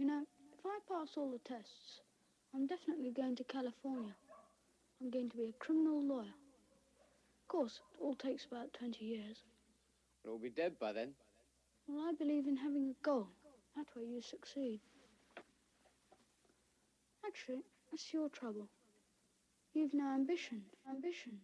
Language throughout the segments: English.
You know, if I pass all the tests, I'm definitely going to California. I'm going to be a criminal lawyer. Of course, it all takes about 20 years. But we'll be dead by then. Well, I believe in having a goal. That way you succeed. Actually, that's your trouble. You've no ambition. Ambition.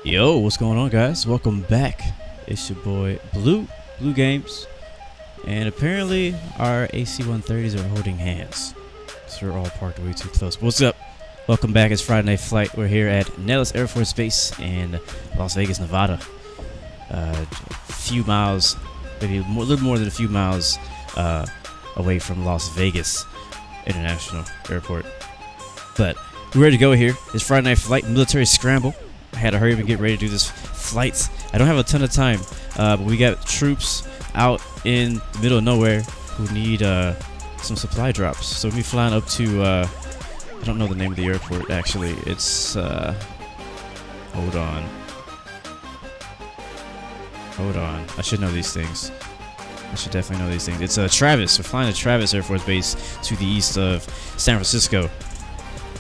Yo, what's going on, guys? Welcome back. It's your boy Blue Games, and apparently our AC-130s are holding hands, so we're all parked way too close. What's up? Welcome back. It's Friday Night Flight. We're here at Nellis Air Force Base in Las Vegas, Nevada. A few miles, maybe a little more than a few miles away from Las Vegas International Airport. But we're ready to go here. It's Friday Night Flight, military scramble. I had to hurry up and get ready to do this flight. I don't have a ton of time, but we got troops out in the middle of nowhere who need some supply drops. So we'll be flying up to, I don't know the name of the airport actually. It's, hold on. I should know these things. I should definitely know these things. It's Travis. We're flying to Travis Air Force Base to the east of San Francisco.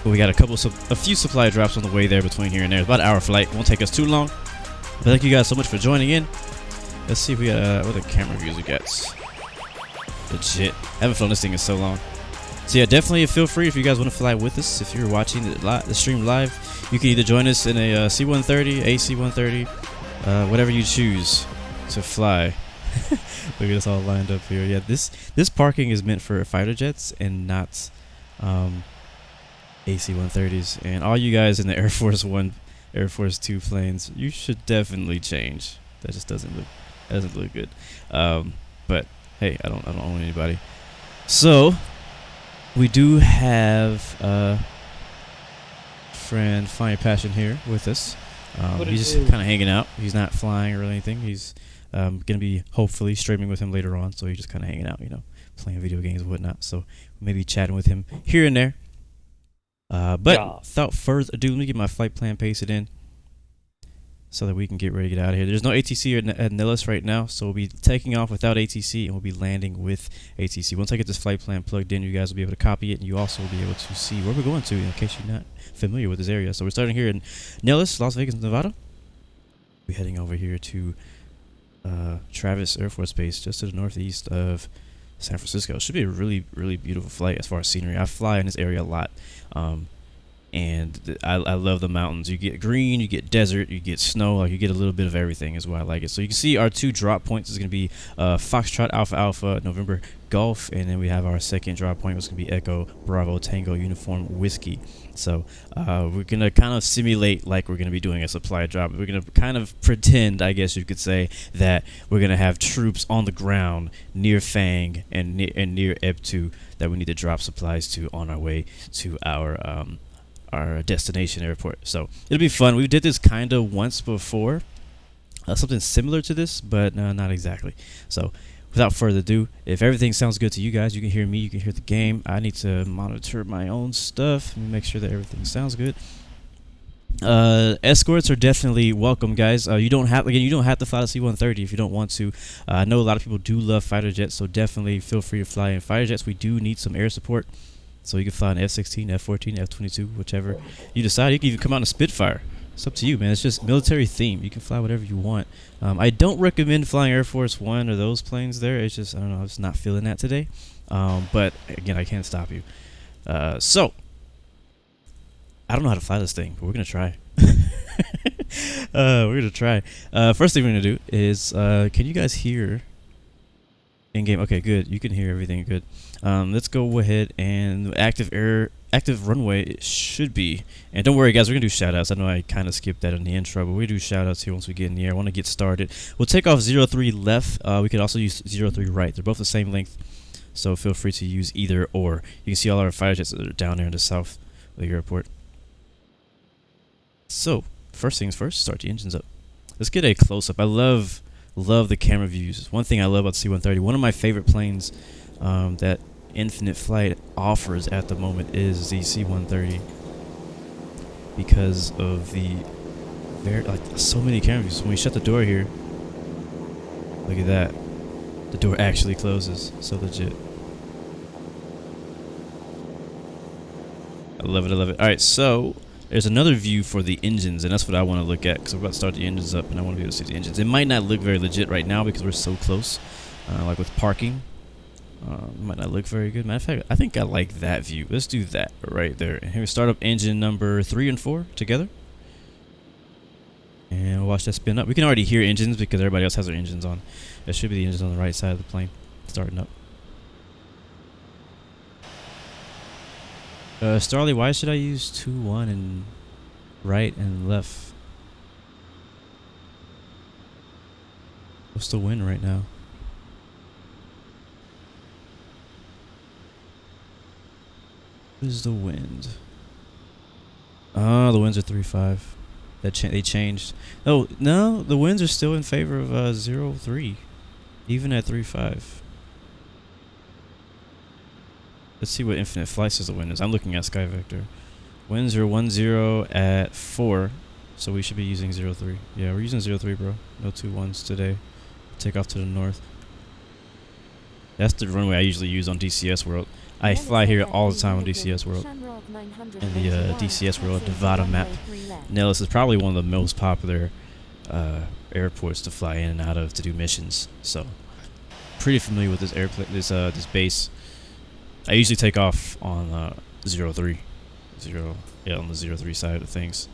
But we got a few supply drops on the way there between here and there. It's about an hour flight. Won't take us too long. But thank you guys so much for joining in. Let's see if we got what the camera views we got. Legit. I haven't flown this thing in so long. So yeah, definitely feel free if you guys want to fly with us. If you're watching the stream live, you can either join us in a C-130, AC-130, whatever you choose to fly. Look at us all lined up here. Yeah, this parking is meant for fighter jets and not AC-130s, and all you guys in the Air Force One, Air Force Two planes, you should definitely change. That just doesn't look good. But hey, I don't own anybody. So we do have friend Find Your Passion here with us. He's just kind of hanging out. He's not flying or anything. He's gonna be hopefully streaming with him later on. So he's just kind of hanging out, you know, playing video games and whatnot. So maybe chatting with him here and there. But without further ado, let me get my flight plan pasted in. so that we can get ready to get out of here. There's no ATC at Nellis right now, so we'll be taking off without ATC, and we'll be landing with ATC. Once I get this flight plan plugged in, you guys will be able to copy it, and you also will be able to see where we're going to, in case you're not familiar with this area. So we're starting here in Nellis, Las Vegas, Nevada. We're heading over here to Travis Air Force Base, just to the northeast of San Francisco. It should be a really, really beautiful flight as far as scenery. I fly in this area a lot. And I love the mountains. You get green, you get desert, you get snow, like you get a little bit of everything is why I like it. So you can see our 2 drop points is going to be Foxtrot Alpha Alpha November Golf, and then we have our second drop point, which is going to be Echo Bravo Tango Uniform Whiskey. So we're going to kind of simulate like we're going to be doing a supply drop. We're going to kind of pretend, I guess you could say, that we're going to have troops on the ground near FAANG and near EBTUW that we need to drop supplies to on our way to our destination airport. So it'll be fun. We did this kind of once before, something similar to this, but not exactly. So without further ado, if everything sounds good to you guys, you can hear me, you can hear the game. I need to monitor my own stuff and make sure that everything sounds good. Escorts are definitely welcome, guys. You don't have to fly the C-130 if you don't want to. I know a lot of people do love fighter jets, so definitely feel free to fly in fighter jets. We do need some air support. So you can fly an F-16, F-14, F-22, whichever you decide. You can even come out in a Spitfire. It's up to you, man. It's just military theme. You can fly whatever you want. I don't recommend flying Air Force One or those planes there. It's just, I don't know, I'm just not feeling that today. But, again, I can't stop you. So, I don't know how to fly this thing, but we're going to try. We're going to try. First thing we're going to do is, can you guys hear in-game? Okay, good. You can hear everything good. Let's go ahead and active runway it should be. And don't worry, guys, we're going to do shout-outs. I know I kind of skipped that in the intro, but we do shout-outs here once we get in the air. I want to get started. We'll take off 03 left. We could also use 03 right. They're both the same length, so feel free to use either or. You can see all our fighter jets that are down there in the south of the airport. So, first things first, start the engines up. Let's get a close-up. I love the camera views. One thing I love about C-130, one of my favorite planes that Infinite Flight offers at the moment is the C-130, because of the so many camera views. When we shut the door here, look at that, the door actually closes. So legit. I love it. I love it. All right, so there's another view for the engines, and that's what I want to look at, because we're about to start the engines up, and I want to be able to see the engines. It might not look very legit right now because we're so close, like with parking. Might not look very good. Matter of fact, I think I like that view. Let's do that right there. And here we start up engine number 3 and 4 together. And we'll watch that spin up. We can already hear engines because everybody else has their engines on. That should be the engines on the right side of the plane starting up. Starly, why should I use 2-1 and right and left? What's the wind right now? What is the wind? Oh, the winds are 3-5. They changed. Oh, no, the winds are still in favor of 0-3, even at 3-5. Let's see what Infinite Flight says the wind is. I'm looking at Sky Vector. Winds are 10 at 4, so we should be using 0-3. Yeah, we're using 0-3, bro. No 2-1s today. Take off to the north. That's the runway I usually use on DCS World. I fly here all the time on DCS World. In the DCS World Nevada map. Nellis is probably one of the most popular airports to fly in and out of to do missions. So, pretty familiar with this airplane, this base. I usually take off on 03. On the 03 side of things.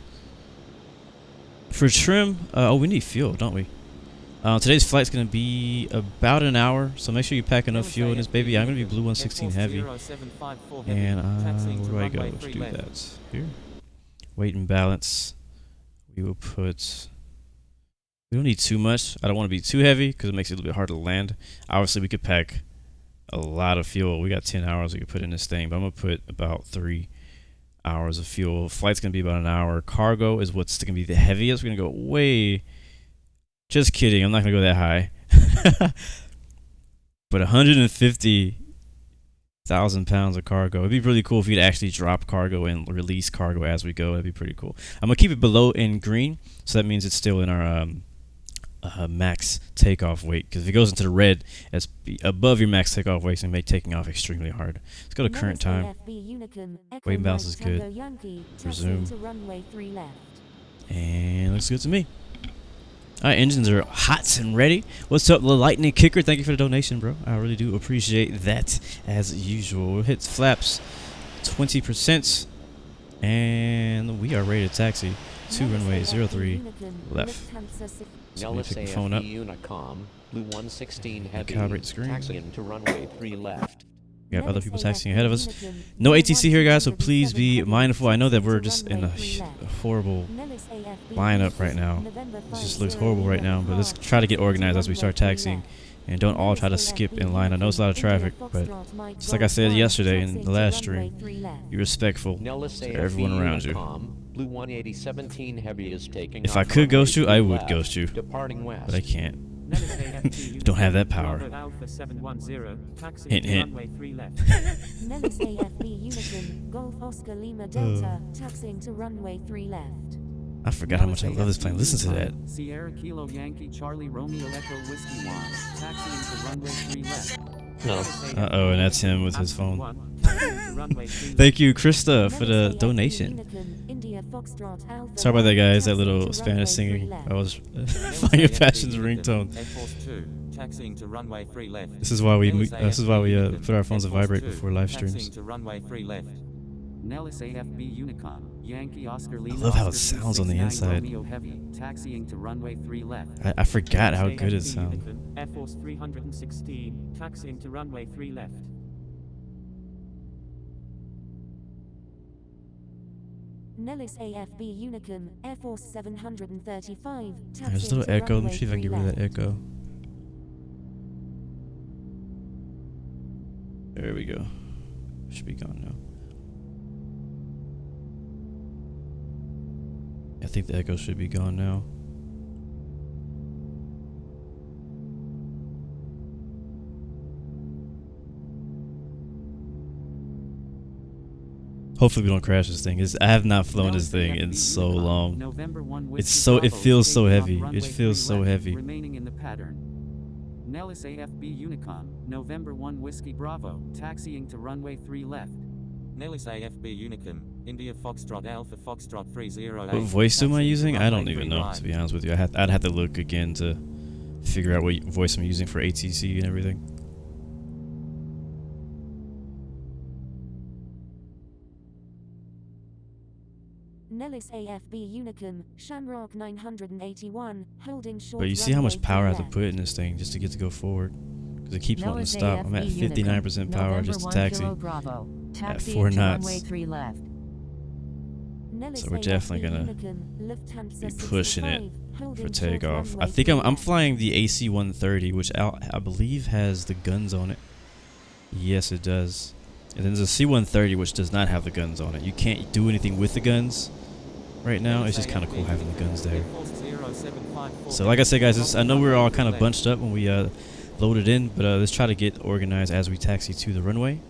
For trim, oh, we need fuel, don't we? Today's flight's going to be about an hour, so make sure you pack enough fuel in this baby. I'm going to be Blue 116 heavy. And where do I go to do that? Here. Weight and balance. We will put... We don't need too much. I don't want to be too heavy because it makes it a little bit hard to land. Obviously, we could pack a lot of fuel. We got 10 hours we could put in this thing, but I'm going to put about 3 hours of fuel. Flight's going to be about an hour. Cargo is what's going to be the heaviest. We're going to go way... Just kidding. I'm not going to go that high. But 150 1,000 pounds of cargo. It'd be really cool if you'd actually drop cargo and release cargo as we go. That'd be pretty cool. I'm gonna keep it below in green, so that means it's still in our max takeoff weight. Because if it goes into the red, it's above your max takeoff weight, and make taking off extremely hard. Let's go to current time. Weight and balance is good. Resume. And looks good to me. Alright, engines are hot and ready. What's up, the Lightning Kicker? Thank you for the donation, bro. I really do appreciate that, as usual. We'll hit flaps 20%. And we are ready to taxi to runway 03 left. So let me pick the phone up. Unicom, Blue 116 heavy, calibrate the screen. taxiing to runway 3 left. We have other people taxiing ahead of us. No ATC here, guys, so please be mindful. I know that we're just in a horrible lineup right now. It just looks horrible right now, but let's try to get organized as we start taxiing. And don't all try to skip in line. I know it's a lot of traffic, but just like I said yesterday in the last stream, be respectful to everyone around you. Blue 18017 heavy is taking If I could ghost you, I would ghost you, departing west. but I can't. Don't have that power. Hint, hint. Nellis AFB Unicorn, Golf Oscar Lima Delta, taxiing to runway 3 left. I forgot how much I love this plane. Listen to that. Sierra Kilo Yankee Charlie Romeo Echo Whiskey 1, taxiing to runway 3 left. No. Uh-oh, and that's him with his phone. Thank you, Krista, for the donation. Sorry about that, guys. That little Spanish singing. I was Fire Passion's ringtone. Taxiing to runway 3 left. This is why we put our phones to vibrate before live streams. To runway 3 left. Nellis AFB Unicom, Yankee Oscar Lima. I love how it Oscar sounds on the inside. Romeo Heavy, taxiing to runway 3 left. I forgot how good it sounds. Air Force 316, taxiing to runway 3 left. Nellis AFB Unicum, Air Force 735. There's a little echo. Let me see if I can get rid of that echo. There we go. Should be gone now. I think the echo should be gone now. Hopefully we don't crash this thing. I have not flown this thing in so long. It feels so heavy. It feels so heavy. Remaining in the pattern. Nellis AFB Unicom, November 1 Whiskey Bravo, taxiing to runway 3 left. Nellis AFB Unicum, India Foxtrot Alpha Foxtrot 308. What voice am I using? I don't even know, to be honest with you. I'd have to look again to figure out what voice I'm using for ATC and everything. Nellis AFB Unicum, Shamrock 981, holding short. But you see how much power I have to put in this thing just to get to go forward? Because it keeps wanting to stop. I'm at 59% power just to taxi at 4 knots. So we're definitely gonna be pushing it for takeoff. I think I'm flying the AC-130, which I believe has the guns on it. Yes, it does. And then there's a C-130, which does not have the guns on it. You can't do anything with the guns right now. It's just kind of cool having the guns there. So like I said, guys, I know we're all kind of bunched up when we loaded in, but let's try to get organized as we taxi to the runway.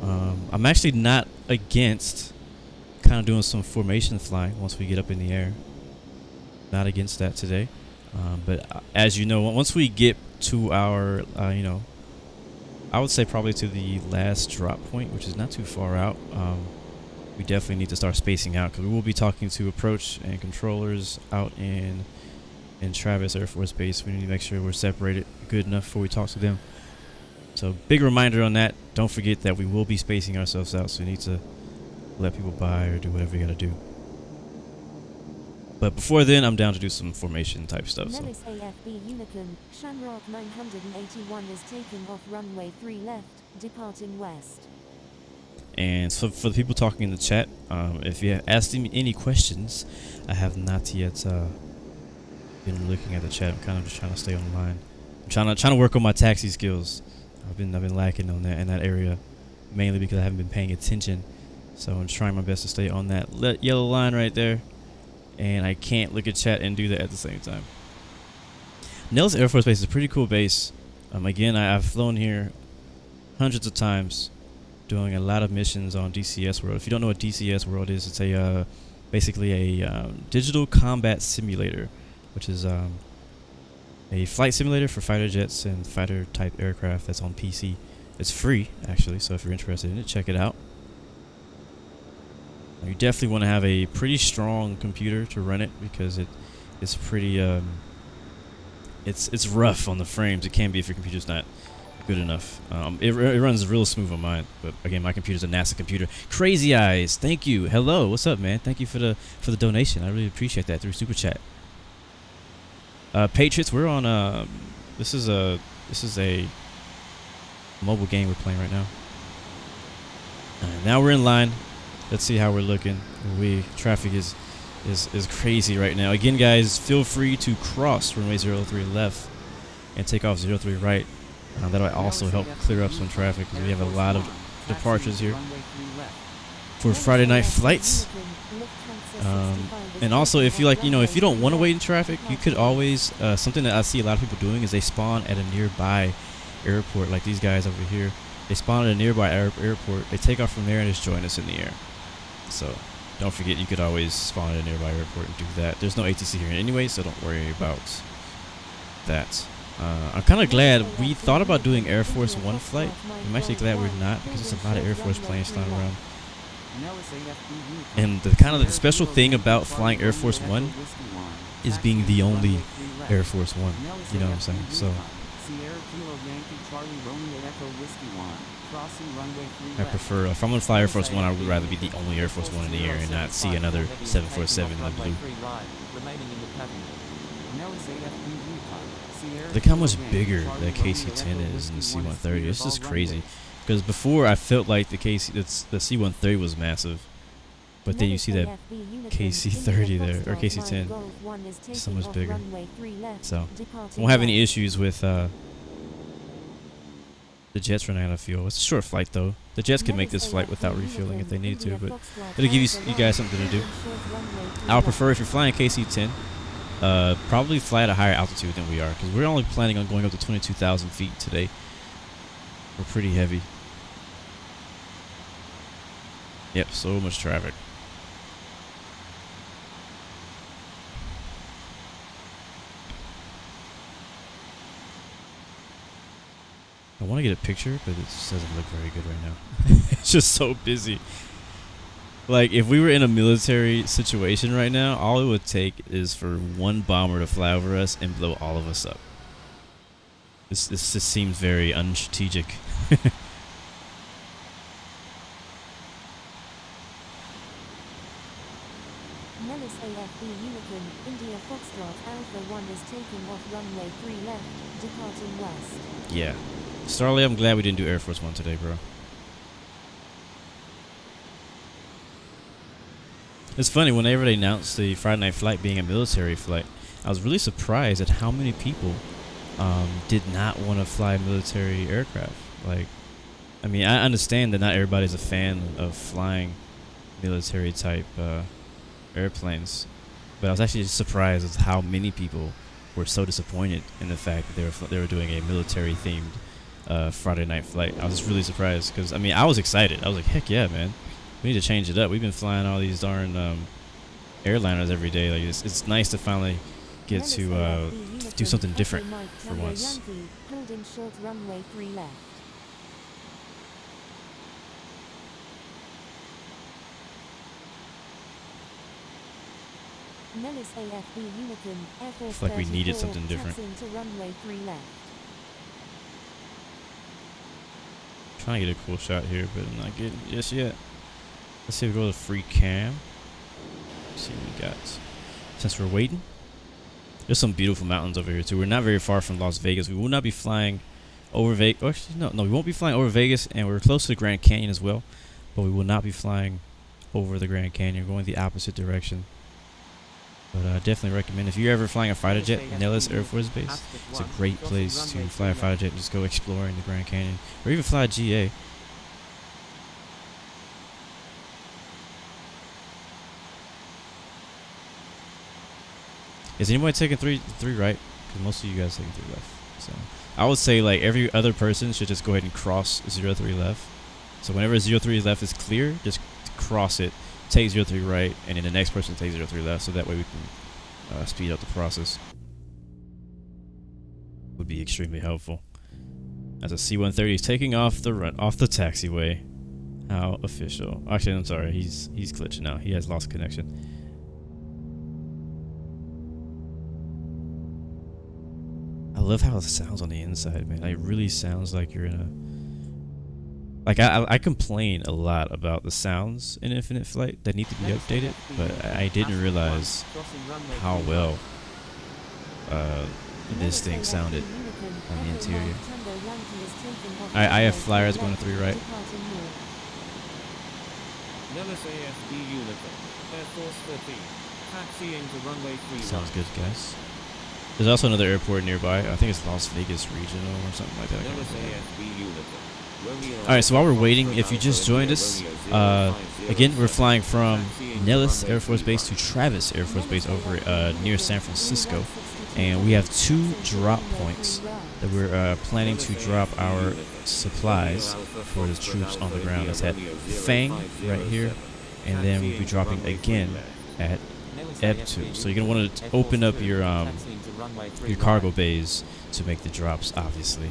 I'm actually not against kind of doing some formation flying once we get up in the air. Not against that today. But as you know, once we get to our, I would say probably to the last drop point, which is not too far out. We definitely need to start spacing out because we will be talking to approach and controllers out in Travis Air Force Base. We need to make sure we're separated good enough before we talk to them. So big reminder on that. Don't forget that we will be spacing ourselves out, so we need to let people by or do whatever you got to do. But before then, I'm down to do some formation type stuff. So. Nellis AFB Unicum, Shamrock 981 is taking off runway 3 left, departing west. And so for the people talking in the chat, if you have asked me any questions, I have not yet been looking at the chat. I'm kind of just trying to stay online. I'm trying to work on my taxi skills. I've been lacking on that in that area, mainly because I haven't been paying attention. So I'm trying my best to stay on that yellow line right there. And I can't look at chat and do that at the same time. Nellis Air Force Base is a pretty cool base. Again, I've flown here hundreds of times doing a lot of missions on DCS World. If you don't know what DCS World is, it's a basically a digital combat simulator, which is a flight simulator for fighter jets and fighter type aircraft that's on PC. It's free actually, so if you're interested in it, check it out. You definitely want to have a pretty strong computer to run it because it's pretty it's rough on the frames. It can be if your computer's not good enough. It runs real smooth on mine, but again, my computer's a NASA computer. Crazy Eyes, thank you. Hello, what's up, man? Thank you for the donation. I really appreciate that through Super Chat. Patriots, we're on this is a mobile game we're playing right now. Now we're in line. Let's see how we're looking. Traffic is crazy right now. Again, guys, feel free to cross runway 03 left and take off 03 right. That'll also help clear up some traffic because we have a lot of departures here for Friday night flights. And also, if you if you don't want to wait in traffic, you could always something that I see a lot of people doing is they spawn at a nearby airport, like these guys over here. They spawn at a nearby airport. They take off from there and just join us in the air. So don't forget, you could always spawn at a nearby airport and do that. There's no ATC here anyway, so don't worry about that. I'm kind of glad we thought about doing Air Force One flight. I'm actually glad we're not because there's a lot of Air Force planes flying around. And the special thing about flying Air Force One is being the only Air Force One. You know what I'm saying? So I prefer, if I'm going to fly Air Force One, I would rather be the only Air Force One in the air and not see another 747 in the blue. Look how much bigger the KC-10 is in the C-130. It's just crazy. Because before I felt like the C-130 was massive, but then you see that KC-30 there, or KC-10, so much bigger. So won't have any issues with the jets running out of fuel. It's a short flight though. The jets can make this flight without refueling if they need to, but it'll give you guys something to do. I would prefer, if you're flying KC-10, probably fly at a higher altitude than we are, because we're only planning on going up to 22,000 feet today. We're pretty heavy. Yep, so much traffic. I want to get a picture, but it just doesn't look very good right now. It's just so busy. Like, if we were in a military situation right now, all it would take is for one bomber to fly over us and blow all of us up. This just seems very unstrategic. Nellis AFB Unicorn, India Foxtrot Alpha 1 is taking off runway 3 left, departing west. Yeah. Starley, I'm glad we didn't do Air Force One today, bro. It's funny, whenever they announced the Friday night flight being a military flight, I was really surprised at how many people did not want to fly military aircraft. Like, I mean, I understand that not everybody's a fan of flying military type airplanes, but I was actually surprised at how many people were so disappointed in the fact that they were doing a military themed Friday night flight. I was just really surprised because, I mean, I was excited. I was like, heck yeah, man. We need to change it up. We've been flying all these darn airliners every day. Like, it's nice to finally get to do something different for once. Holding short runway 3 left. Nellis AFB Unicorn, Air Force It's like we needed something different. To runway 3 left. Trying to get a cool shot here, but I'm not getting it just yet. Let's see if we go to free cam. Let's see what we got. Since we're waiting, there's some beautiful mountains over here too. We're not very far from Las Vegas. We will not be flying over Vegas. Actually, no, we won't be flying over Vegas, and we're close to the Grand Canyon as well. But we will not be flying over the Grand Canyon. We're going the opposite direction. But I definitely recommend, if you're ever flying a fighter jet, Nellis Air Force Base, it's a great place to fly a fighter jet and just go exploring the Grand Canyon, or even fly a GA. Is anybody taking three right? Because most of you guys taking 3 left. So I would say like every other person should just go ahead and cross 03 left. So whenever 03 left is clear, just cross it, take 03 right, and then the next person takes 03 left. So that way we can speed up the process. Would be extremely helpful. As a C-130 is taking off the taxiway. How official? Actually, I'm sorry. He's glitching out. He has lost connection. I love how it sounds on the inside, man. It really sounds like you're in a... Like, I complain a lot about the sounds in Infinite Flight that need to be updated, but I didn't realize how well this thing sounded on the interior. I have flyers going to 3 right. Nellis AFB Unicorn, Air Force 13, taxiing to runway 3 Sounds right. good, guys. There's also another airport nearby. I think it's Las Vegas Regional or something like that. Nellis AFB Unicorn. Alright, so while we're waiting, if you just joined us, again, we're flying from Nellis Air Force Base to Travis Air Force Base over near San Francisco. And we have 2 drop points that we're planning to drop our supplies for the troops on the ground. That's at FAANG right here, and then we'll be dropping again at EBTUW. So you're gonna want to open up your cargo bays to make the drops, obviously,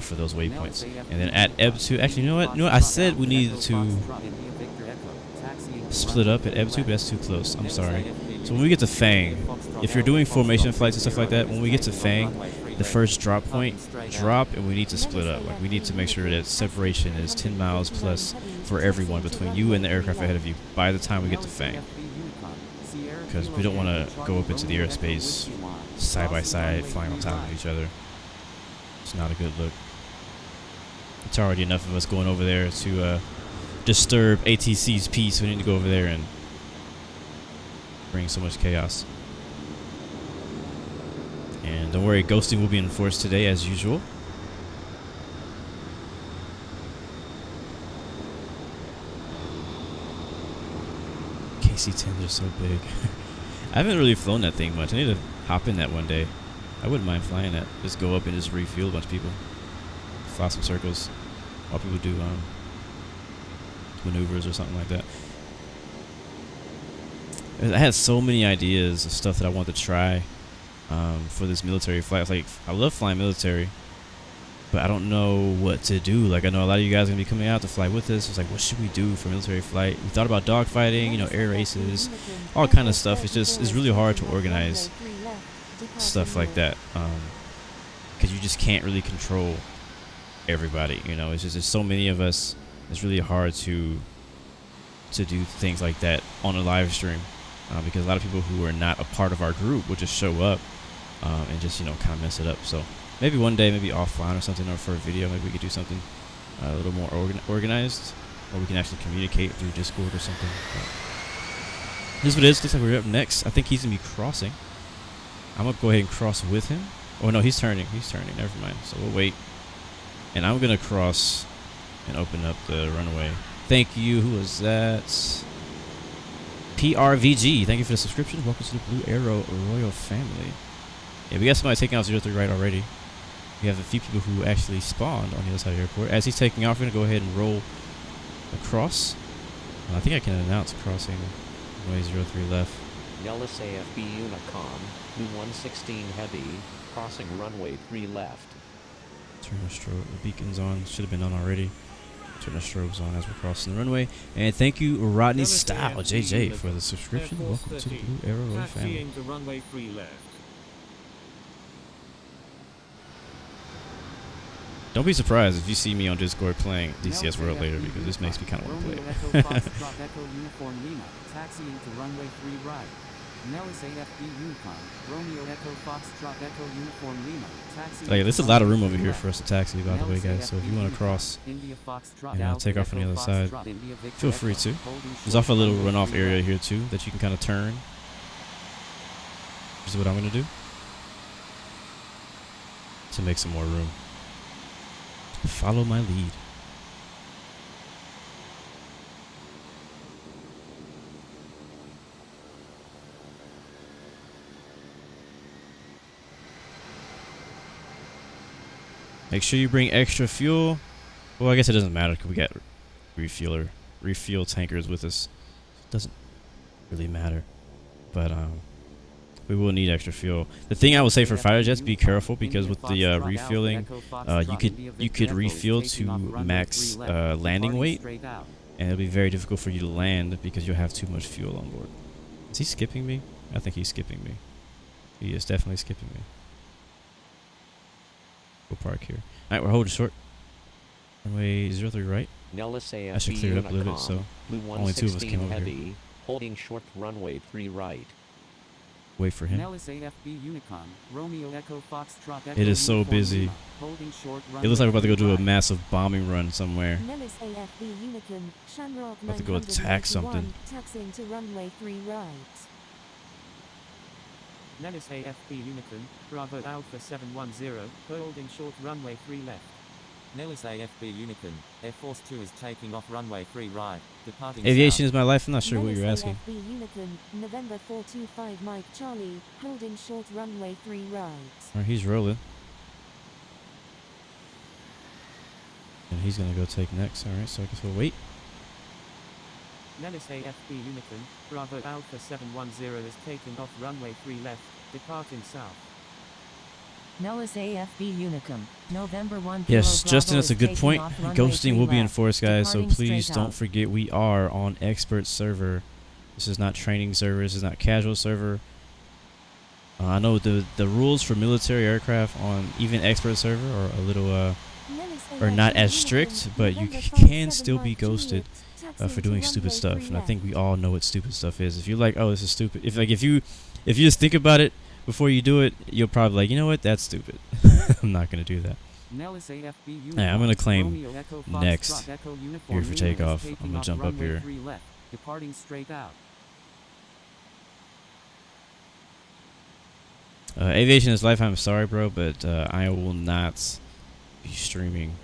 for those waypoints. And then at EBTUW, actually, you know what? I said we needed to split up at EBTUW, but that's too close. I'm sorry. So when we get to FAANG, if you're doing formation flights and stuff like that, when we get to FAANG, the first drop point, drop, and we need to split up. Like, we need to make sure that separation is 10 miles plus for everyone between you and the aircraft ahead of you by the time we get to FAANG. Because we don't want to go up into the airspace side by side, flying on top of each other. It's not a good look. It's already enough of us going over there to disturb ATC's peace. We need to go over there and bring so much chaos. And don't worry, ghosting will be enforced today as usual. KC-10s are so big. I haven't really flown that thing much. I need to hop in that one day. I wouldn't mind flying that. Just go up and just refuel a bunch of people. Fly some circles while people do maneuvers or something like that. I had so many ideas of stuff that I want to try for this military flight. Like, I love flying military, but I don't know what to do. Like, I know a lot of you guys are gonna be coming out to fly with us. It's like, what should we do for military flight? We thought about dogfighting, air races, all kind of stuff. It's really hard to organize stuff like that because you just can't really control everybody. It's just there's so many of us. It's really hard to do things like that on a live stream. Because a lot of people who are not a part of our group will just show up and just, kind of mess it up. So maybe one day, maybe offline or something, or for a video, maybe we could do something a little more organized, or we can actually communicate through Discord or something. But here's what it is. Looks like we're up next. I think he's going to be crossing. I'm going to go ahead and cross with him. Oh, no, he's turning. Never mind. So we'll wait. And I'm going to cross and open up the runway. Thank you. Who was that? PRVG, thank you for the subscription. Welcome to the Blue Arrow Royal family. Yeah, we got somebody taking off 03 right already. We have a few people who actually spawned on the other side of the airport. As he's taking off, we're going to go ahead and roll across. I think I can announce crossing runway 03 left. Nellis AFB Unicom, Blue 116 Heavy, crossing runway 3 left. Turn the strobe. The beacon's on. Should have been on already. Turn the strobes on as we're crossing the runway. And thank you, Rodney Style, JJ, for the subscription. Welcome to the Blue Arrow Royal family. To runway 3 left. Don't be surprised if you see me on Discord playing DCS World later, because this makes me kind of want to play it. Taxiing to runway 3 right. Nellis AFB Yukon, Romeo Echo Foxtrot Echo Uniform Lima, taxi. There's a lot of room over here for us to taxi, by the way, guys. So if you want to cross and take off on the other side, feel free to. There's also a little runoff area here too that you can kind of turn. This is what I'm going to do to make some more room. Follow my lead. Make sure you bring extra fuel. Well, I guess it doesn't matter because we got refuel tankers with us. Doesn't really matter, but we will need extra fuel. The thing I would say for fighter jets, be careful because with the refueling, you could refuel to max landing weight, and it'll be very difficult for you to land because you'll have too much fuel on board. Is he skipping me? I think he's skipping me. He is definitely skipping me. We'll park here. All right, we're holding short. Runway 03 right. Nellis I should clear it up a little bit, so only 2 of us came over heavy, here. holding short runway 3 right. Wait for him. Nellis AFB Unicom, Romeo Echo Foxtrot Echo It is so Uniform busy. Lima, holding short It looks like we're about to go do a runway massive bombing run somewhere. Nellis AFB Unicom, Shamrock About to go attack 991, something. taxiing to runway 3 right. Nellis AFB Unicom, Bravo Alpha 710, holding short runway 3 left. Nellis AFB Unicom, Air Force 2 is taking off runway 3 right, departing Aviation south. is my life. I'm not sure what Nellis you're asking. AFB Unicom, November 425 Mike Charlie, holding short runway 3 right. Alright, he's rolling. And he's gonna go take next. Alright, so I guess we'll wait. Nellis AFB Unicom, Bravo Alpha 710 is taking off runway 3 left, departing south. Nellis AFB Unicom, November 1 Yes, Bravo Justin, that's a is good taking point. off runway Ghosting 3 will be left, enforced, guys, so departing please straight don't out. forget we are on expert server. This is not training server. This is not casual server. I know the rules for military aircraft on even expert server are a little are not as strict, but you can still be ghosted for doing stupid stuff. And I think we all know what stupid stuff is. If you're like, oh, this is stupid. If you just think about it before you do it, you'll probably like, you know what, that's stupid. I'm not gonna do that. Nellis AFB Unicom, Hey, I'm gonna claim Romeo Echo Foxtrot next Echo Uniform here for Lima is takeoff. taking I'm gonna off jump up runway here. 3 left, departing straight out. Aviation is life. I'm sorry, bro, but I will not be streaming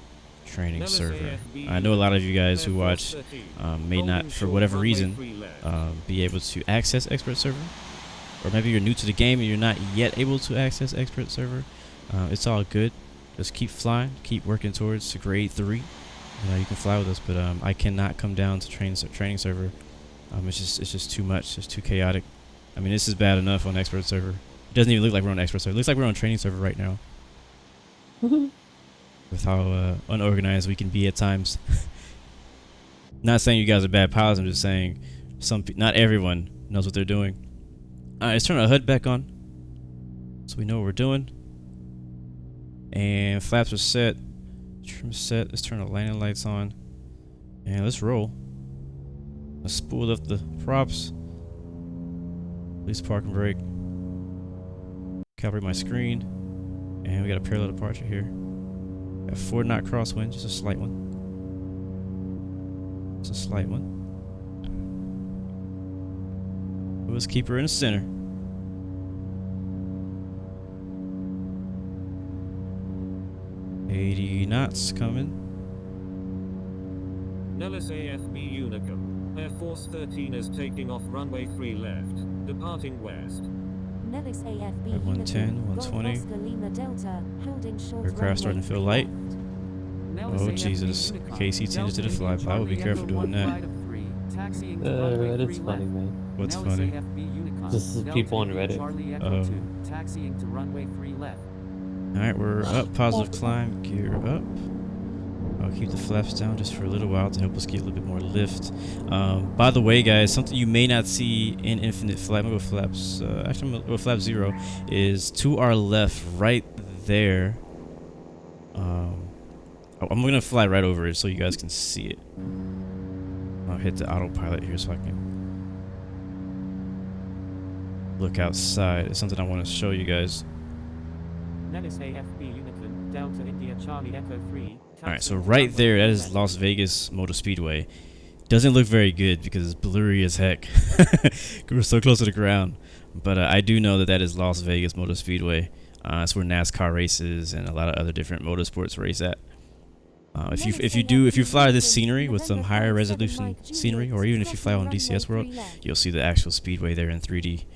training Nellis server. AFB I know a lot of you guys who Air watch Force 13, may not, holding for short whatever runway reason, 3 left. be able to access expert server, or maybe you're new to the game and you're not yet able to access expert server. It's all good. Just keep flying, keep working towards grade 3. You can fly with us, but I cannot come down to training server. It's just too much. It's too chaotic. I mean, this is bad enough on expert server. It doesn't even look like we're on expert server. It looks like we're on training server right now. With how unorganized we can be at times. Not saying you guys are bad pilots. I'm just saying not everyone knows what they're doing. Alright, let's turn our HUD back on, so we know what we're doing. And flaps are set. Trim set. Let's turn the landing lights on. And let's roll. Let's spool up the props. Please park and brake. Calibrate my screen. And we got a parallel departure here. Got 4 knot crosswind, just a slight one. Just a slight one. Let's keep her in the center. $80 knots coming. Nellis AFB Unicom, Air Force 13 is taking off runway 3 left, departing west. Nellis AFB At 110, Unicom, Golf 120. Oscar Lima Delta, holding short Aircraft runway starting to 3 feel light. left. Nellis Oh, AFB Jesus. Unicom, KC changes to the Delta fly. India I would be Charlie careful Echo doing 1 that. flight of 3, taxiing to runway That's 3 funny, left. man. What's Nellis funny? AFB Unicom, This is Delta people on India Reddit. Charlie Echo Oh. 2, taxiing to runway 3 left. Alright, we're up. Positive climb. Gear up. I'll keep the flaps down just for a little while to help us get a little bit more lift. By the way, guys, something you may not see in infinite flight, I'm going to go flaps, actually I'm going to go flap 0, is to our left, right there. I'm going to fly right over it so you guys can see it. I'll hit the autopilot here so I can look outside. It's something I want to show you guys. Nellis AFB Unicom, Delta India Charlie Echo 3. Alright, so right there, that is Las Vegas Motor Speedway. Doesn't look very good because it's blurry as heck. We're so close to the ground. But I do know that that is Las Vegas Motor Speedway. It's where NASCAR races and a lot of other different motorsports race at. If you fly this scenery with some higher resolution scenery, or even if you fly on DCS World, you'll see the actual speedway there in 3D.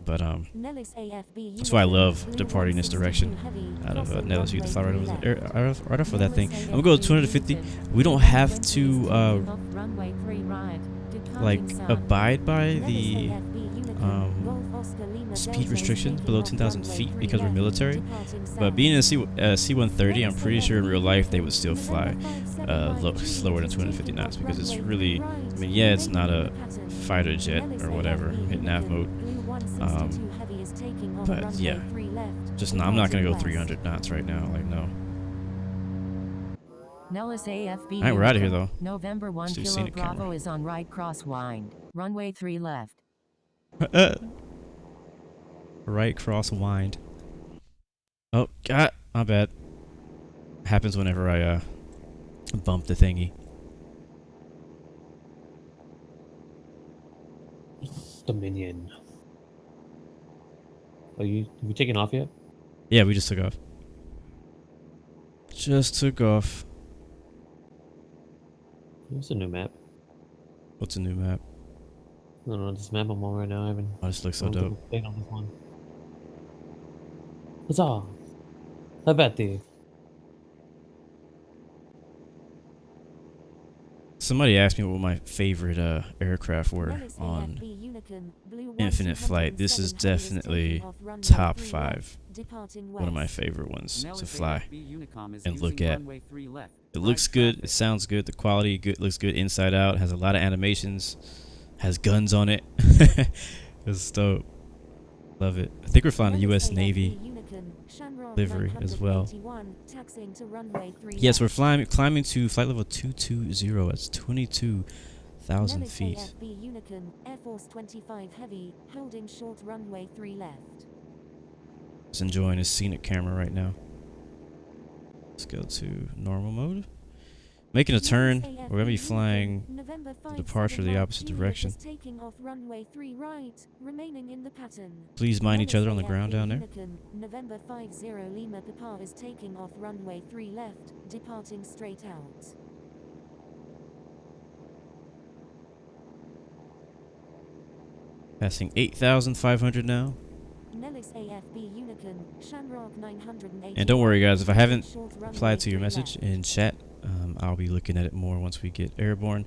But Nellis AFB that's why I love Blue departing this 162 direction heavy, out of crossing Nellis. You can fly right runway over 3 the, left. right off of that thing. Nellis I'm gonna go AFB 250. Unison, We don't Blue have 120 is to taking off runway 3 right, like departing south. abide by Nellis the AFB Unicorn, Golf Oscar Lima speed Delta is restriction taking below off 10,000 runway feet 3 because we're left, military. departing But south. being in C-130, I'm pretty sure in real life they would still fly November slower than 250 knots because it's really, I mean, yeah, it's not a fighter jet or whatever, hit nav mode. But yeah, just I'm not gonna go 300 knots right now. Like no. Nellis AFB. Alright, we're out of here though. November 1 Let's do Kilo scenic Bravo camera. is on right cross wind. Runway 3 left. Right cross wind. Oh God, my bad. Happens whenever I bump the thingy. Dominion. Are you taking off yet? Yeah, we just took off. Just took off. It's a new map. What's a new map? I don't know, this map I'm on right now, Ivan. Oh, this looks so dope. Staying on this one. Huzzah! How about this? Somebody asked me what my favorite aircraft were on Infinite Flight. This is definitely top 5. One of my favorite ones to fly and look at. It looks good. It sounds good. The quality good, looks good inside out. Has a lot of animations. Has guns on it. It's dope. Love it. I think we're flying the U.S. Navy livery as well. Yes, we're climbing to flight level 220. That's 22,000 feet. Air Force 25 Heavy, holding short runway 3 left. Just enjoying his scenic camera right now. Let's go to normal mode. Making a turn. We're gonna be flying the departure the opposite direction. Taking off runway 3 right, remaining in the pattern. Please mind each other on the ground down there. November 50 Lima BIKKR is taking off runway 3 left, departing straight out. Passing 8,500 now. Nellis AFB Unicorn, Shamrock 980. And don't worry guys, if I haven't replied to your message in chat, I'll be looking at it more once we get airborne.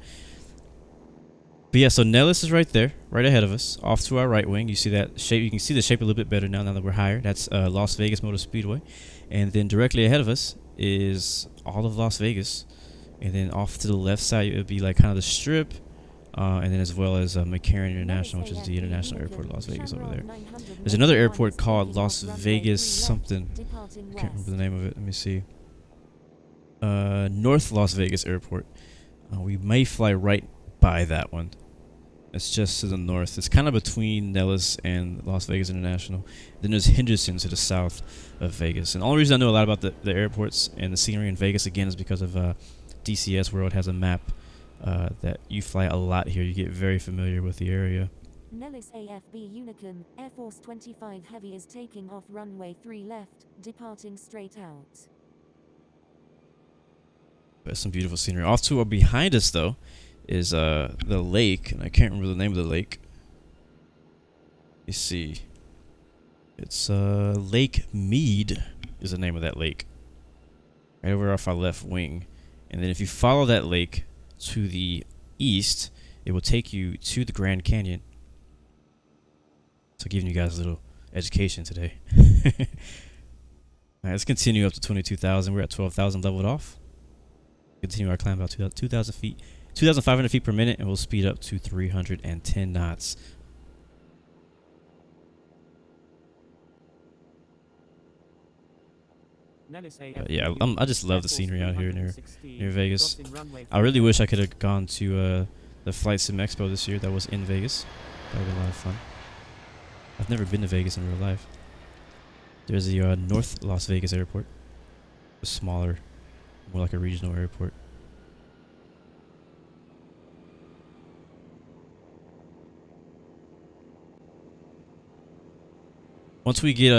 But yeah, so Nellis is right there, right ahead of us, off to our right wing. You see that shape? You can see the shape a little bit better now that we're higher. That's Las Vegas Motor Speedway. And then directly ahead of us is all of Las Vegas. And then off to the left side, it would be like kind of the Strip. And then as well as McCarran International, which is the international airport of Las Vegas over there. There's another airport called Las Vegas something. I can't remember the name of it. Let me see. North Las Vegas Airport. We may fly right by that one. It's just to the north. It's kind of between Nellis and Las Vegas International. Then there's Henderson to the south of Vegas. And the only reason I know a lot about the airports and the scenery in Vegas, again, is because of DCS World has a map that you fly a lot here. You get very familiar with the area. Nellis AFB Unicorn, Air Force 25 Heavy is taking off runway 3 left, departing straight out. There's some beautiful scenery. Off to or behind us, though, is the lake, and I can't remember the name of the lake. You see, it's Lake Mead is the name of that lake. Right over off our left wing, and then if you follow that lake to the east, it will take you to the Grand Canyon. So giving you guys a little education today. Alright, let's continue up to 22,000. We're at 12,000 leveled off. Continue our climb about 2,000 feet, 2,500 feet per minute, and we'll speed up to 310 knots. Yeah, I just love the scenery out here near Vegas. I really wish I could have gone to the Flight Sim Expo this year that was in Vegas. That would have been a lot of fun. I've never been to Vegas in real life. There's the North Las Vegas Airport. A smaller, more like a regional airport. Once we get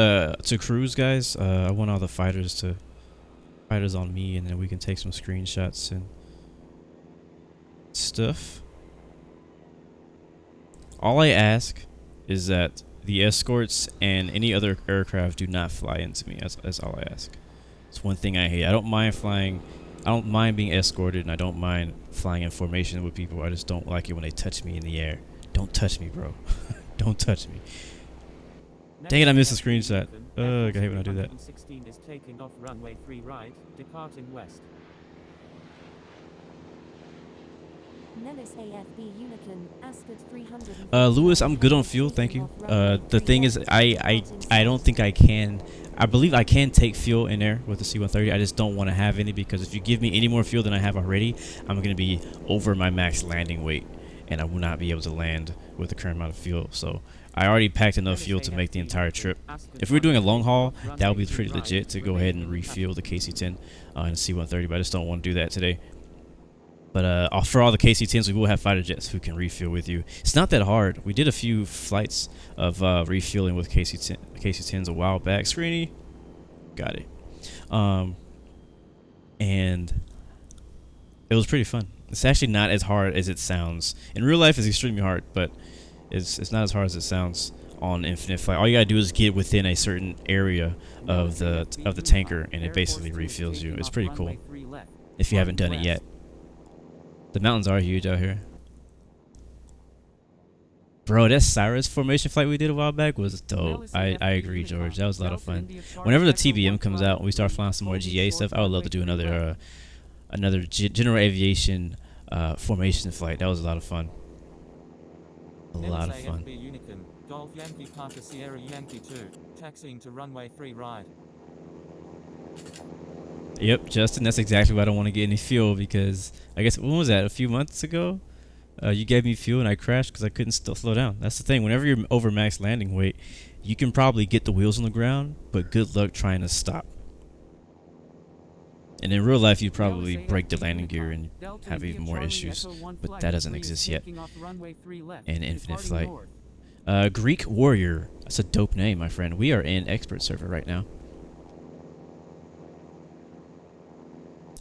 to cruise, guys, I want all the fighters on me, and then we can take some screenshots and stuff. All I ask is that the escorts and any other aircraft do not fly into me. That's all I ask. It's one thing I hate. I don't mind flying. I don't mind being escorted, and I don't mind flying in formation with people. I just don't like it when they touch me in the air. Don't touch me, bro. Don't touch me. Dang it, I missed a screenshot. Ugh, I hate when I do that. 16 is taking off runway 3 right, departing west. Nellis AFB Unicorn, Ascot 300. Lewis, I'm good on fuel, thank you. The thing is, I don't think I can. I believe I can take fuel in there with the C-130. I just don't want to have any, because if you give me any more fuel than I have already, I'm going to be over my max landing weight, and I will not be able to land with the current amount of fuel. So I already packed enough fuel to make the entire trip. If we're doing a long haul, that would be pretty legit to go ahead and refuel the KC-10 and the C-130, but I just don't want to do that today. But for all the KC-10s, we will have fighter jets who can refuel with you. It's not that hard. We did a few flights of refueling with KC-10s a while back. Screeny, got it. And it was pretty fun. It's actually not as hard as it sounds. In real life, it's extremely hard, but it's not as hard as it sounds on infinite flight. All you gotta do is get within a certain area of the tanker, and it basically refuels you. It's pretty cool if you haven't done it yet. The mountains are huge out here. Bro, that Cyrus formation flight we did a while back was dope. I agree, George. That was a lot of fun. Whenever the TBM comes out and we start flying some more GA stuff, I would love to do another general aviation formation flight. That was a lot of fun. A lot of fun. Golf Yankee Papa Sierra Yankee 2, taxiing to runway 3 right. Yep, Justin, that's exactly why I don't want to get any fuel, because I guess, when was that, a few months ago? You gave me fuel and I crashed because I couldn't still slow down. That's the thing, whenever you're over max landing weight, you can probably get the wheels on the ground, but good luck trying to stop. And in real life, you'd probably break the landing gear and have even more issues, but that doesn't exist yet in infinite flight. Greek Warrior, that's a dope name, my friend. We are in expert server right now.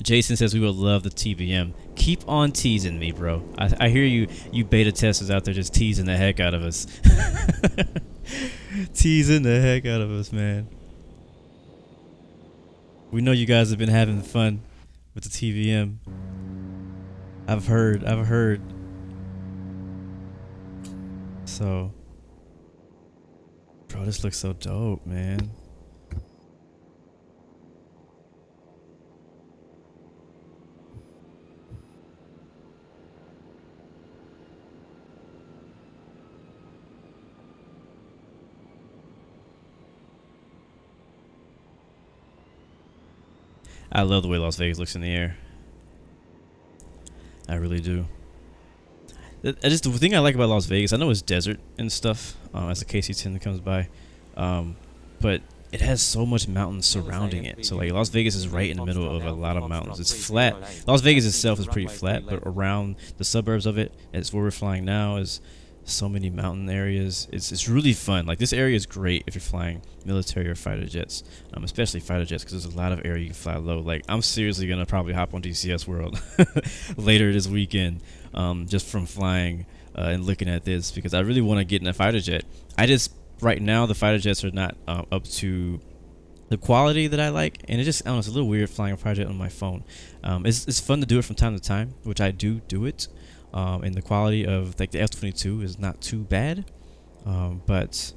Jason says we would love the TBM. Keep on teasing me, bro. I hear you beta testers out there just teasing the heck out of us. Teasing the heck out of us, man. We know you guys have been having fun with the TBM. I've heard. So, bro, this looks so dope, man. I love the way Las Vegas looks in the air. I really do. The thing I like about Las Vegas, I know it's desert and stuff as the KC-10 comes by, but it has so much mountains surrounding it. So like Las Vegas is right in the middle of a lot of mountains. It's flat. Las Vegas itself is pretty flat, but around the suburbs of it, it's where we're flying now, is so many mountain areas. It's really fun. Like, this area is great if you're flying military or fighter jets, especially fighter jets, because there's a lot of area you can fly low. Like, I'm seriously gonna probably hop on DCS World later this weekend, just from flying and looking at this, because I really want to get in a fighter jet. Right now the fighter jets are not up to the quality that I like, and I don't know, it's a little weird flying a fighter jet on my phone. It's fun to do it from time to time, which I do it. And the quality of like the F-22 is not too bad, but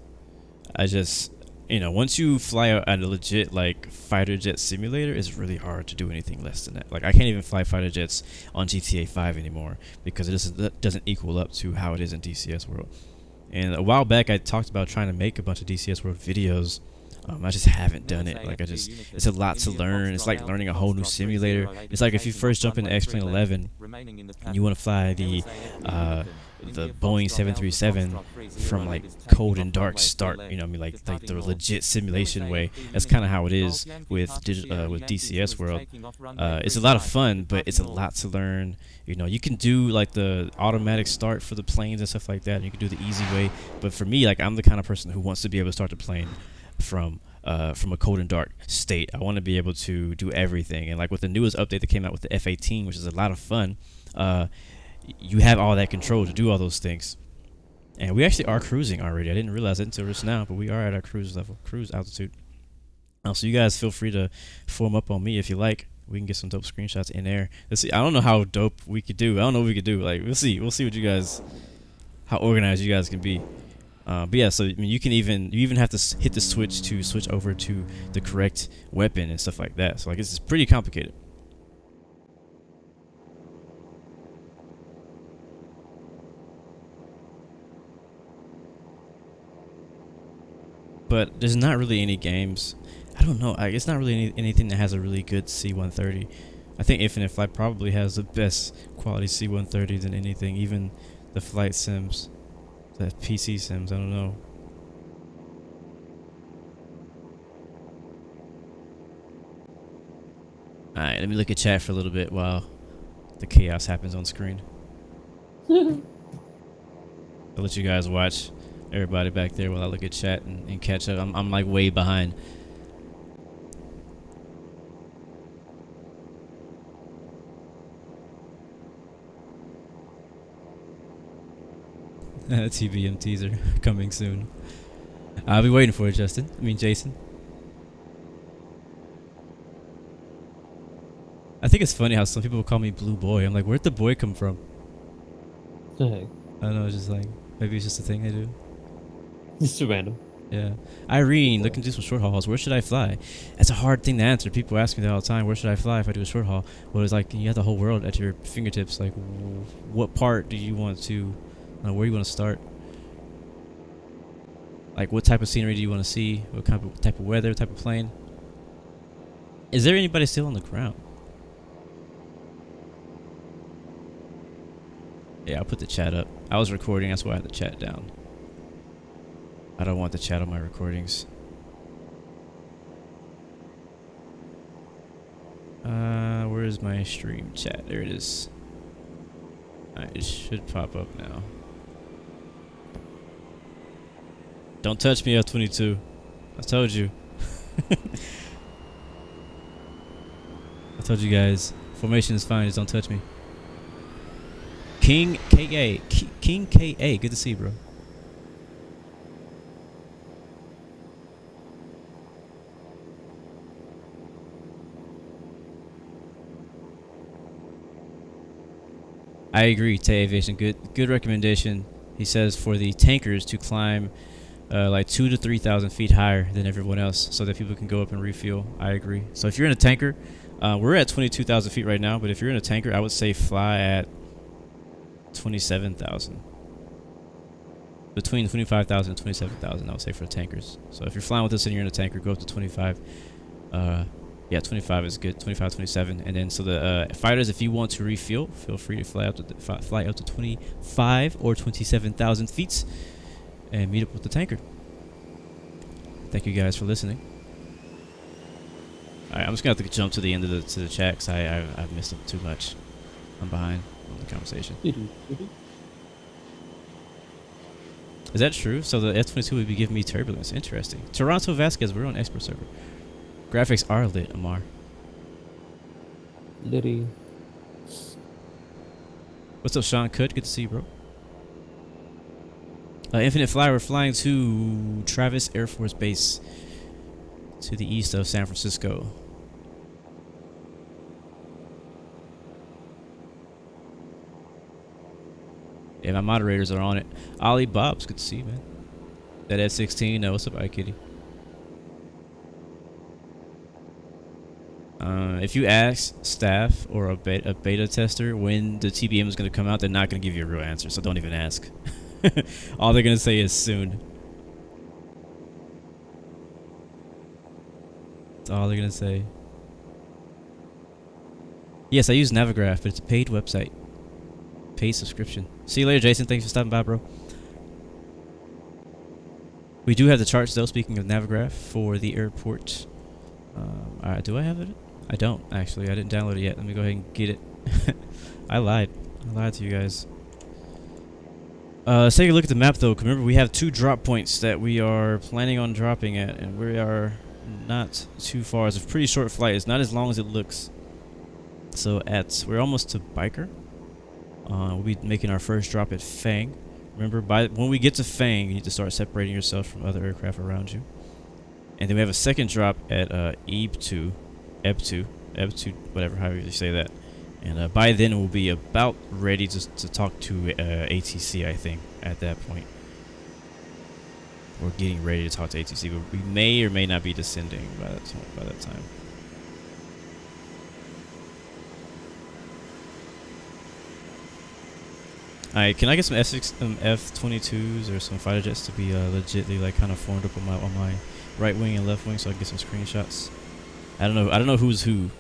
I just, once you fly a legit like fighter jet simulator, it's really hard to do anything less than that. Like, I can't even fly fighter jets on GTA 5 anymore, because it doesn't equal up to how it is in DCS World. And a while back I talked about trying to make a bunch of DCS World videos. I just haven't done it. Like, it's a lot to learn. It's like learning a whole new simulator. It's like if you first jump into X-Plane 11 and you want to fly the Boeing 737 from like cold and dark start, like the legit simulation way. That's kind of how it is with DCS World. It's a lot of fun, but it's a lot to learn. You can do like the automatic start for the planes and stuff like that, and you can do the easy way. But for me, like, I'm the kind of person who wants to be able to start the plane from a cold and dark state. I want to be able to do everything, and like with the newest update that came out with the F-18, which is a lot of fun, you have all that control to do all those things. And we actually are cruising already. I didn't realize it until just now, but we are at our cruise level, cruise altitude. So you guys feel free to form up on me if you like. We can get some dope screenshots in there. Let's see. I don't know how dope we could do. I don't know what we could do. Like, we'll see. We'll see what you guys, how organized you guys can be. But yeah, so I mean, you even have to hit the switch to switch over to the correct weapon and stuff like that. So like, it's pretty complicated. But there's not really any games. I don't know. It's not really anything that has a really good C-130. I think Infinite Flight probably has the best quality C-130 than anything, even the flight sims, the PC sims. I don't know. Alright, let me look at chat for a little bit while the chaos happens on screen. I'll let you guys watch everybody back there while I look at chat and catch up. I'm like way behind. TBM teaser coming soon. I'll be waiting for it, Justin. I mean, Jason. I think it's funny how some people call me Blue Boy. I'm like, where'd the boy come from? The heck? I don't know, it's just like, maybe it's just a thing I do. It's too random. Yeah. Irene, looking to do some short hauls. Where should I fly? That's a hard thing to answer. People ask me that all the time. Where should I fly if I do a short haul? Well, it's like you have the whole world at your fingertips. Like, what part do you want to, where do you want to start? Like, what type of scenery do you want to see? What type of weather, type of plane? Is there anybody still on the ground? Yeah, I'll put the chat up. I was recording, that's why I had the chat down. I don't want the chat on my recordings. Where is my stream chat? There it is. Alright, it should pop up now. Don't touch me, F-22. I told you. I told you guys. Formation is fine, just don't touch me. King KA. King KA. Good to see you, bro. I agree, Tay Aviation. Good recommendation. He says for the tankers to climb like 2,000 to 3,000 feet higher than everyone else, so that people can go up and refuel. I agree. So if you're in a tanker, we're at 22,000 feet right now, but if you're in a tanker, I would say fly at 27,000. Between 25,000 and 27,000, I would say for tankers. So if you're flying with us and you're in a tanker, go up to 25. Yeah, 25 is good. 25, 27, and then so the fighters, if you want to refuel, feel free to fly up to 25 or 27,000 feet, and meet up with the tanker. Thank you guys for listening. All right, I'm just gonna have to jump to the end of the chat because I've missed it too much. I'm behind on the conversation. Is that true? So the F-22 would be giving me turbulence. Interesting. Toronto Vasquez, we're on expert server. Graphics are lit, Amar. Liddy. What's up, Sean Cook? Good to see you, bro. Infinite Flyer, we're flying to Travis Air Force Base to the east of San Francisco. Yeah, my moderators are on it. Ollie Bob's, good to see you, man. That F-16, what's up, iKitty? If you ask staff or a beta tester when the TBM is going to come out, they're not going to give you a real answer, so don't even ask. All they're going to say is soon. That's all they're going to say. Yes, I use Navigraph, but it's a paid website. Paid subscription. See you later, Jason. Thanks for stopping by, bro. We do have the charts, though, speaking of Navigraph, for the airport. Do I have it? I don't, actually. I didn't download it yet. Let me go ahead and get it. I lied. I lied to you guys. Let's take a look at the map, though. Remember, we have 2 drop points that we are planning on dropping at, and we are not too far. It's a pretty short flight. It's not as long as it looks. So we're almost to BIKKR. We'll be making our first drop at FAANG. Remember, when we get to FAANG, you need to start separating yourself from other aircraft around you. And then we have a second drop at EBTUW, whatever, however you say that. And by then we'll be about ready to talk to ATC, I think, at that point. We're getting ready to talk to ATC, but we may or may not be descending by that time. Alright, can I get some F-22s or some fighter jets to be legitly like kind of formed up on my right wing and left wing, so I can get some screenshots? I don't know who's who,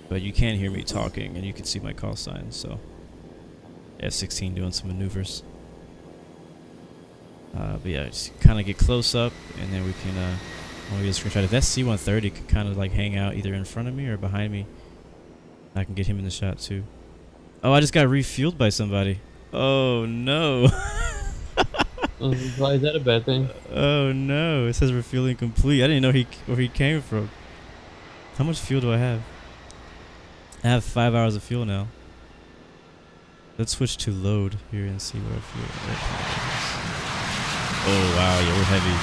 but you can hear me talking and you can see my call signs. So F-16 doing some maneuvers. But yeah, just kind of get close up, and then we can when we get a screenshot. If that C-130 could kind of like hang out either in front of me or behind me, I can get him in the shot too. Oh, I just got refueled by somebody. Oh no. Why is that a bad thing? Oh no, it says refueling complete. I didn't know where he came from. How much fuel do I have? I have 5 hours of fuel now. Let's switch to load here and see what our fuel is. Oh wow, yeah, we're heavy.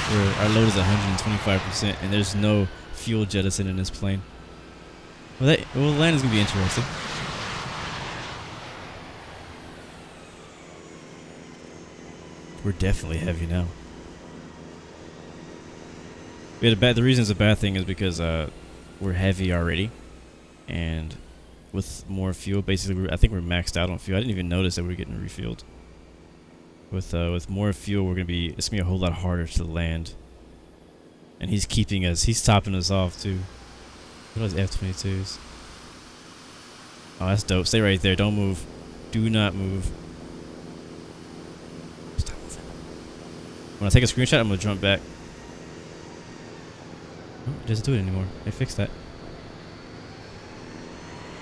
Our load is 125%, and there's no fuel jettison in this plane. Well, the land is gonna be interesting. We're definitely heavy now. Yeah, the reason it's a bad thing is because we're heavy already, and with more fuel, basically, I think we're maxed out on fuel. I didn't even notice that we were getting refueled. With more fuel, it's gonna be a whole lot harder to land. And he's topping us off too. What are those F-22s? Oh, that's dope. Stay right there. Don't move. Do not move. Stop moving. When I take a screenshot, I'm gonna jump back. Oh, it doesn't do it anymore. They fixed that.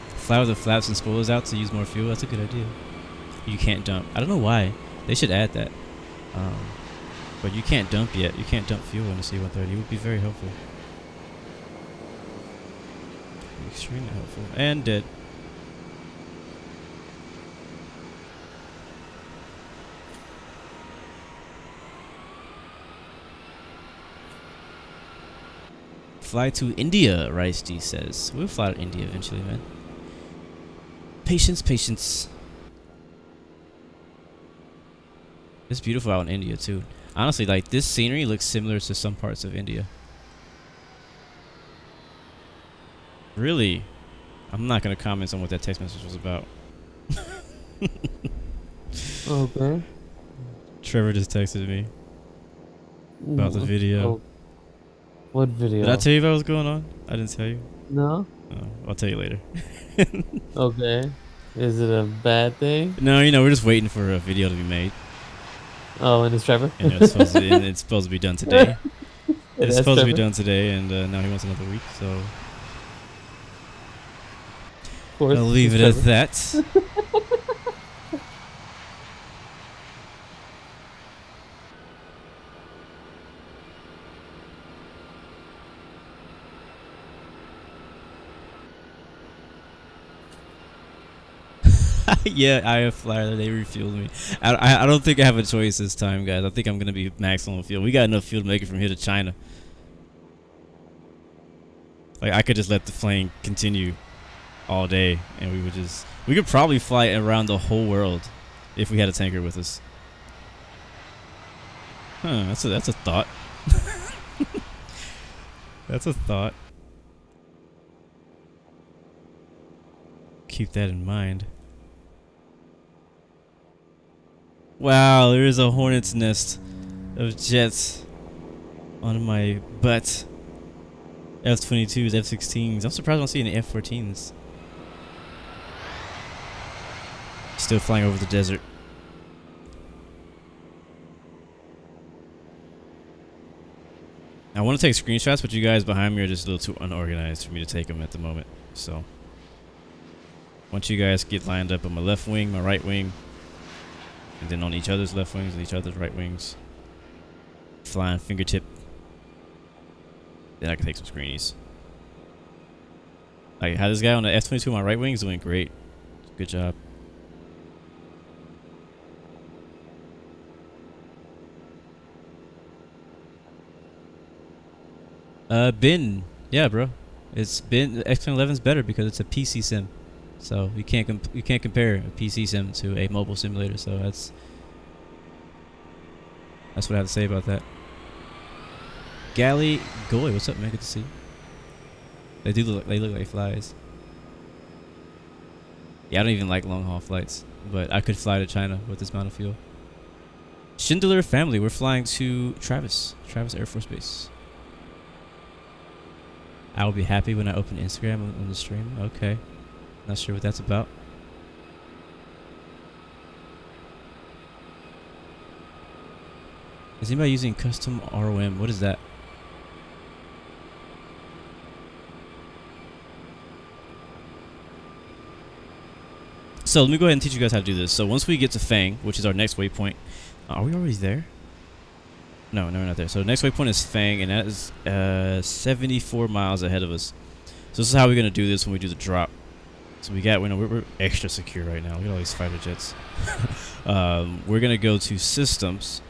Fly with the flaps and spoilers out to use more fuel. That's a good idea. You can't dump. I don't know why. They should add that. But you can't dump yet. You can't dump fuel on the C-130. It would be very helpful. Extremely helpful. And dead. Fly to India, Rice D says. We'll fly to India eventually, man. Patience, patience. It's beautiful out in India too. Honestly, like, this scenery looks similar to some parts of India. Really? I'm not gonna comment on what that text message was about. Okay. Trevor just texted me about the video. Oh. What video? Did I tell you about what's going on? I didn't tell you. No. Oh, I'll tell you later. Okay. Is it a bad thing? No, we're just waiting for a video to be made. Oh, and it's Trevor? And it's supposed to be done today. It's supposed to be done today, and now he wants another week, so of course, I'll leave it at that. Yeah, HiFlyer, they refueled me. I don't think I have a choice this time, guys. I think I'm gonna be maximum fuel. We got enough fuel to make it from here to China. Like, I could just let the plane continue all day, and we could probably fly around the whole world if we had a tanker with us. Huh? That's a thought. That's a thought. Keep that in mind. Wow, there is a hornet's nest of jets on my butt. F-22s, F-16s. I'm surprised I don't see any F-14s. Still flying over the desert. I want to take screenshots, but you guys behind me are just a little too unorganized for me to take them at the moment. So, once you guys get lined up on my left wing, my right wing, and then on each other's left wings and each other's right wings, flying fingertip, then I can take some screenies. Like, how this guy on the F-22 on my right wing is doing great. Good job. Yeah, bro. It's been X11's better because it's a PC sim, so you can't compare a PC sim to a mobile simulator. So that's what I have to say about that. Galley Goy, what's up, man? Good to see you. They look like flies. Yeah, I don't even like long haul flights, but I could fly to China with this amount of fuel. Schindler family, we're flying to Travis Air Force Base. I will be happy when I open Instagram on the stream. Okay. Not sure what that's about. Is anybody using custom ROM? What is that? So let me go ahead and teach you guys how to do this. So once we get to FAANG, which is our next waypoint, are we already there? No, we're not there. So the next waypoint is FAANG, and that is 74 miles ahead of us. So this is how we're gonna do this when we do the drop. So we're extra secure right now. Look at all these fighter jets. We're gonna go to systems,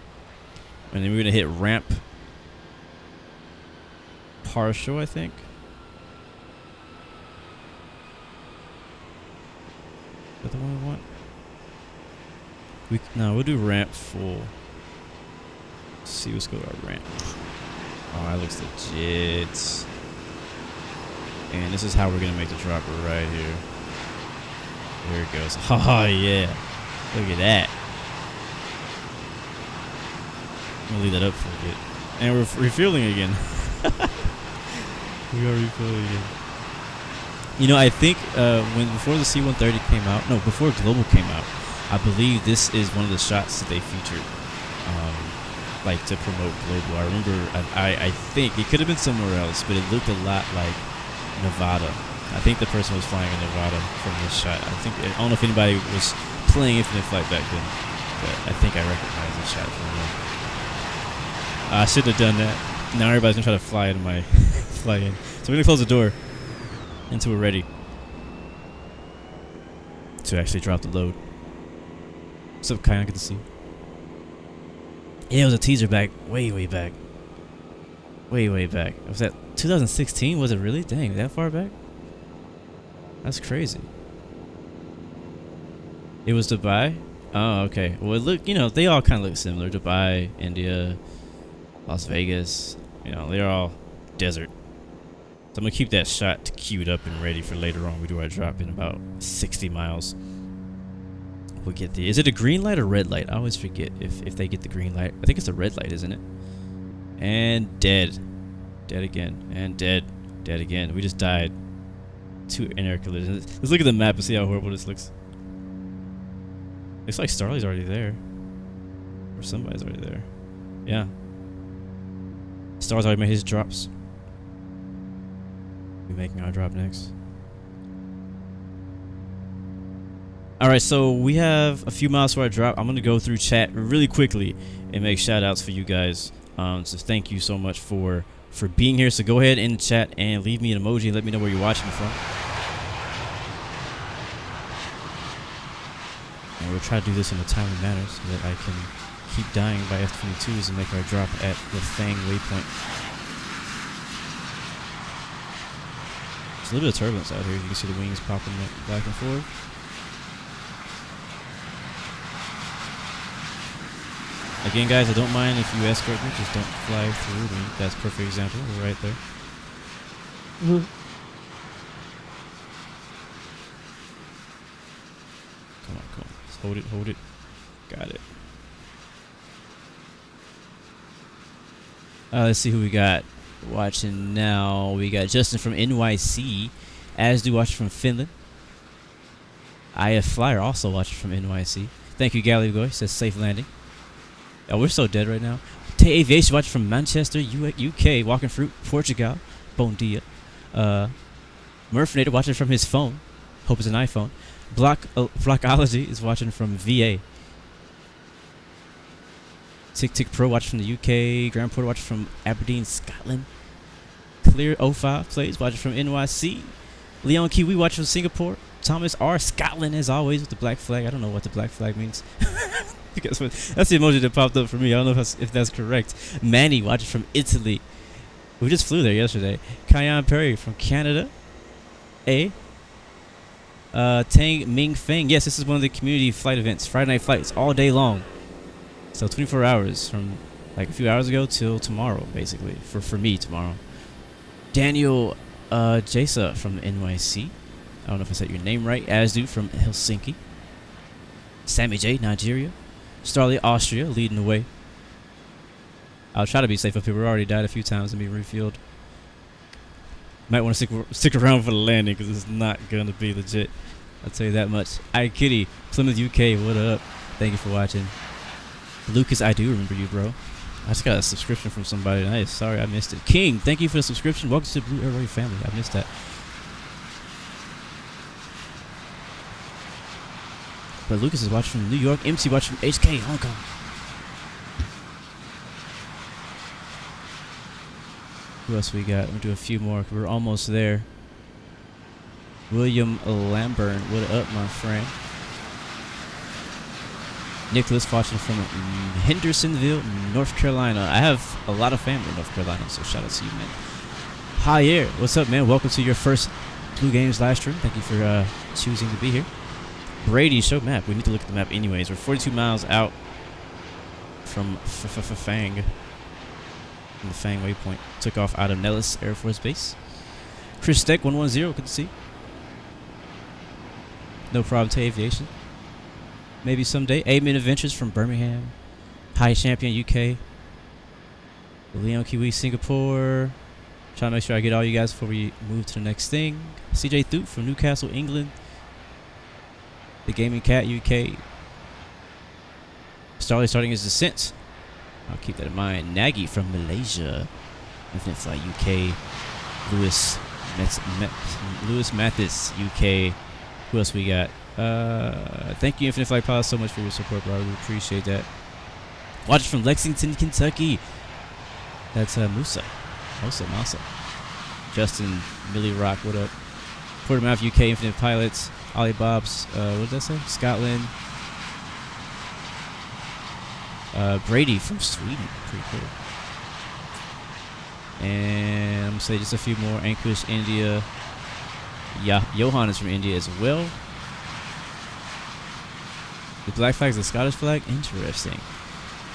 and then we're gonna hit ramp partial, I think. Is that the one we want? We'll do ramp full. Let's see, let's go to our ramp. Oh, that looks legit. And this is how we're gonna make the dropper right here. There it goes. Oh yeah. Look at that. I'm gonna leave that up for a bit. And we're refueling again. We are refueling again. You know, I think before the C-130 came out, no, before Global came out, I believe this is one of the shots that they featured, like to promote Global. I remember, I think it could have been somewhere else, but it looked a lot like Nevada. I think the person was flying in Nevada from this shot. I don't know if anybody was playing Infinite Flight back then, but I think I recognize this shot from there. I shouldn't have done that. Now everybody's gonna try to fly in my fly in. So we're gonna close the door until we're ready to actually drop the load. What's up, Kyan? Good to see you. Yeah, it was a teaser back, way back. Way back. Was that 2016? Was it really? Dang, that far back? That's crazy. It was Dubai? Oh, okay. Well, look, you know, they all kind of look similar. Dubai, India, Las Vegas. You know, they're all desert. So I'm going to keep that shot queued up and ready for later on. We do our drop in about 60 miles. We'll get the... Is it a green light or red light? I always forget if they get the green light. I think it's a red light, isn't it? And dead. Dead again. And dead. Dead again. We just died. 2 air collisions. Let's look at the map and see how horrible this looks. Looks like Starly's already there. Or somebody's already there. Yeah. Star's already made his drops. We'll be making our drop next. Alright, so we have a few miles for our drop. I'm going to go through chat really quickly and make shout outs for you guys. So thank you so much for being here. So go ahead in the chat and leave me an emoji and let me know where you're watching from. And we'll try to do this in a timely manner so that I can keep dying by F-22s and make our drop at the FAANG waypoint. There's a little bit of turbulence out here. You can see the wings popping back and forth. Again, guys, I don't mind if you escort me. Just don't fly through me. That's a perfect example. We're right there. Come on. Just hold it. Got it. Let's see who we got watching now. We got Justin from NYC. Asdu watching from Finland. HiFlyer also watching from NYC. Thank you, Galley. Says safe landing. Oh, we're so dead right now. Tay Aviation watching from Manchester, UK. Walking Fruit, Portugal. Bon dia. Murphinator watching from his phone. Hope it's an iPhone. Blockology is watching from VA. Tick Pro watching from the UK. Grand Porter watching from Aberdeen, Scotland. Clear 05 plays watching from NYC. Leon Kiwi watching from Singapore. Thomas R. Scotland as always with the black flag. I don't know what the black flag means. That's the emoji that popped up for me. I don't know if that's correct. Manny watching from Italy. We just flew there yesterday. Kyan Perry from Canada. A. Tang Ming Feng. Yes, this is one of the community flight events. Friday night flights all day long. So 24 hours from like a few hours ago till tomorrow, basically. For me tomorrow. Daniel Jasa from NYC. I don't know if I said your name right. Asdu from Helsinki. Sammy J, Nigeria. Starley, Austria, leading the way. I'll try to be safe up here. We already died a few times and be refueled. Might want to stick around for the landing because it's not going to be legit. I'll tell you that much. Kitty, Plymouth, UK, what up? Thank you for watching. Lucas, I do remember you, bro. I just got a subscription from somebody. Nice. Sorry, I missed it. King, thank you for the subscription. Welcome to the Blue Arrow family. I missed that. But Lucas is watching from New York. MC watching from HK, Hong Kong. Who else we got? We'll do a few more. We're almost there. William Lamburn, what up, my friend? Nicholas watching from Hendersonville, North Carolina. I have a lot of family in North Carolina, so shout out to you, man. Javier, what's up, man? Welcome to your first Blue Games live stream. Thank you for choosing to be here. Brady, show map. We need to look at the map anyways. We're 42 miles out from FAANG. From the FAANG waypoint. Took off out of Nellis Air Force Base. Chris Steck 110, good to see. No problem to aviation. Maybe someday. Amen Adventures from Birmingham. High Champion UK. Leon Kiwi Singapore. Trying to make sure I get all you guys before we move to the next thing. CJ Thoop from Newcastle, England. The Gaming Cat UK. Starley starting his descent. I'll keep that in mind. Nagy from Malaysia. Infinite Flight UK. Lewis Mathis UK. Who else we got? Thank you, Infinite Flight Pilots, so much for your support, bro. I really appreciate that. Watch from Lexington, Kentucky. That's Musa. Justin, Millie Rock, what up? Portsmouth, UK, Infinite Pilots. Ollie Bob's, what did that say? Scotland. Brady from Sweden. Pretty cool. And I'm going to say just a few more. Anchorage, India. Yeah, Johan is from India as well. The black flag is a Scottish flag? Interesting.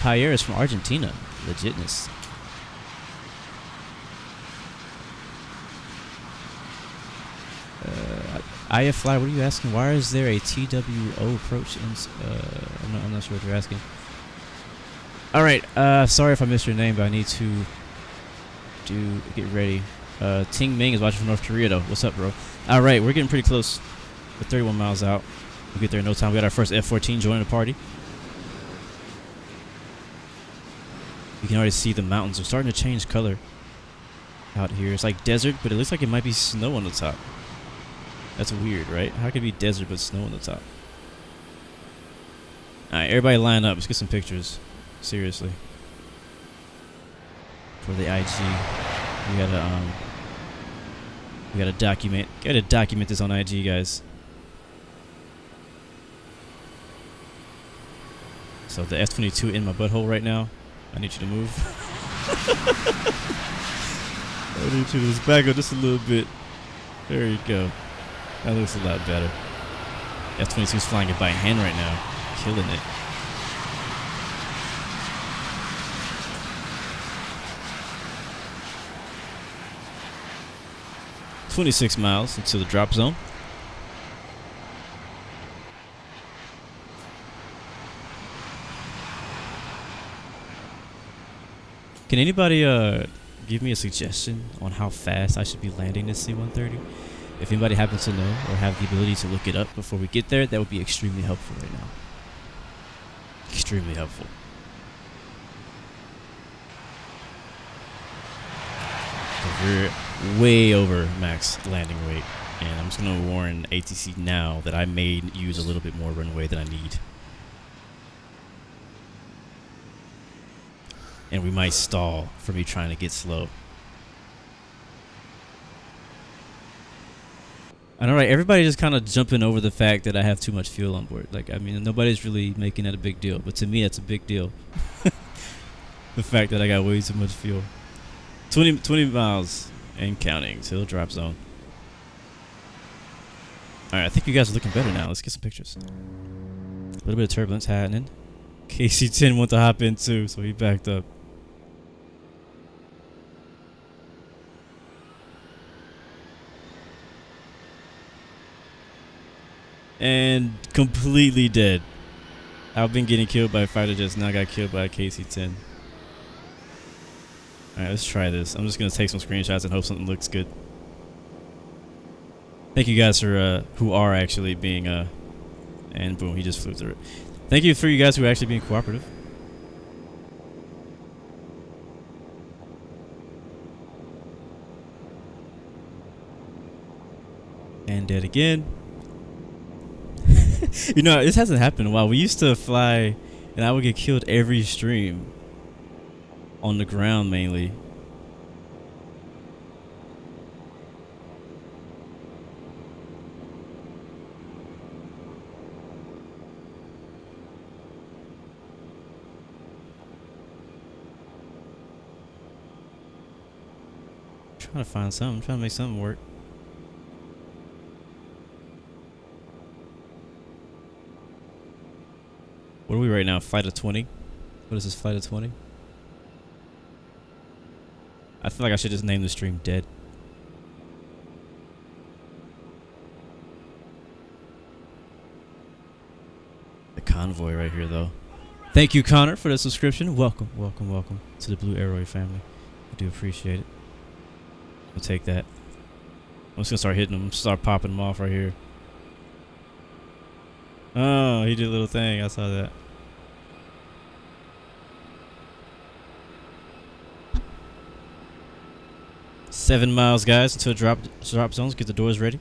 Javier is from Argentina. Legitness. HiFlyer, what are you asking? Why is there a TWO approach? I'm not sure what you're asking. Alright, sorry if I missed your name, but I need to get ready. Ting Ming is watching from North Korea, though. What's up, bro? Alright, we're getting pretty close. We're 31 miles out. We'll get there in no time. We got our first F-14 joining the party. You can already see the mountains are starting to change color out here. It's like desert, but it looks like it might be snow on the top. That's weird, right? How could it be desert but snow on the top? Alright, everybody line up. Let's get some pictures. Seriously. For the IG. We gotta document this on IG, guys. So the F-22 in my butthole right now. I need you to move. I need you to just back up just a little bit. There you go. That looks a lot better. F-22 is flying it by hand right now. Killing it. "26 miles into the drop zone. Can anybody give me a suggestion on how fast I should be landing this C-130? If anybody happens to know or have the ability to look it up before we get there, that would be extremely helpful right now. Extremely helpful. We're way over max landing weight, and I'm just going to warn ATC now that I may use a little bit more runway than I need. And we might stall for me trying to get slow. I know, right? Everybody just kind of jumping over the fact that I have too much fuel on board. Like, I mean, nobody's really making that a big deal, but to me, that's a big deal. The fact that I got way too much fuel. 20 miles and counting till drop zone. Alright, I think you guys are looking better now. Let's get some pictures. A little bit of turbulence happening. KC-10 went to hop in too, so he backed up. And completely dead. I've been getting killed by fighter jets, now I got killed by a KC-10. Alright, let's try this. I'm just going to take some screenshots and hope something looks good. Thank you guys for who are actually being and boom, he just flew through it. Thank you for you guys who are actually being cooperative. And dead again. You know, this hasn't happened in a while. We used to fly and I would get killed every stream. On the ground mainly. Trying to find something, trying to make something work. What are we right now? Flight of 20? What is this, flight of 20? I feel like I should just name the stream Dead. The convoy right here though. Thank you, Connor, for the subscription. Welcome, welcome, welcome to the Blue Arrow family. I do appreciate it. I'll take that. I'm just gonna start hitting them, start popping them off right here. Oh, he did a little thing. I saw that. Seven miles, guys, until drop zones. Get the doors ready.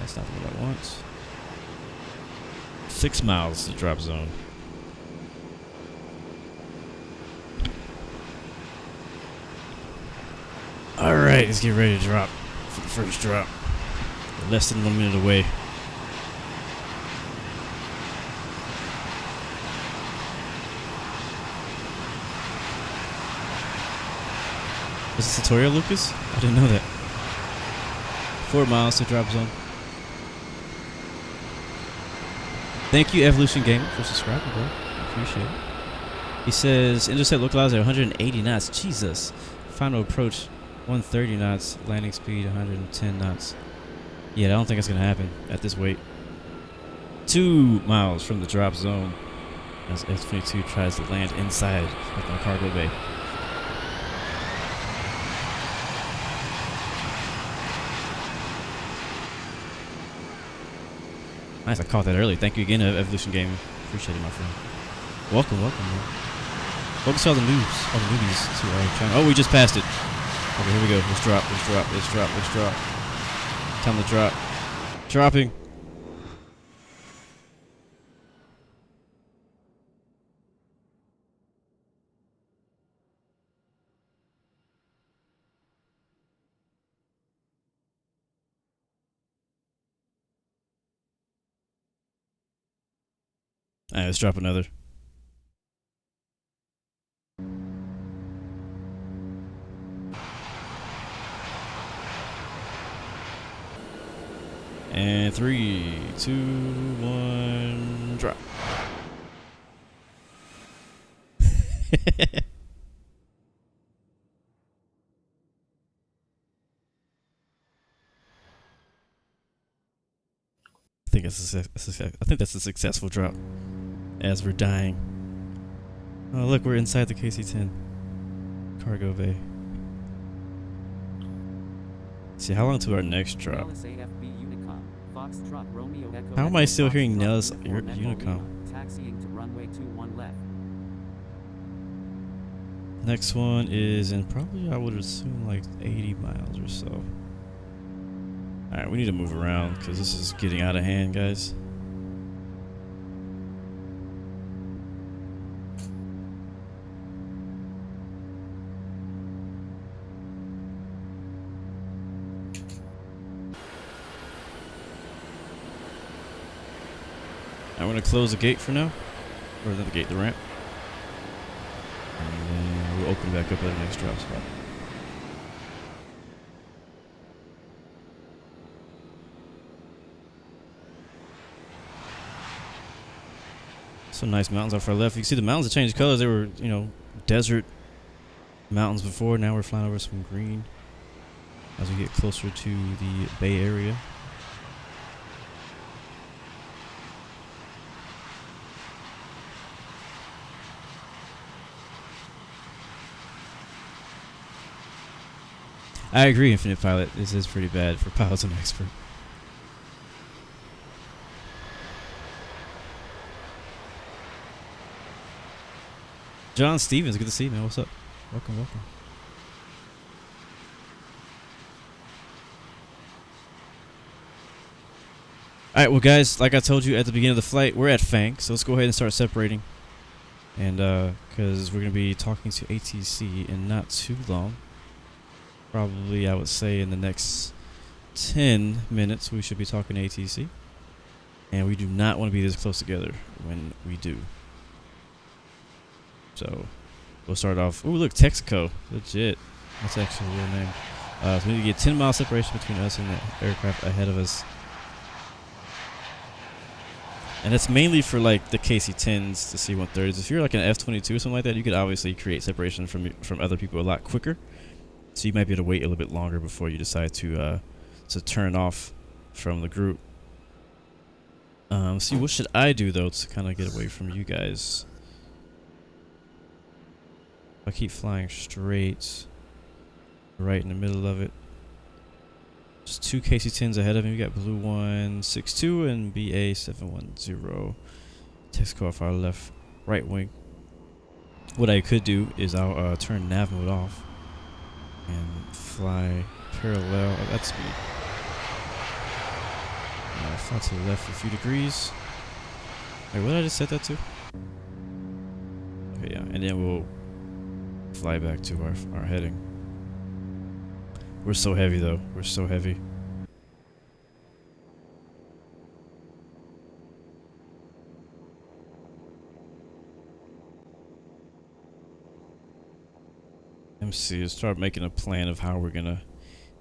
I stopped it at once. 6 miles to drop zone. All right, let's get ready to drop for the first drop. We're less than 1 minute away. Was this tutorial, Lucas? I didn't know that. 4 miles to drop zone. Thank you, Evolution Gamer, for subscribing, bro. I appreciate it. He says, intercept localizer at 180 knots. Jesus. Final approach, 130 knots. Landing speed, 110 knots. Yeah, I don't think it's going to happen at this weight. 2 miles from the drop zone as F-22 tries to land inside of my cargo bay. Nice, I caught that early. Thank you again, Evolution Gaming. Appreciate it, my friend. Welcome, welcome, man. Welcome to all the noobs, all the newbies to our channel. Oh, we just passed it. Okay, here we go. Let's drop, let's drop, let's drop, let's drop. Time to drop. Dropping. Alright, let's drop another. And 3, 2, 1, drop. I think that's a successful drop. As we're dying. Oh look, we're inside the KC-10 cargo bay. See, how long to our next drop? How am I still hearing Nellis Unicom? Taxiing to runway 21 left. Next one is in probably, I would assume, like 80 miles or so. Alright, we need to move around because this is getting out of hand, guys. I'm going to close the gate for now. or not the gate, the ramp. And then we'll open back up at the next drop spot. Some nice mountains off our left. You can see the mountains have changed colors. They were, you know, desert mountains before. Now we're flying over some green as we get closer to the Bay Area. I agree, Infinite Pilot. This is pretty bad for pilots and expert. John Stevens, good to see you, man. What's up? Welcome, welcome. Alright, well guys, like I told you at the beginning of the flight, we're at FAANG, so let's go ahead and start separating. And because we're going to be talking to ATC in not too long. Probably, I would say, in the next 10 minutes, we should be talking to ATC. And we do not want to be this close together when we do. So, we'll start off. Ooh, look, Texaco. Legit. That's actually a real name. So we need to get 10-mile separation between us and the aircraft ahead of us. And it's mainly for like the KC-10s, the C-130s. If you're like an F-22 or something like that, you could obviously create separation from other people a lot quicker. So you might be able to wait a little bit longer before you decide to turn off from the group. See, what should I do though to kind of get away from you guys? I keep flying straight, right in the middle of it. Just two KC-10s ahead of me. We got Blue 162 and BA 710. Texaco off our left, right wing. What I could do is I'll turn nav mode off and fly parallel at that speed. Fly to the left a few degrees. Wait, what did I just set that to? Okay, yeah, and then we'll fly back to our heading. We're so heavy though. We're so heavy. Let's see. Let's start making a plan of how we're gonna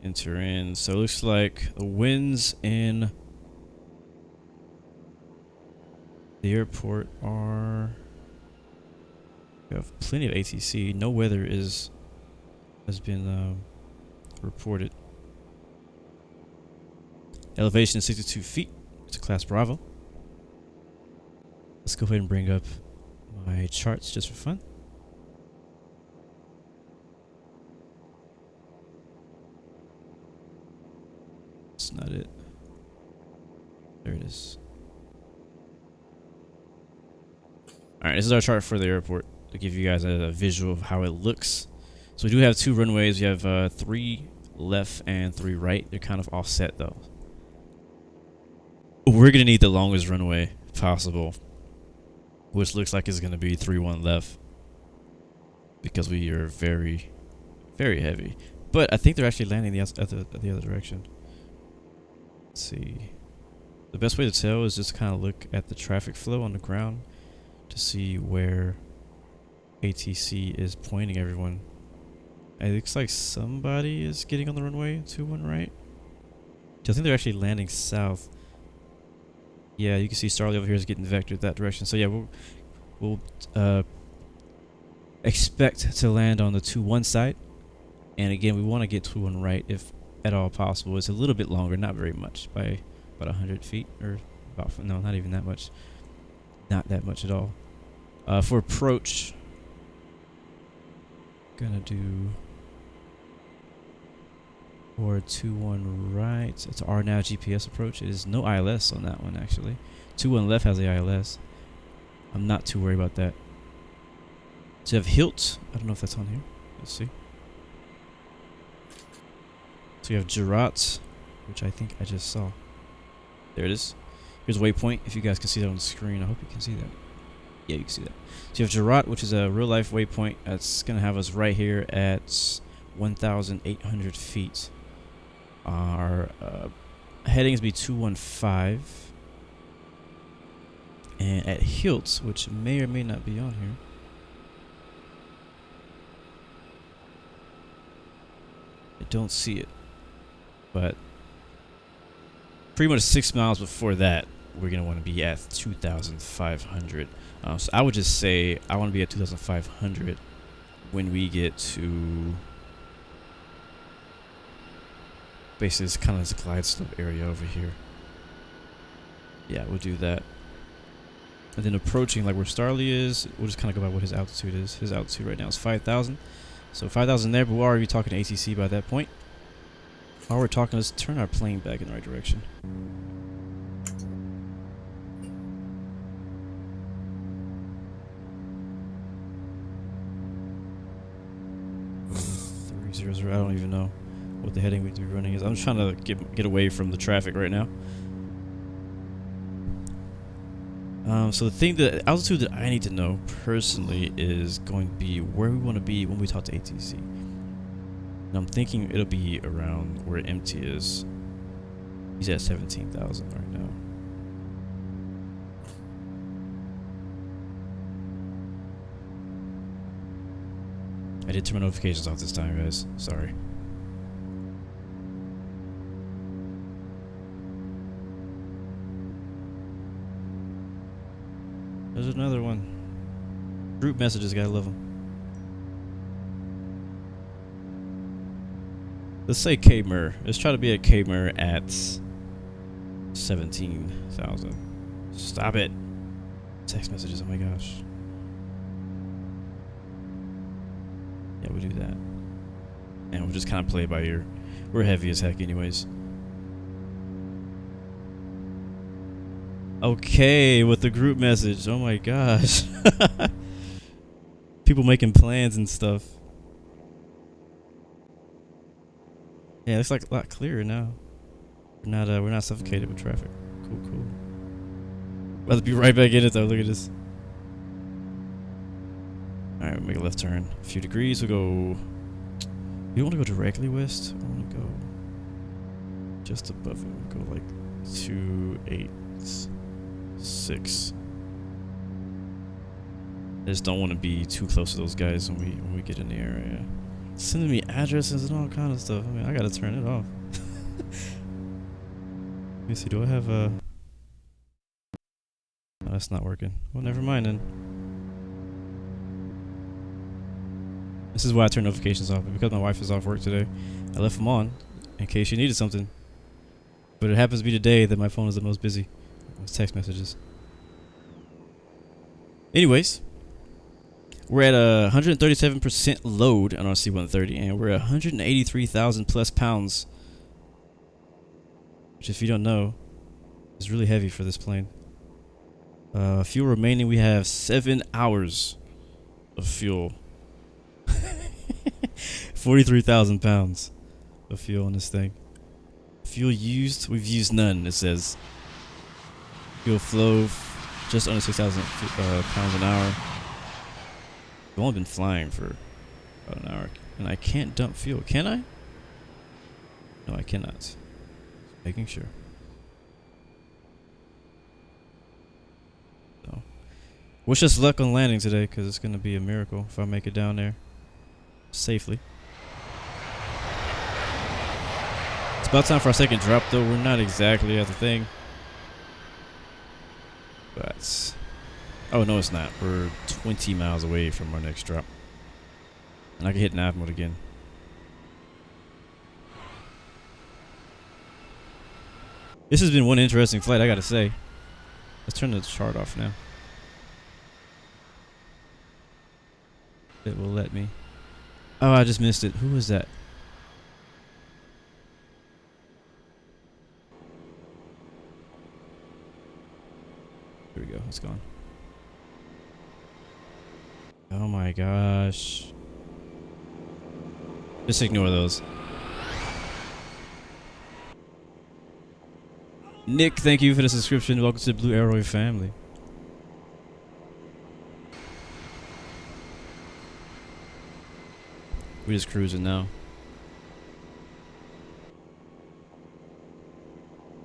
enter in. So it looks like the winds in the airport are. We have plenty of ATC. No weather has been reported. Elevation is 62 feet. It's a class Bravo. Let's go ahead and bring up my charts just for fun. That's not it. There it is. Alright, this is our chart for the airport to give you guys a visual of how it looks. So we do have two runways. We have 3 left and 3 right. They're kind of offset though. We're gonna need the longest runway possible, which looks like it's gonna be 3-1 left because we are very, very heavy. But I think they're actually landing the other direction. Let's see. The best way to tell is just kind of look at the traffic flow on the ground to see where ATC is pointing everyone. It looks like somebody is getting on the runway 2-1 right. I think they're actually landing south. Yeah, you can see Starley over here is getting vectored that direction. So yeah, we'll expect to land on the 2-1 side. And again, we want to get 2-1 right if at all possible. It's a little bit longer, not very much, by about 100 feet or about, no, not even that much. Not that much at all. For approach, gonna do or 2-1 right. It's our now GPS approach. It is no ILS on that one actually. 2-1 left has the ILS. I'm not too worried about that. So you have HILLT. I don't know if that's on here. Let's see. So you have Girat, which I think I just saw. There it is. Here's waypoint. If you guys can see that on the screen, I hope you can see that. Yeah, you can see that. So you have Girat, which is a real life waypoint. That's gonna have us right here at 1,800 feet. Our headings be 215, And at HILLT, which may or may not be on here. I don't see it. But pretty much 6 miles before that, we're going to want to be at 2,500. So I would just say I want to be at 2,500 when we get to basically it's kind of this glide slope area over here. Yeah, we'll do that. And then approaching like where Starly is, we'll just kind of go by what his altitude is. His altitude right now is 5,000. So 5,000 there, but we'll already be talking to ATC by that point. While we're talking, let's turn our plane back in the right direction. I don't even know what the heading we'd be running is. I'm just trying to get away from the traffic right now. So the altitude that I need to know personally is going to be where we want to be when we talk to ATC. And I'm thinking it'll be around where empty is. He's at 17,000 right now. I did turn my notifications off this time, guys. Sorry. There's another one. Group messages, gotta love them. Let's say KMER. Let's try to be at KMER at 17,000. Stop it. Text messages, oh my gosh. Yeah, we'll do that. And we'll just kind of play it by ear. We're heavy as heck anyways. Okay, with the group message. Oh my gosh. People making plans and stuff. Yeah, it looks like a lot clearer now. We're not suffocated with traffic. Cool, cool. About to be right back in it though. Look at this. Alright, we'll make a left turn. A few degrees, we'll go... You want to go directly west? I want to go just above it. We'll go like 286. I just don't want to be too close to those guys when we get in the area. Sending me addresses and all kind of stuff. I mean, I gotta turn it off. Let me see, do I have a... No, that's not working. Well, never mind then. This is why I turn notifications off. Because my wife is off work today, I left them on in case she needed something. But it happens to be today that my phone is the most busy. It's text messages. Anyways, we're at a 137% load on our C-130, and we're at 183,000 plus pounds. Which, if you don't know, is really heavy for this plane. Fuel remaining, we have 7 hours of fuel. 43,000 pounds of fuel on this thing. Fuel used, we've used none, it says. Fuel flow, just under 6,000 pounds an hour. We've only been flying for about an hour. And I can't dump fuel, can I? No, I cannot. Making sure. So, wish us luck on landing today, because it's going to be a miracle if I make it down there safely. It's about time for our second drop, though. We're not exactly at the thing. But... oh, no, it's not. We're 20 miles away from our next drop. And I can hit nav mode again. This has been one interesting flight, I gotta say. Let's turn the chart off now. It will let me. Oh, I just missed it. Who was that? Here we go. It's gone. Oh my gosh. Just ignore those. Nick, thank you for the subscription. Welcome to the Blue Arrow family. We're just cruising now.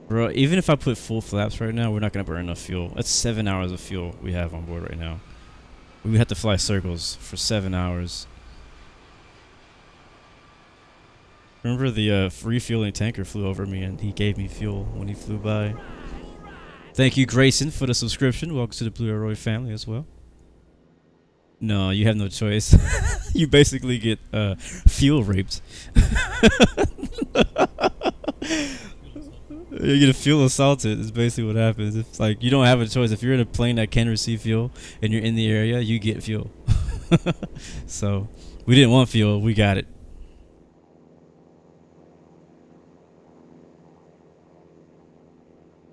Bro, even if I put full flaps right now, we're not gonna burn enough fuel. That's 7 hours of fuel we have on board right now. We have to fly circles for 7 hours. Remember the refueling tanker flew over me and he gave me fuel when he flew by. Thank you, Grayson, for the subscription. Welcome to the Blue Arroy family as well. No, you have no choice. You basically get fuel raped. You get fuel assaulted is basically what happens. It's like you don't have a choice. If you're in a plane that can receive fuel and you're in the area, you get fuel. So we didn't want fuel, we got it.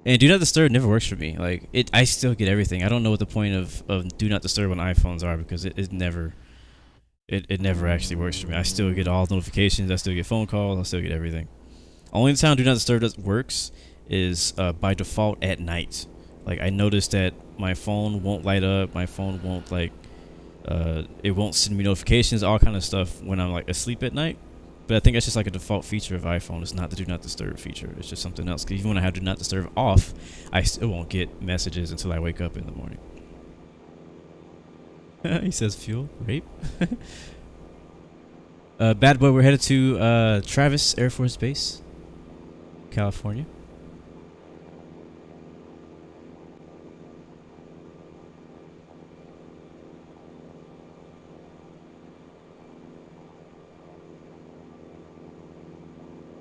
And do not disturb never works for me. Like I still get everything. I don't know what the point of do not disturb on iPhones are, because it never actually works for me. I still get all notifications. I still get phone calls. I still get everything. Only time do not disturb works is by default at night. Like I noticed that my phone won't light up. My phone won't it won't send me notifications, all kind of stuff when I'm like asleep at night. But I think that's just like a default feature of iPhone. It's not the do not disturb feature. It's just something else. 'Cause even when I have do not disturb off, I still won't get messages until I wake up in the morning. He says fuel rape. Bad boy, we're headed to Travis Air Force Base, California.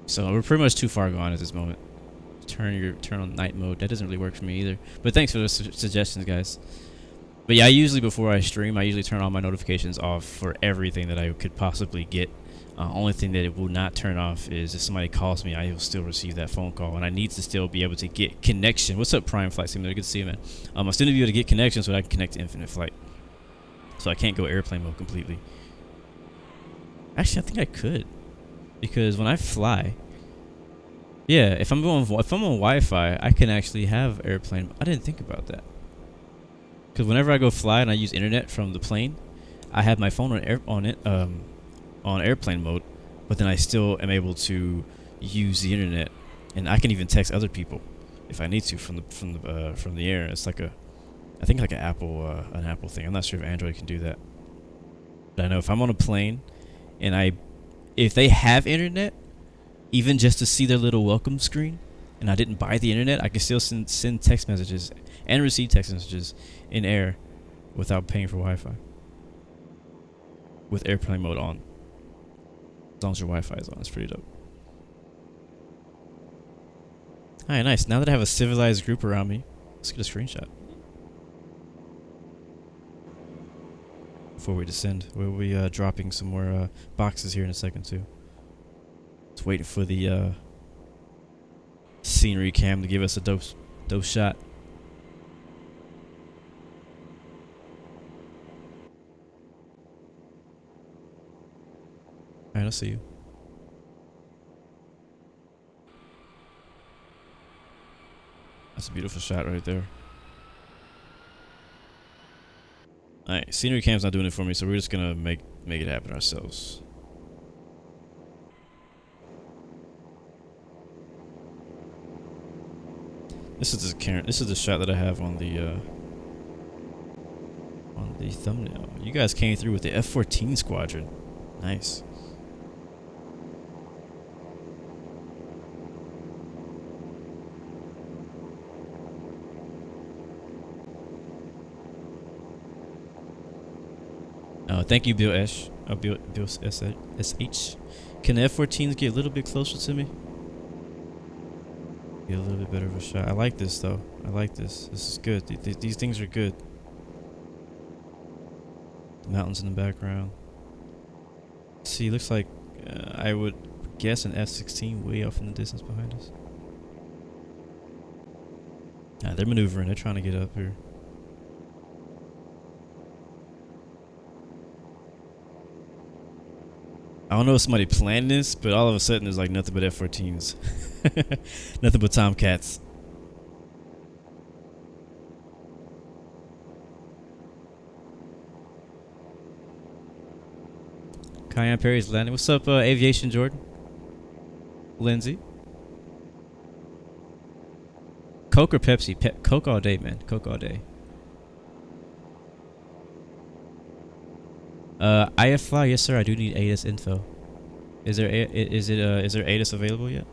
So we're pretty much too far gone at this moment. Turn on night mode. That doesn't really work for me either. But thanks for the suggestions, guys. But yeah, I usually before I stream, I usually turn all my notifications off for everything that I could possibly get. Only thing that it will not turn off is if somebody calls me, I will still receive that phone call, and I need to still be able to get connection. What's up, Prime Flight Simulator? Good to see you, man. I still need to be able to get connection so that I can connect to Infinite Flight. So I can't go airplane mode completely. Actually, I think I could, because when I fly, yeah, if I'm on Wi-Fi, I can actually have airplane. I didn't think about that. Because whenever I go fly and I use internet from the plane, I have my phone on airplane mode, but then I still am able to use the internet, and I can even text other people if I need to from the air. It's like I think like an Apple thing. I'm not sure if Android can do that, but I know if I'm on a plane and if they have internet, even just to see their little welcome screen, and I didn't buy the internet, I can still send text messages and receive text messages in air without paying for Wi-Fi with airplane mode on. As long as your Wi-Fi is on, it's pretty dope. Alright, nice. Now that I have a civilized group around me, let's get a screenshot. Before we descend, we'll be dropping some more boxes here in a second too. Just waiting for the scenery cam to give us a dope shot. Alright, I'll see you. That's a beautiful shot right there. Alright, scenery cam's not doing it for me, so we're just gonna make it happen ourselves. This is the shot that I have on the thumbnail. You guys came through with the F-14 squadron. Nice. Thank you, Bill Ash. Bill SH. Can the F-14s get a little bit closer to me? Get a little bit better of a shot. I like this though. I like this. This is good. These things are good. Mountains in the background. See, looks like I would guess an F-16 way off in the distance behind us. Nah, they're maneuvering. They're trying to get up here. I don't know if somebody planned this, but all of a sudden there's like nothing but F-14s. Nothing but Tomcats. Cayenne Perry's landing. What's up, Aviation Jordan? Lindsay. Coke or Pepsi? Coke all day, man. Coke all day. HiFlyer, yes sir. I do need ATIS info. Is there ATIS available yet?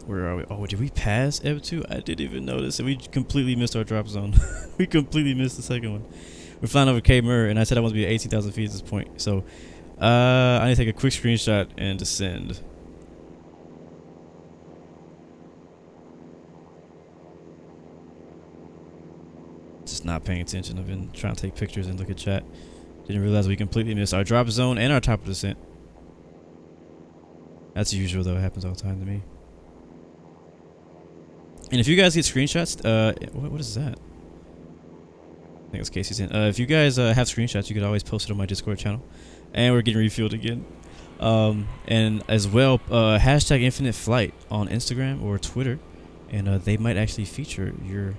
Where are we? Oh, did we pass EBTUW? I didn't even notice, and we completely missed our drop zone. We completely missed the second one. We're flying over KVAD, and I said I want to be at 18,000 feet at this point. So, I need to take a quick screenshot and descend. Just not paying attention. I've been trying to take pictures and look at chat. Didn't realize we completely missed our drop zone and our top of descent. That's usual though. It happens all the time to me. And if you guys get screenshots, what is that? I think it's Casey's in. If you guys have screenshots, you could always post it on my Discord channel. And we're getting refueled again. And as well, hashtag infinite flight on Instagram or Twitter, and they might actually feature your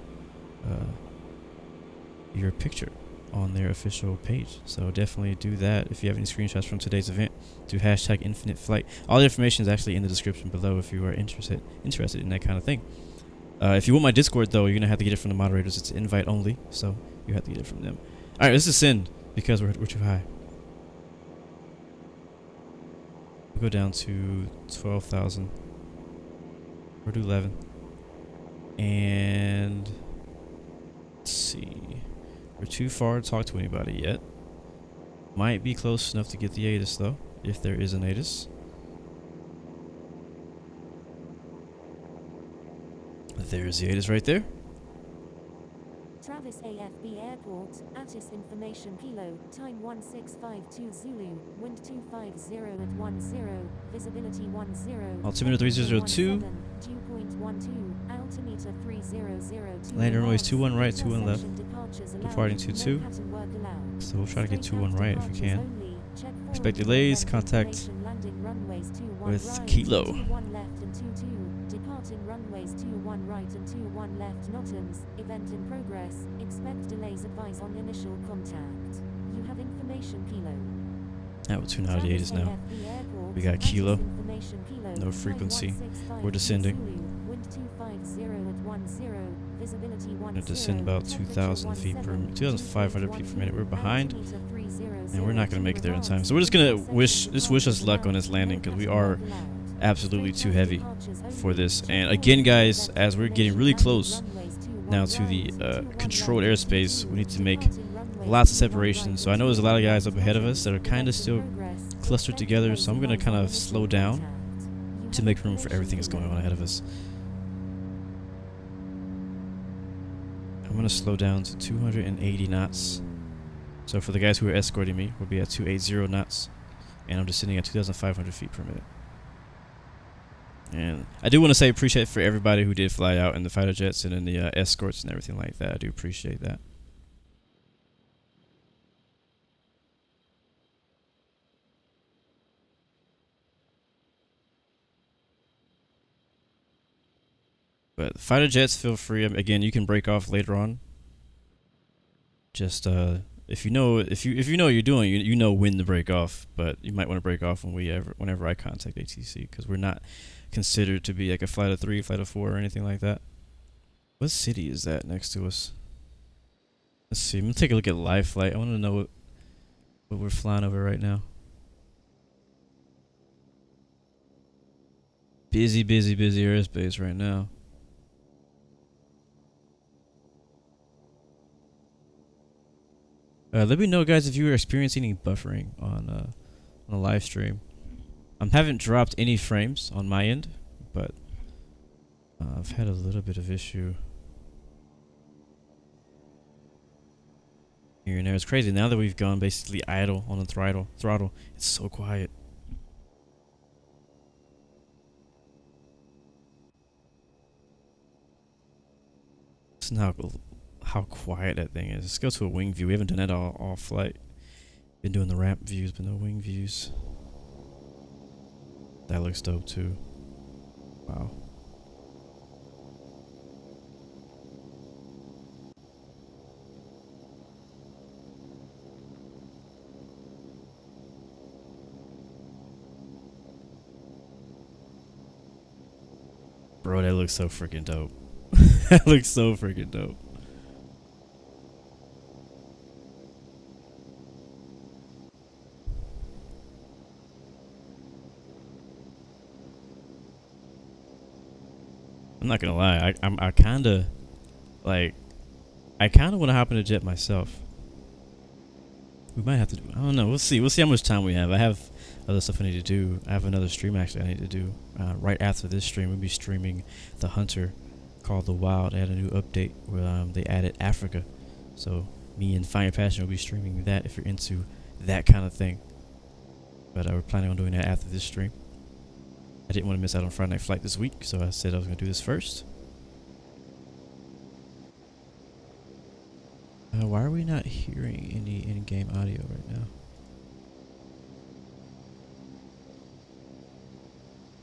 picture on their official page. So definitely do that. If you have any screenshots from today's event, do hashtag infinite flight. All the information is actually in the description below if you are interested in that kind of thing. If you want my Discord though, you're gonna have to get it from the moderators. It's invite only, so you have to get it from them. All right, let's ascend because we're too high. We'll go down to 12,000. We'll do 11. And let's see. We're too far to talk to anybody yet. Might be close enough to get the ATIS though, if there is an ATIS. There's the ATIS right there. Travis AFB Airport, ATIS information Kilo, time 1652 Zulu, wind 250 at 10, visibility 10, altimeter 3002, dew point 12, altimeter 3002, landing runways 21 right, 21 left, departing 22, so we'll try to get 21 right if we can. Expect delays, contact with Kilo. Departing runways 21 right and 21 left Notams, event in progress, expect delays, advise on initial contact. You have information Kilo. That will tune out of the ATIS now. We got Kilo, no frequency, we're descending. We're going to descend about 2,000 feet per minute, 2,500 feet per minute. We're behind, and we're not going to make it there in time. So we're just going to wish us luck on this landing because we are absolutely too heavy for this. And again guys, as we're getting really close now to the controlled airspace, we need to make lots of separation. So I know there's a lot of guys up ahead of us that are kind of still clustered together, so I'm going to kind of slow down to make room for everything that's going on ahead of us. I'm going to slow down to 280 knots. So for the guys who are escorting me, we'll be at 280 knots, and I'm descending at 2,500 feet per minute. And I do want to say appreciate for everybody who did fly out in the fighter jets and in the escorts and everything like that. I do appreciate that. But fighter jets, feel free. Again, you can break off later on. Just if you know what you're doing, you know when to break off. But you might want to break off whenever I contact ATC, because we're not considered to be like a flight of 3, flight of 4, or anything like that. What city is that next to us? Let's see. I'm gonna take a look at live flight. I want to know what we're flying over right now. Busy airspace right now. Let me know, guys, if you were experiencing any buffering on a live stream. I haven't dropped any frames on my end, but I've had a little bit of issue here and there. It's crazy now that we've gone basically idle on the throttle. It's so quiet. Listen how quiet that thing is. Let's go to a wing view. We haven't done that all flight. Been doing the ramp views, but no wing views. That looks dope too. Wow. Bro, that looks so freaking dope. That looks so freaking dope. I'm not gonna lie, I kinda like, I kinda wanna hop in a jet myself. We might have to do, I don't know, we'll see how much time we have. I have other stuff I need to do. I have another stream actually I need to do. Right after this stream, we'll be streaming the Hunter called The Wild. They had a new update where they added Africa. So me and Find Your Passion will be streaming that if you're into that kind of thing. But we're planning on doing that after this stream. I didn't want to miss out on Friday Night Flight this week, so I said I was going to do this first. Why are we not hearing any in-game audio right now?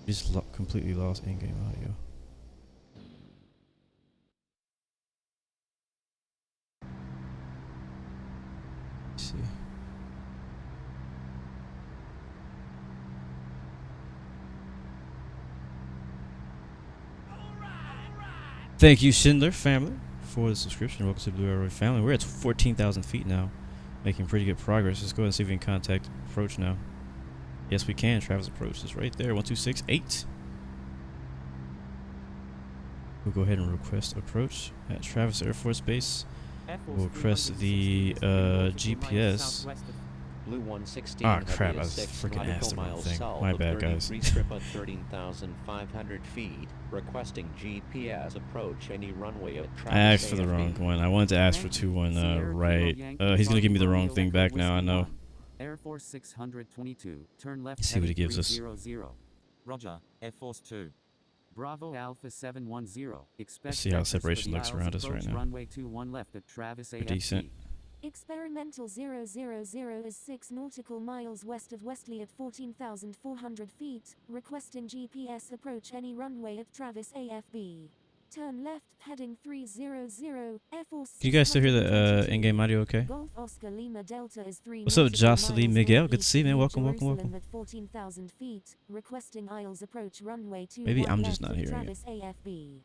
We just completely lost in-game audio. Let's see. Thank you, Schindler family, for the subscription. Welcome to the Blue Arrow family. We're at 14,000 feet now, making pretty good progress. Let's go ahead and see if we can contact approach now. Yes, we can. Travis approach is right there. 1268. We'll go ahead and request approach at Travis Air Force Base. We'll request the GPS. Blue 116. Ah, crap! I was freaking asked the wrong thing. My bad, guys. Strip at 13,500 feet. Requesting GPS approach any runway at Travis I asked for the AFB. wrong one. I wanted to ask for 21 right. He's gonna give me the wrong thing back now. I know. Air Force 622, turn left. Let's see what he gives us. Roger, Air Force 2. Bravo Alpha 710. Expect Let's see how vectors for separation the looks Isles around us right approach now. Runway 21 left at Travis AFB. Decent. Experimental 000 is 6 nautical miles west of Wesley at 14,400 feet, requesting GPS approach any runway at Travis AFB. Turn left, heading 300, Air Force. Can you guys still hear the in-game audio okay? Golf Oscar Lima Delta is 3 What's up, nautical Jocelyn miles Miguel? Good to northeast see you, man. of Welcome, welcome, Jerusalem welcome. At 14,000 feet, requesting Isles approach runway 21 Maybe I'm left just not at hearing it. Travis AFB.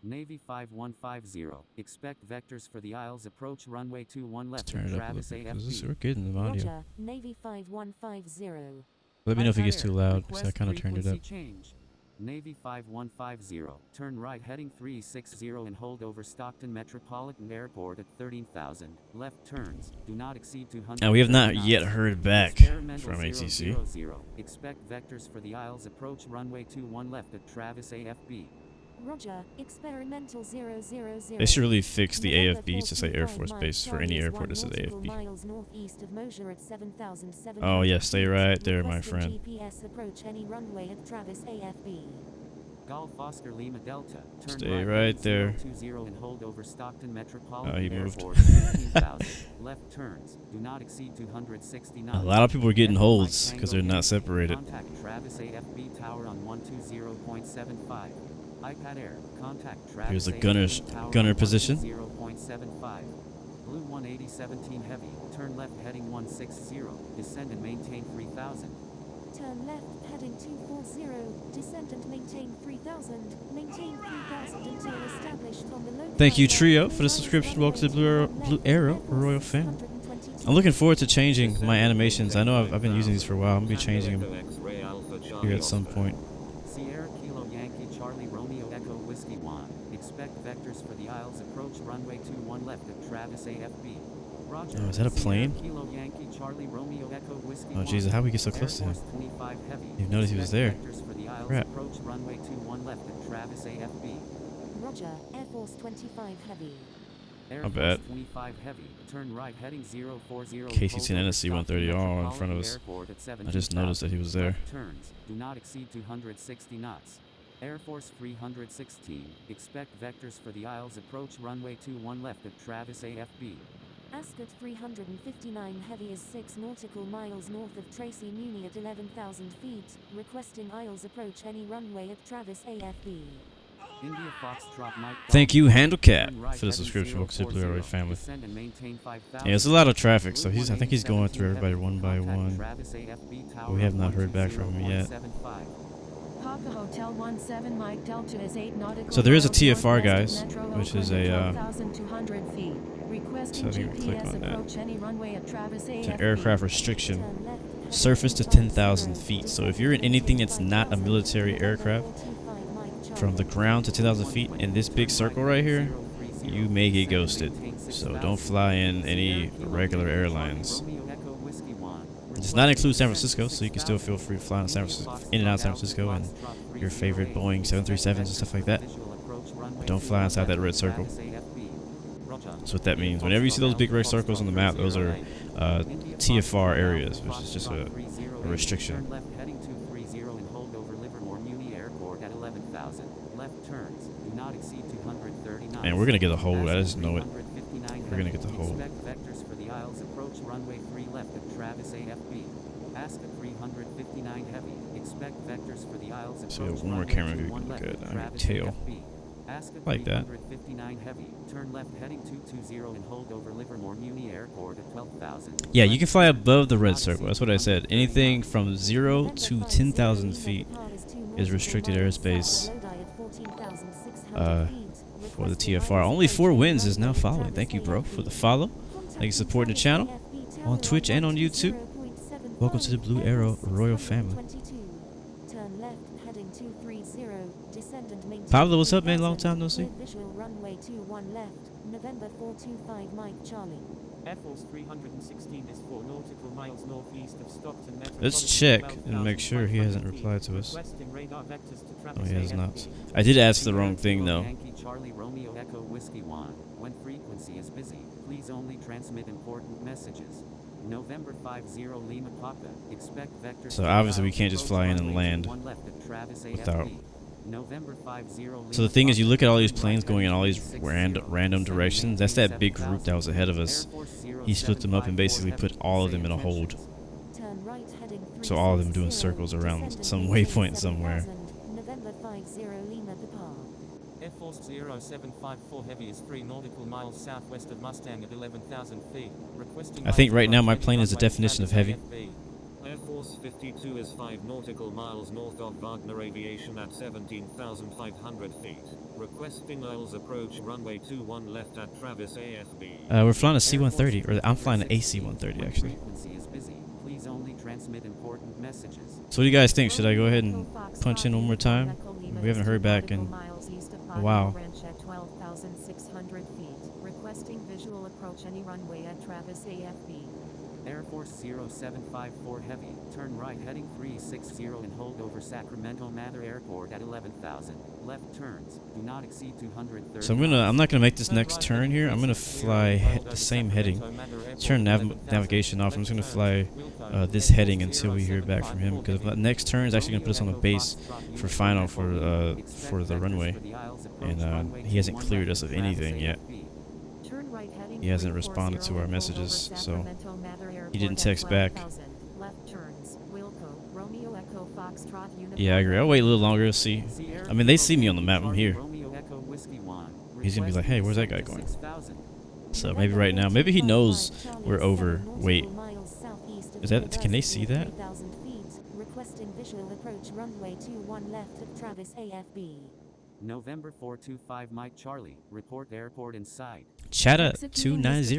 Navy 5150. Expect vectors for the Isles approach runway 21 Let's left turn at it up a Travis little bit, 'cause this, AFB. we're getting the audio. Roger, Navy 5150. Let me know if it gets too HiFlyer, loud, because I request kind of turned it up. frequency change. Navy 5150. Turn right heading 360 and hold over Stockton Metropolitan Airport at 13,000. Left turns. Do not exceed 200. And we have not yet heard back Experimental from ATC. 000. Expect vectors for the Isles approach runway 21 left at Travis AFB. Roger, experimental 000. They should really fix the November AFB to say Air 45 Force miles, Base for Charlie any is airport 1 that says nautical AFB. miles northeast of Mosier at 7,700 Oh yeah, stay feet, right there, my requesting friend. GPS approach any runway at Travis AFB. Golf Oscar Lima Delta. Turn Stay right right there. 20 and hold over Stockton Metropolitan he moved. Airport at 15,000. Left turns. Do not exceed 260 knots. A lot of people are getting Echo holds Mike because Tango they're not Yankee. separated. Contact Travis AFB Tower on 120.75. iPad Air. Contact Travis Here's the AFB Tower gunner on position. 120.75. Blue 18017 Heavy. Turn left heading 160. Descend and maintain 3000. Turn left, heading 240, descend and maintain 3,000, maintain 3,000 until established on the local. Thank you, Trio, for the subscription. Welcome to Blue Arrow Royal Family. I'm looking forward to changing my animations. I know I've been using these for a while. I'm going to be changing them here at some point. Sierra Kilo Yankee Charlie Romeo Echo Whiskey 1. Expect vectors for the Isles approach runway 21 left at Travis AFB. Roger. Oh, is that a plane? Sierra Kilo Yankee Charlie Romeo Echo Whiskey Oh 1. Jesus, how we get so Air close to him? Force 25 Heavy. Didn't notice he was there. Expect vectors for the Isles Crap. approach runway 21 left at Travis AFB. Roger, Air Force 25 Heavy. Air My Force bad. 25 Heavy. Turn right heading 040. KC-10 and a C-130 all in front of us. I just noticed that he was there. Left turns. Do not exceed 260 knots. Air Force 316. Expect vectors for the Isles approach runway 21 left at Travis AFB. Ascot 359 Heavy is 6 nautical miles north of Tracy Muni at 11,000 feet, requesting Isles approach any runway at Travis AFB. India Foxtrot Mike. Thank you, Handlecap, Turn right for the heading subscription. Welcome to the Blue 040. Arrow family. Descend and maintain 5,000. Yeah, there's a lot of traffic, so Blue I think he's going through everybody 18017 one by Contact one. Travis AFB But Tower we have on not heard back from him yet. 120.75. Papa Hotel 17 Mike Delta is 8 nautical So there is a miles TFR, northwest guys, of Metro which is Oakland a at 12,200 feet. Requesting so I think we click GPS on that. approach any runway at Travis It's an AFB. aircraft restriction. Surface to 10,000 feet. So if you're in anything that's not a military aircraft, from the ground to 10,000 feet in this big circle right here, you may get ghosted. So don't fly in any regular airlines. It does not include San Francisco, so you can still feel free to fly in and out of San Francisco and your favorite Boeing 737s and stuff like that. But don't fly inside that red circle. So what that means, whenever you see those big red circles on the map, those are TFR areas, which is just a restriction. Turn left heading 230 and hold over Livermore Muni Airport at 11,000. Left turns do not exceed 230 knots. Man, we're gonna get a hold. I just know it. We're gonna get the hold. Expect vectors for the aisles approach runway 3 left at Travis AFB. Ask at 359 heavy. Expect vectors for the aisles approach So we have one more runway camera 21 view. left Good. at I Travis mean, tail. AFB. Ask at Like that. 359 heavy. Turn left heading 220 and hold over Livermore Muni Airport at 12,000. Yeah, you can fly above the red circle. That's what I said. Anything from 0 to 10,000 feet is restricted airspace for the TFR. Only 4 wins is now following. Thank you, bro, for the follow. Thank you for supporting the channel on Twitch and on YouTube. Welcome to the Blue Arrow Royal family. Pablo, what's up, man? Long time no see. Runway 21 left, November 425 Mike Charlie. Air Force 316 is 4 nautical miles northeast of Stockton. Let's check and make sure he hasn't replied to us. Oh, he has not. I did ask for the wrong thing, though. Yankee Charlie Romeo Echo Whiskey 1. When frequency is busy, please only transmit important messages. November 50 Lima Papa. Expect vectors. So obviously we can't just fly in and land without. November 50 So the thing is, you look at all these planes going in all these random directions. That's that big group that was ahead of us. He split them up and basically put all of them in a hold. So all of them doing circles around some waypoint somewhere. November 50 Lima BIKKR. Air Force 0754 Heavy is 3 nautical miles southwest of Mustang at 11,000 feet. Requesting I think right now my plane is the definition of heavy. Air Force 52 is 5 nautical miles north of Wagner Aviation at 17,500 feet. Requesting Earls approach runway 21 left at Travis AFB. We're flying a C-130, or I'm flying an AC-130 actually. Frequency is busy. Please only transmit important messages. So what do you guys think? Should I go ahead and punch in one more time? We haven't heard back in a while. 12,600 feet. Requesting visual approach any runway at Travis AFB. Air Force 0754 Heavy, turn right heading 360 and hold over Sacramento Mather Airport at 11,000. Left turns, do not exceed 230. So I'm not gonna make this next turn here. I'm gonna fly the same heading. Turn navigation off. I'm just gonna fly this heading until we hear back from him, because the next turn is actually gonna put us on the base for final for the runway, and he hasn't cleared us of anything yet. He hasn't responded to our messages, so he didn't text back. Yeah, I agree. I'll wait a little longer to see. I mean, they see me on the map. I'm here. He's gonna be like, hey, where's that guy going? So maybe right now, maybe he knows we're overweight. Is that? Can they see that? Requesting visual approach runway 21 left at Travis AFB. November 425 Mike Charlie, report airport inside. Chatta 290.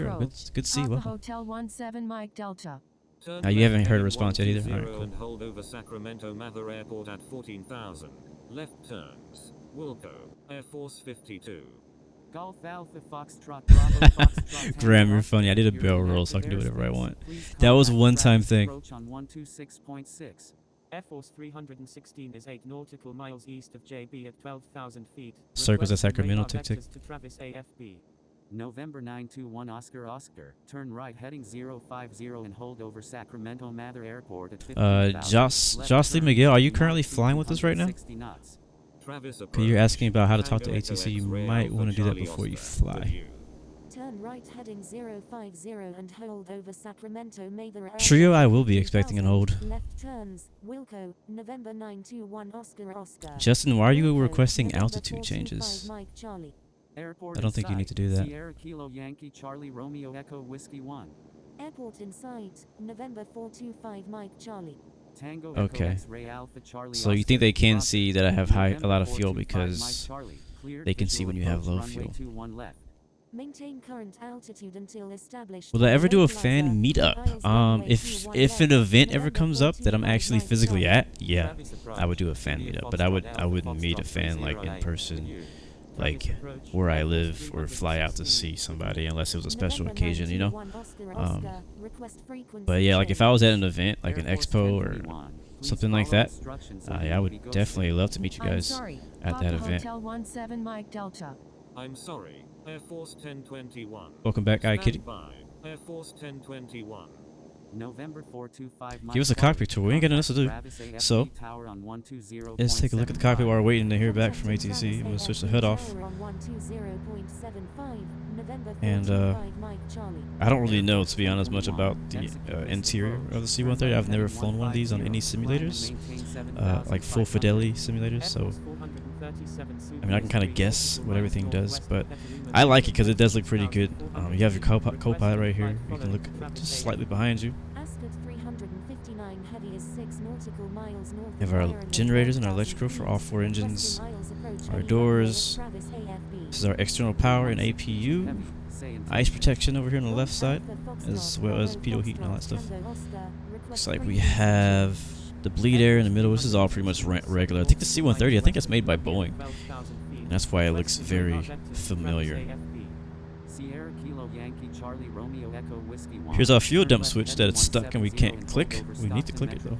Good to see you. Welcome. Hotel 17 Mike Delta. You haven't heard a response yet either. All right, cool. And hold over Sacramento Mather Airport at 14,000. Left turns. Wilco, Air Force 52. Golf Alpha Foxtrot Bravo Foxtrot. Graham, you're funny. I did a bell roll so I can do whatever I want. That was a one-time thing. Approach on 126.6. Air Force 316 is 8 nautical miles east of JB at 12,000 feet. Circles at Sacramento, Requesting tick, radar vectors to Travis AFB. November 921 Oscar, turn right heading 050 and hold over Sacramento Mather Airport at 15,000. Jocelyn Miguel, are you currently flying with us right now? Travis Okay, you're asking about how to talk to ATC. You might want to do that before you fly. Turn right heading 050 and hold over Sacramento Mather. Trio, I will be expecting an hold. Left turns, Wilco, November 921 Oscar. Justin, why are you requesting altitude changes? Mike Charlie. Airport I don't think you need to do that. Sierra Kilo Yankee Charlie Romeo Echo Whiskey 1. Airport in sight, November 425 Mike Charlie. Tango Okay. Echo X-ray Alpha Charlie So you Oscar think they can Rocket, see that I have a lot of November fuel 425 Mike because Charlie, cleared they can see visual when you have approach low runway fuel. 21 left. Maintain current altitude until established. Will I ever do a Localizer. fan meetup? Miles runway If 21 an left, event ever November comes up that I'm 425 actually Mike physically Charlie. at, yeah, Travis approach. I would do a fan India meetup. But Foxtrot I wouldn't Alpha meet a Foxtrot fan like in 308 person, continue. like Travis approach. where I Air Force live, or fly out to 316. see somebody, unless it was a special November occasion, you know. 91 Oscar, Um, Oscar. Request frequency But yeah, like if I was at an event, like Air an Force expo or 1031, please something like follow that, instructions yeah, I immediately would go definitely straight. love to meet you I'm guys sorry. at Papa that event. Hotel 17 Mike Delta. I'm sorry. Air Force 1021. Welcome back, Stand Kitty. by. Air Force 1021. November 425 Give us a cockpit tour. We ain't got nothing else to do. So, let's take a look at the cockpit while we're waiting to hear back from ATC. I'm gonna switch the hood off. And I don't really know, to be honest, much about the interior of the C-130. I've never flown one of these on any simulators, like full fidelity simulators. So, I mean, I can kind of guess what everything does, but I like it because it does look pretty good. You have your co-pilot right here. You can look just slightly behind you. We have our generators and our electrical for all 4 engines. Our doors. This is our external power and APU. Ice protection over here on the left side, as well as pitot heat and all that stuff. Looks like we have the bleed air in the middle. This is all pretty much regular. I think the C-130, I think that's made by Boeing. And that's why it looks very familiar. Here's our fuel dump switch that it's stuck and we can't click. We need to click it though.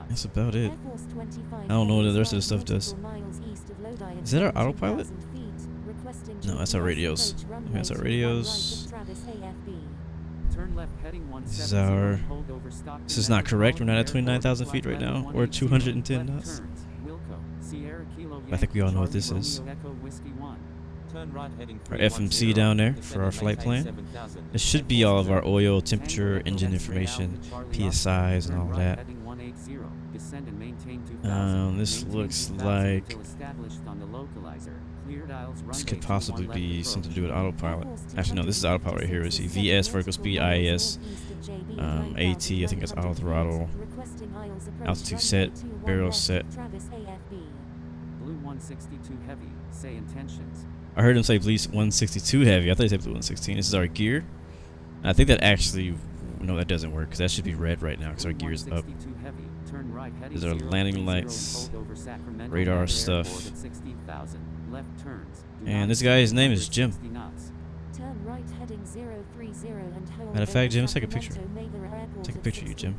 That's about it. I don't know what the rest of the stuff does. Is that our autopilot? No, that's our radios. That's our radios. This is not correct. We're not at 29,000 feet right now. We're at 210 knots. I think we all know what this is. Our FMC down there for our flight plan. This should be all of our oil, temperature, engine information, PSIs, and all that. This looks like this could possibly be something to do with autopilot. Actually, no, this is autopilot right here. We see VS, vertical speed, IAS, AT, I think that's auto throttle, altitude set, barrel set. Blue 162 heavy, say intentions. I heard him say Blue 162 heavy. I thought he said Blue 116. This is our gear. And I think that actually, no, that doesn't work because that should be red right now because our gear is up. These are landing lights, radar stuff. And this guy's name is Jim. Matter of fact, Jim, let's take a picture. Take a picture of you, Jim.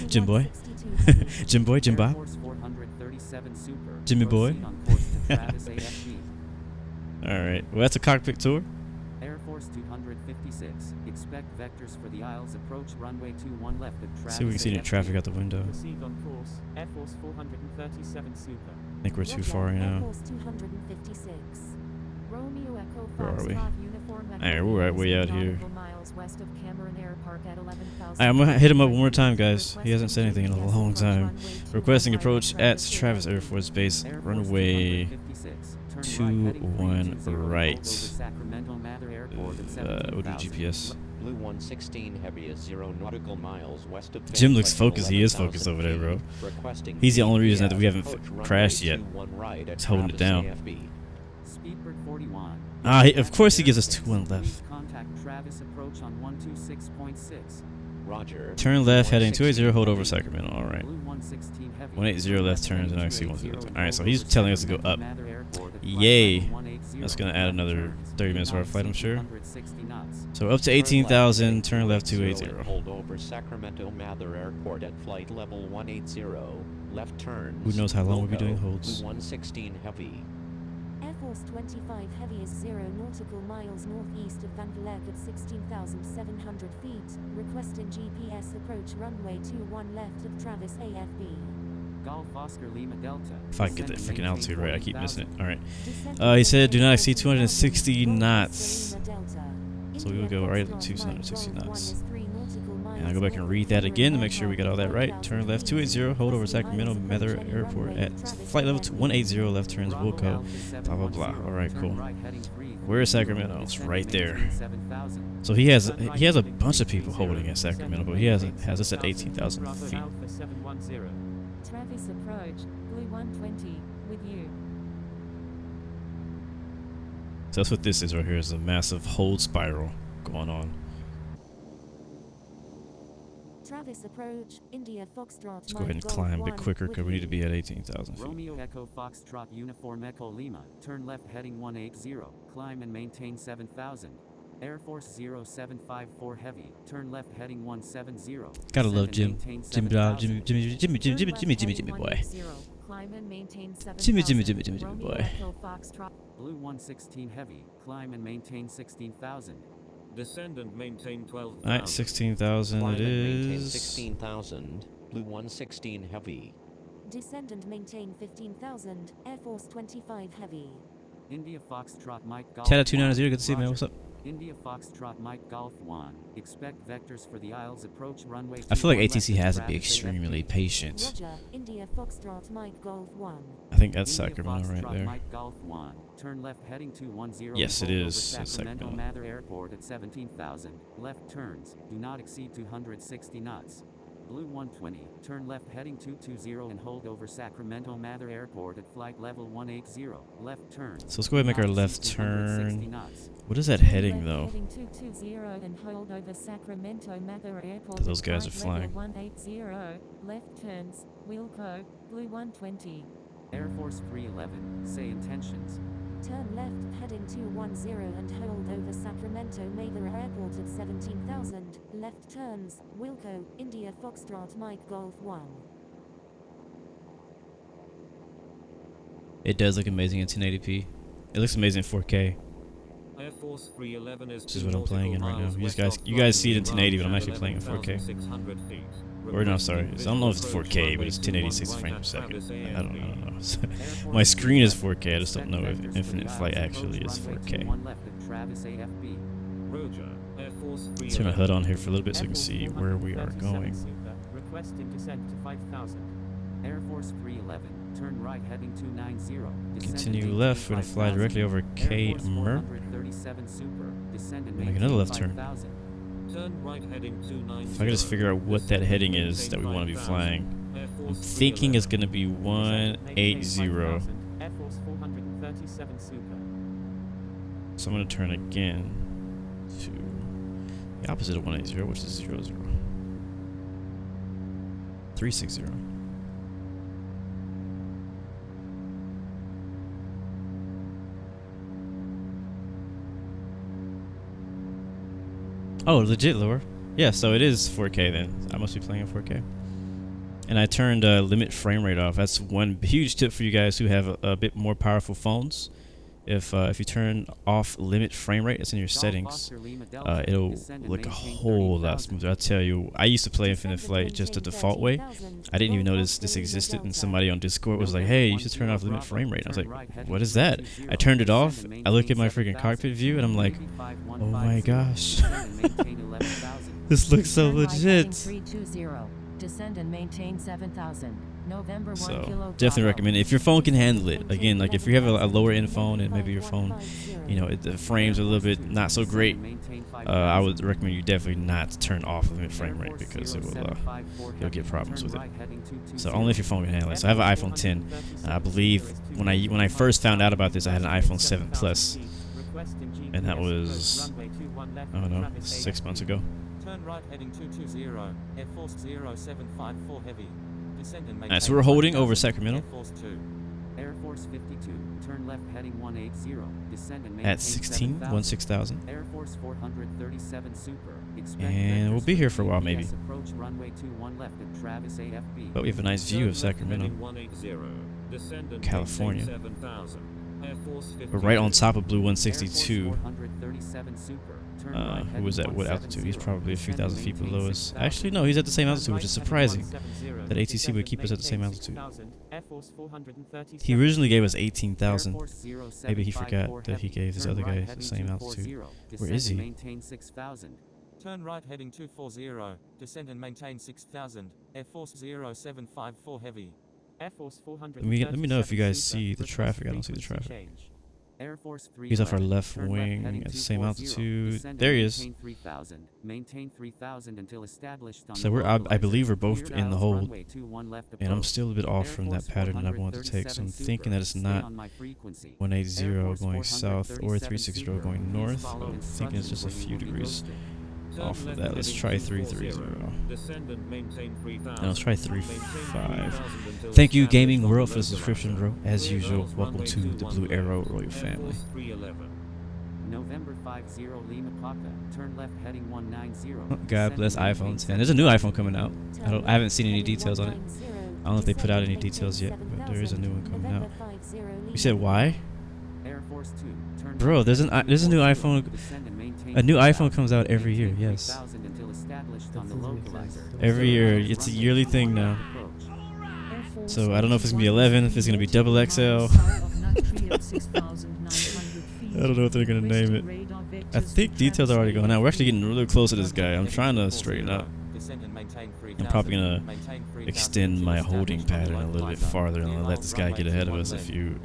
Jim boy. Jim boy, Jim Bob. Jimmy boy. Alright, well that's a cockpit tour. Air Force 256. Expect vectors for the Isles approach runway 21 left at Travis. See if we can see any traffic out the window. Proceed on course. Air Force 437 Super. I think we're too far right now. Where are we? Alright, we're right way out here. Alright, I'm gonna hit him up one more time, guys. He hasn't said anything in a long time. Requesting approach at Travis Air Force Base, runway 21 right. What do GPS? Blue 116 heavy is 0 nautical miles west of Jim looks focused. He is focused over there, bro. He's the only reason that we haven't crashed yet. He's holding it down. Of course he gives us 21 left. Roger. Turn left, heading 280, hold over Sacramento. Alright. 180 left turns and actually 120. Alright, so he's telling us to go up. Yay. That's going to add another 30 minutes to our flight, I'm sure. So up to 18,000, turn left 280. Hold over Sacramento Mather Airport at flight level 180. Left turn. Who knows how long we'll be doing holds. Blue 116 heavy. Air Force 25 heavy is 0 nautical miles northeast of Van Vleck at 16,700 feet. Requesting GPS approach runway 21 left of Travis AFB. Golf Oscar Lima Delta. If I can get that freaking altitude right, I keep missing it. Alright. He said do not exceed 260 knots. So we will go right up to 260 knots. And I'll go back and read that again to make sure we got all that right. Turn left 280, hold over Sacramento Mather Airport at flight level 180, left turns Wilco, blah blah blah. Alright, cool. Where is Sacramento? It's descend right and there. maintain 7,000. So he has Turn right a heading bunch of 330, people holding at descend Sacramento, and but he has maintain us at 7,000. 18,000 Bravo feet. Alpha 710. Travis approach, Blue 120, with you. So that's what this is right here. Is a massive hold spiral going on. Travis approach, India Foxtrot. Let's go ahead and climb a bit quicker because we need to be at 18,000 feet. Romeo Echo Foxtrot Uniform Echo Lima, turn left heading 180, climb and maintain 7,000. Air Force 0754 Heavy, turn left heading 170. Gotta love descend Jimmy and Boy. Climb and maintain 7,000. Jimmy Boy. Echo Foxtrot. Blue 116 Heavy, climb and maintain 16,000. Descend and maintain 12,000. Alright, 16,000 Climb it and maintain is. 16,000. Blue 116 heavy. Descend and maintain 15,000. Air Force 25 Heavy. India Foxtrot Mike Golf. Cat at 290, good to see you, man. What's up? India Foxtrot Mike Golf 1. Expect vectors for the Isles approach runway. I feel like 21 ATC left has at to be Travis extremely AFB. patient. Roger, India Foxtrot Mike Golf 1. I think that's India Sacramento right Foxtrot there. Mike Golf 1. Turn left heading 210. Yes, it hold over is. It's Sacramento Sacramento. Mather Airport at 17,000. Left turns. Do not exceed 260 knots. Blue 120. Turn left heading 220 and hold over Sacramento Mather Airport at flight level 180. Left turn. So let's go ahead and make our Do not left exceed 260 turn. knots. What is that Turn heading left though? Heading 220 and hold over Sacramento Mather Airport. Those at guys are flight level flying. 180. Left turns. Wilco, Blue 120. Air Force 311. Say intentions. Turn left heading 210 and hold over Sacramento Mather Airport at 17,000. Left turns. Wilco, India Foxtrot Mike Golf 1. It does look amazing in 1080p. It looks amazing in 4K. Air Force 311 is Which is what I'm playing in right now. You guys see it in 1080, but I'm actually playing in 4K. Or no, sorry. I don't know if it's 4K, but it's 1080 60 frames per second. I don't know. My screen is 4K. I just don't know if Infinite Flight actually is 4K. Travis AFB. Roger. Air Force Let's turn my HUD on here for a little bit so you can see where we are 37 going. Super, requesting descent to 5,000. Air Force 311. Turn right heading 290. Descend Continue and left. We're gonna fly 5,000. directly over Air Force KMR. 437 Super. Descend and Make maintain another left turn. 5,000. Turn right heading 290. If I could just figure out what that heading is that we want to be flying. I'm thinking it's gonna be 180. Air Force 437 Super. So I'm gonna turn again to the opposite of 180, which is 00. 360. Oh, legit lower. Yeah, so it is 4K then. I must be playing in 4K. And I turned limit frame rate off. That's one huge tip for you guys who have a bit more powerful phones. If you turn off limit frame rate, it's in your settings. It'll look a whole lot smoother. I tell you, I used to play Infinite Flight just the default way. I didn't even notice this existed, and somebody on Discord was like, "Hey, you should turn off limit frame rate." I was like, "What is that?" I turned it off. I look at my freaking cockpit view, and I'm like, "Oh my gosh, this looks so Turn right heading legit." 320. Descend and maintain 7,000. November 1 So Kilo definitely Bravo. recommend it if your phone can handle it. Again, like if you have a lower end phone and maybe your phone, you know, the frames are a little bit not so great. I would recommend you definitely not turn off limit frame rate because it will you'll get problems with it. So only if your phone can handle it. So I have an iPhone 10. I believe when I first found out about this, I had an iPhone 7 Plus, and that was I don't know 6 months ago. Turn right heading 220. Air Force 0754 Heavy. Descend and Alright, so we're holding over 5,000. Sacramento. Air Force 2. Air Force 52. Turn left heading 180. Descend and maintain At 16, 16,000. Air Force 437 Super. Expect And we'll be here for a while, maybe. GPS approach runway 21 left at Travis AFB. But we have a nice view of Sacramento, California. We're right on top of Blue 162. 437 Super. Turn right Who was at heading what altitude? He's 170. probably a few thousand feet Descend and below maintain us. 6,000. Actually, no, he's at the same altitude, which is surprising. That ATC Descend would keep and us at the same maintain altitude. 6,000. Air Force 437. He originally gave us Air 18,000. Force Maybe he 0754 forgot that he Heavy. gave his Turn other right guys the heading same altitude. 240. Where Descend is and he? maintain 6,000. Turn right heading 240. Descend and maintain 6,000. Air Force 0754 Heavy. Air Force 400. Let me know if you guys see the traffic. I don't see the traffic. Air Force 3. He's off our left turn wing heading at the same 240, altitude. descend There and he is. maintain 3000. Maintain 3000 until established on So the we're, I localizer. believe we're both Clear in the dials, hold. runway 21 left And I'm approach. still a bit off Air from that Force pattern that I wanted to take. So I'm 437 thinking that it's Stay not on my frequency. 180 Air Force going south or 360 437 going Please north. follow I'm thinking it's just a instructions few when you will be degrees ghosted. off of left that. Let's heading try 240. 330. Descend and maintain 3000. And let's try Maintain 35. 3000 until Thank you, established Gaming on World, the for the subscription, bro. localizer. As Clear usual, dials, welcome runway to the 21 Blue Arrow left. Royal Air family. Force 311. November 50 Lima Papa. Turn left heading 190. God bless iPhone 10. There's a new iPhone coming out. I haven't seen any details on it. I don't know if they put out any details yet, but there is a new one coming out. You said why? Air Force 2. Turn Bro, right there's heading there's a new 240, iPhone. descend and maintain A new 3000. iPhone comes out every year. Maintain Yes. 3000 until established on the That doesn't make localizer. sense. Every year, it's a yearly thing now. So I don't know if it's gonna be 11, if it's gonna be double XL. I don't know what they're gonna name it. I think details are already going out. We're actually getting really close to this guy. I'm trying to straighten up. I'm probably gonna extend my holding pattern a little bit farther and let this guy get ahead of us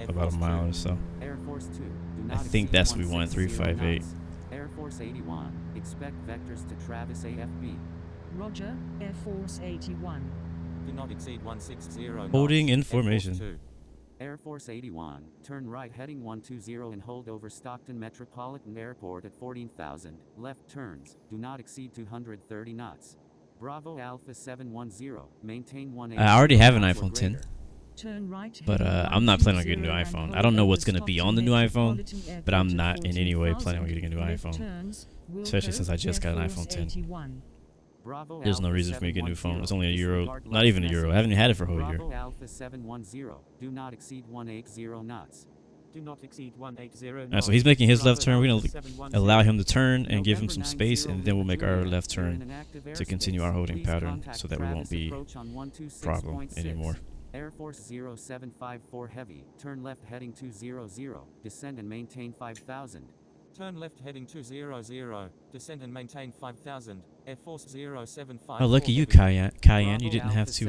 about a mile or so. Air Force 2. Do I not think exceed that's what we want, 160 358. knots. Air Force 81. Expect vectors to Travis AFB. Roger, Air Force 81. Do not exceed 160 Holding knots. in Air Force formation. 2. Air Force 81. Turn right heading 120 and hold over Stockton Metropolitan Airport at 14,000. Left turns. Do not exceed 230 knots. Bravo Alpha 710. Maintain 180. I already have an knots or iPhone 10. greater. Turn right But heading I'm not planning on getting a new 120 iPhone. and I don't know hold what's over gonna be on the Stockton new iPhone, Metropolitan but I'm Airport not at in any way planning on 14,000. getting a new Left iPhone. turns, Especially Wilco, since I just got an Air iPhone Force 10. 81. Bravo There's no Alpha reason for me to get a new phone. It's only a 710. euro, Disregard not even a last euro. I message. haven't had it for a whole year. Bravo Alpha 710. Do not exceed 180 knots. Do not exceed 180 knots. Alright, so he's making his left turn. We're Alpha gonna 710. allow him to turn and give him November some space, 90 and then we'll make our Juliet. left You're in turn an active to continue airspace. our holding Please pattern contact so that we won't Travis be approach on 126.6. problem anymore. Air Force 0754 Heavy. Turn left heading 200. Descend and maintain 5,000. Turn left heading 200. Descend and maintain 5,000. Air Force 075. Oh, lucky you, Cayenne. You didn't have to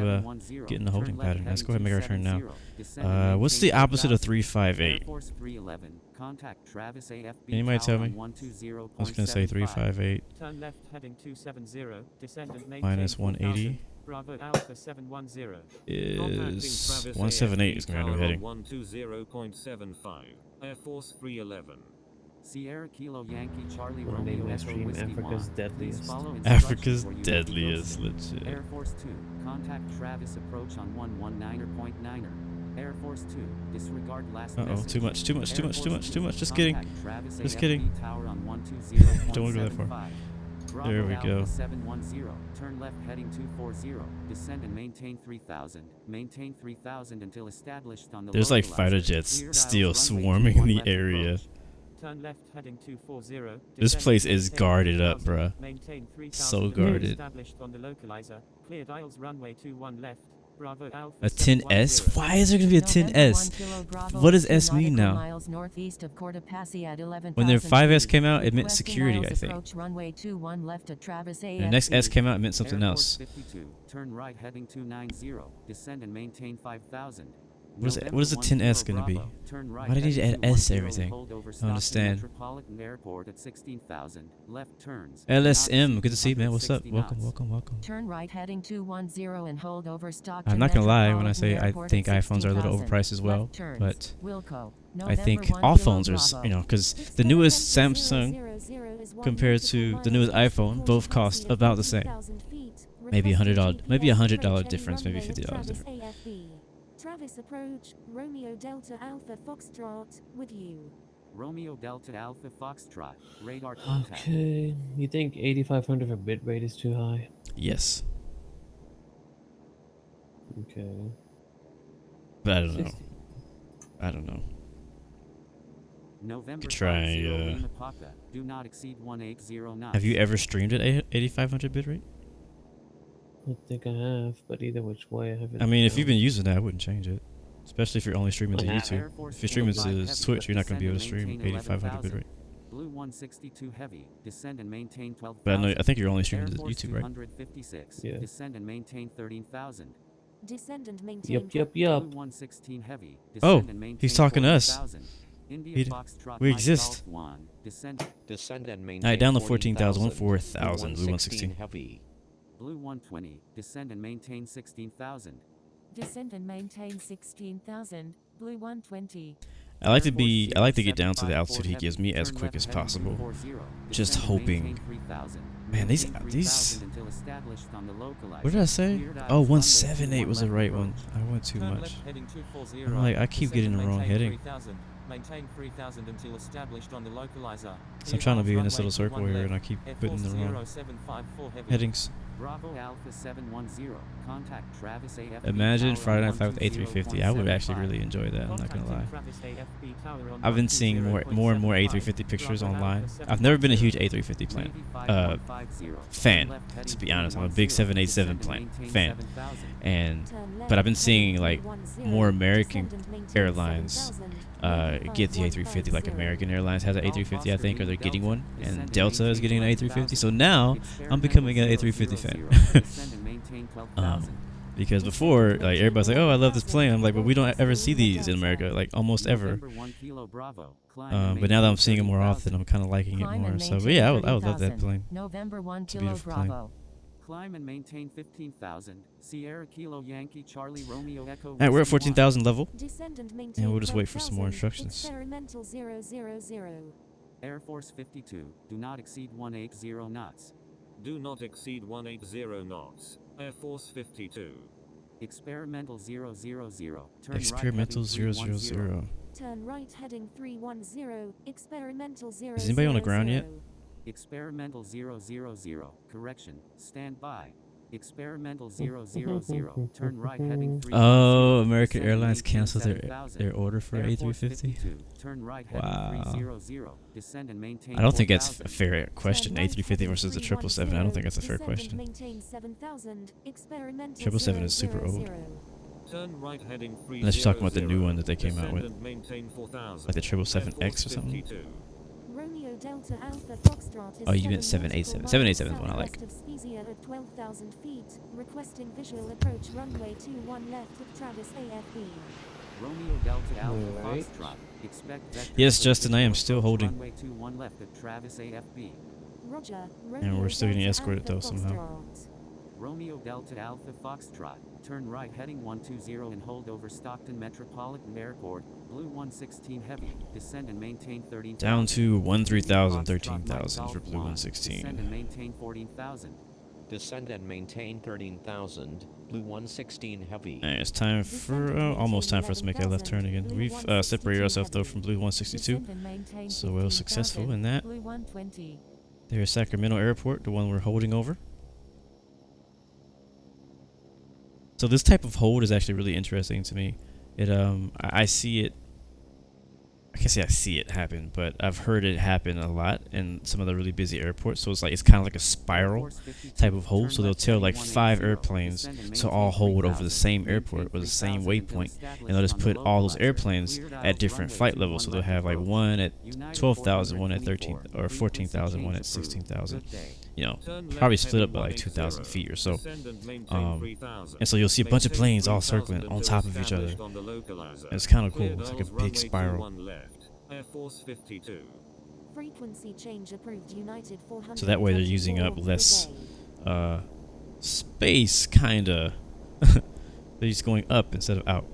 get in the holding pattern. Let's go ahead and make our turn now. What's the opposite of 358? Air Force 311. Contact Travis AFB. Anybody tell me? Tower on 120.75. I was gonna say 358 Turn left heading 270. Descend and maintain minus 4,000. 180 Bravo Alpha 710. is 178 is gonna be our new heading. 120.75. Air Force 311. Sierra Kilo Yankee Charlie Wanna name Romeo my Echo stream Whiskey Africa's 1. Deadliest? Please follow Africa's instructions or you will be deadliest, ghosted. legit. Air Force 2. Contact Travis approach on 119.9er. Air Force 2. Disregard last message. Too much. Air Force 2. Just kidding. Contact Travis Just AFB kidding. Tower on 120.75. Don't wanna go that far. Bravo There we Alpha go. 710. Turn left heading 240. Descend and maintain 3000. Maintain 3000 until established on the There's like localizer. fighter jets Clear dials, still runway swarming 21 the left area. approach. Turn left heading 240. This Descend place and is maintain guarded up, 3000. bruh. Maintain 3000 So until guarded. established on the localizer. Clear dials runway 21 left. Bravo Alpha A 10S? 710. Why is there gonna be a 10S? What does S mean now? Miles northeast of Cotopaxi at 11,000 When their 5S feet. came out, it meant Requesting security, miles I think. approach runway 21 left at Travis And the next AFB. S came out, it meant something Air else. Force 52. Turn right heading 290. Descend and maintain 5,000. What is the 10S gonna be? Why do they need to add S to everything? I don't understand. Metropolitan Airport at 16,000. Left turns. LSM, good to see you, man. What's up? Welcome. Turn right heading 210 and hold over Stockton. I'm not gonna lie when I say Metropolitan I Airport think at iPhones are a little 16,000. overpriced as well, Left turns. but Wilco. I think November all 1 phones are, Bravo. because the newest Samsung compared to the newest iPhone both cost about the same. Maybe $100 difference, maybe $50 difference. Travis approach, Romeo Delta Alpha Foxtrot, with you. Romeo Delta Alpha Foxtrot. Radar contact. Okay, you think 8500 for bitrate is too high? Yes, Okay. but I don't know. November Could try, 50 Lima Papa. Do not exceed 180 knots. Have you ever streamed at 8500 bitrate? I think I have, but either which way I haven't. I mean, if you've been using that, I wouldn't change it. Especially if you're only streaming to YouTube. If you're streaming to Twitch, you're not going to be able to stream 8500 bitrate. Blue 162 heavy. Descend and maintain 12,000. But I think you're only streaming Air to Force YouTube, right? 256. Yeah. Descend and maintain 13,000. Descend and maintain. Yup. Blue 116 heavy. Oh, Descend and maintain he's talking to us. 40,000. India Foxtrot We Mike exist. Golf 1. Descend. Descend and maintain. Alright, down to 14,000, 14,000. 4,000, blue 116 116. heavy. Blue 120. Descend and maintain 16,000. Descend and maintain 16,000. Blue 120. I like to get down to the altitude he gives me as quick as possible. Just hoping. Man, these what did I say? Oh, 178 was the right one. I went too much. I'm like, I keep getting the wrong heading. Maintain 3000 until established on the localizer. So I'm trying to be in this little circle here and I keep putting the wrong headings. Bravo Alpha 710. Contact Travis AFB. Imagine Friday Night Five with A350. I would actually really enjoy that. I'm not gonna lie. I've been seeing more and more A350 pictures online. I've never been a huge A350 fan. To be honest, I'm a big 787 fan. But I've been seeing like more American airlines get the A350. Like American Airlines has an A350, I think, or they're getting one, and Delta is getting an A350. So now I'm becoming an A350 fan. Because before, like, everybody's like, oh, I love this plane. I'm like, but we don't ever see these in America, like almost ever. But now that I'm seeing it more often, I'm kind of liking it more. So, but yeah, I would love that plane. November 1 It's a Kilo beautiful plane. Bravo. Climb and maintain 15,000. Sierra Kilo Yankee Charlie Romeo Echo. Alright, we're at 14,000 level. Descend and maintain And we'll just wait for some more 12,000. instructions. Experimental 000. Air Force 52. Do not exceed 180 knots. Do not exceed 180 knots. Air Force 52. Experimental 000. Turn Experimental right heading 000. Turn right heading 310. Experimental 000. Is anybody on the ground yet? Experimental 000. Correction. Stand by. Experimental 000. Turn right heading 310. Oh, American Descend Airlines and canceled maintain their 7,000. order for Air Force A350. 52. Turn right Wow. heading 300. Descend and maintain I don't think that's 4,000. a fair question. A350 versus the 777. I don't think that's a fair question. Maintain 7,000. Experimental 777 is super old. 000. Turn right heading 300. Unless you're talking about the new one that they came out Descend with. and maintain 4,000. Like the Air Force 777X or something. 52. Romeo Delta Alpha Foxtrot is Oh, you meant 787. 787 is the one I like. Southwest of Spezia at 12,000 feet. Requesting visual approach runway 21 left of Travis AFB. Romeo Delta Alpha Foxtrot. Expect vector Yes, for Justin, I am visual still approach holding. Runway 21 left at Travis AFB. Roger. And we're still getting Delta escorted though Alpha somehow. Foxtrot. Romeo Delta Alpha Foxtrot. Turn right heading 120 and hold over Stockton Metropolitan Airport. Blue 116 heavy. Descend and maintain 13,000. Down to 13,000, Foxtrot 13,000 Mike for Golf Blue 1. Descend 116. and maintain 14,000. Descend and maintain 13,000. Blue 116 heavy. Alright, it's time for almost time for us to make a left turn again. We've separated ourselves though from Blue 162, Descend and maintain so we're successful 15,000. in that. Blue 120. There's Sacramento Airport, the one we're holding over. So this type of hold is actually really interesting to me. It I see it. I can't say I see it happen, but I've heard it happen a lot in some of the really busy airports. So it's like it's kind of like a spiral type of hold. So they'll tell like 5 airplanes to all hold over the same airport or the same waypoint, and they'll just put all those airplanes at different flight levels. So they'll have like one at 12,000, one at 13 or 14,000, one at 16,000. You know, probably split up by like 2,000 feet or so. And so you'll see a bunch of planes all circling on top of each other. It's kind of cool. It's like a big spiral. Air Force 52. Frequency change approved. United 400. So that way they're using up less space, kinda. They're just going up instead of out.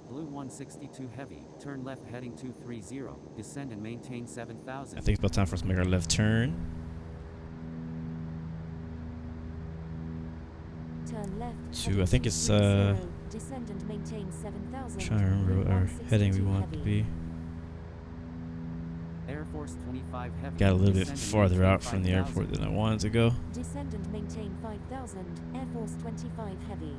Blue 162 heavy. Turn left heading 230. Descend and maintain 7,000. I think it's about time for us to make our left turn. Turn left. To I think it's Descend and maintain 7,000. trying to remember what our heading we want it to be. Air Force 25 heavy. Got a little bit Descend and farther maintain out from the 5,000. airport than I wanted to go. Descend and maintain 5,000. Air Force 25 heavy.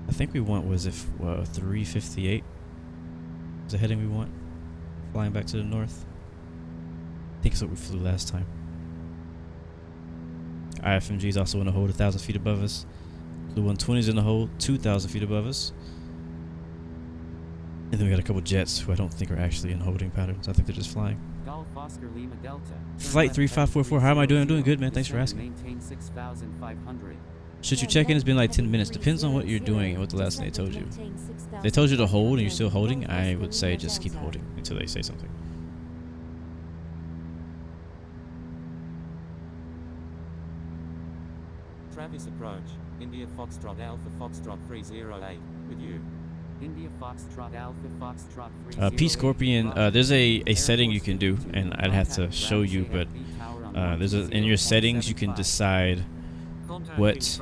I think we want was 358 is the heading we want. Flying back to the north. I think it's what we flew last time. IFMG is also in the hold 1,000 feet above us. Blue 120 is in the hold 2,000 feet above us. And then we got a couple jets who I don't think are actually in holding patterns. I think they're just flying. Golf Oscar Lima Delta. Flight 3544, how am I doing? I'm doing good, man. Thanks for asking. Maintain 6,500. Should you check in? It's been like 10 minutes. Depends on what you're doing and what the last thing they told you. If they told you to hold and you're still holding, I would say just keep holding until they say something. Travis approach. India Foxtrot Alpha Foxtrot 308 with you. India Foxtrot Alpha Foxtrot 308. P Scorpion, there's a setting you can do, and I'd have to show you, but in your settings you can decide what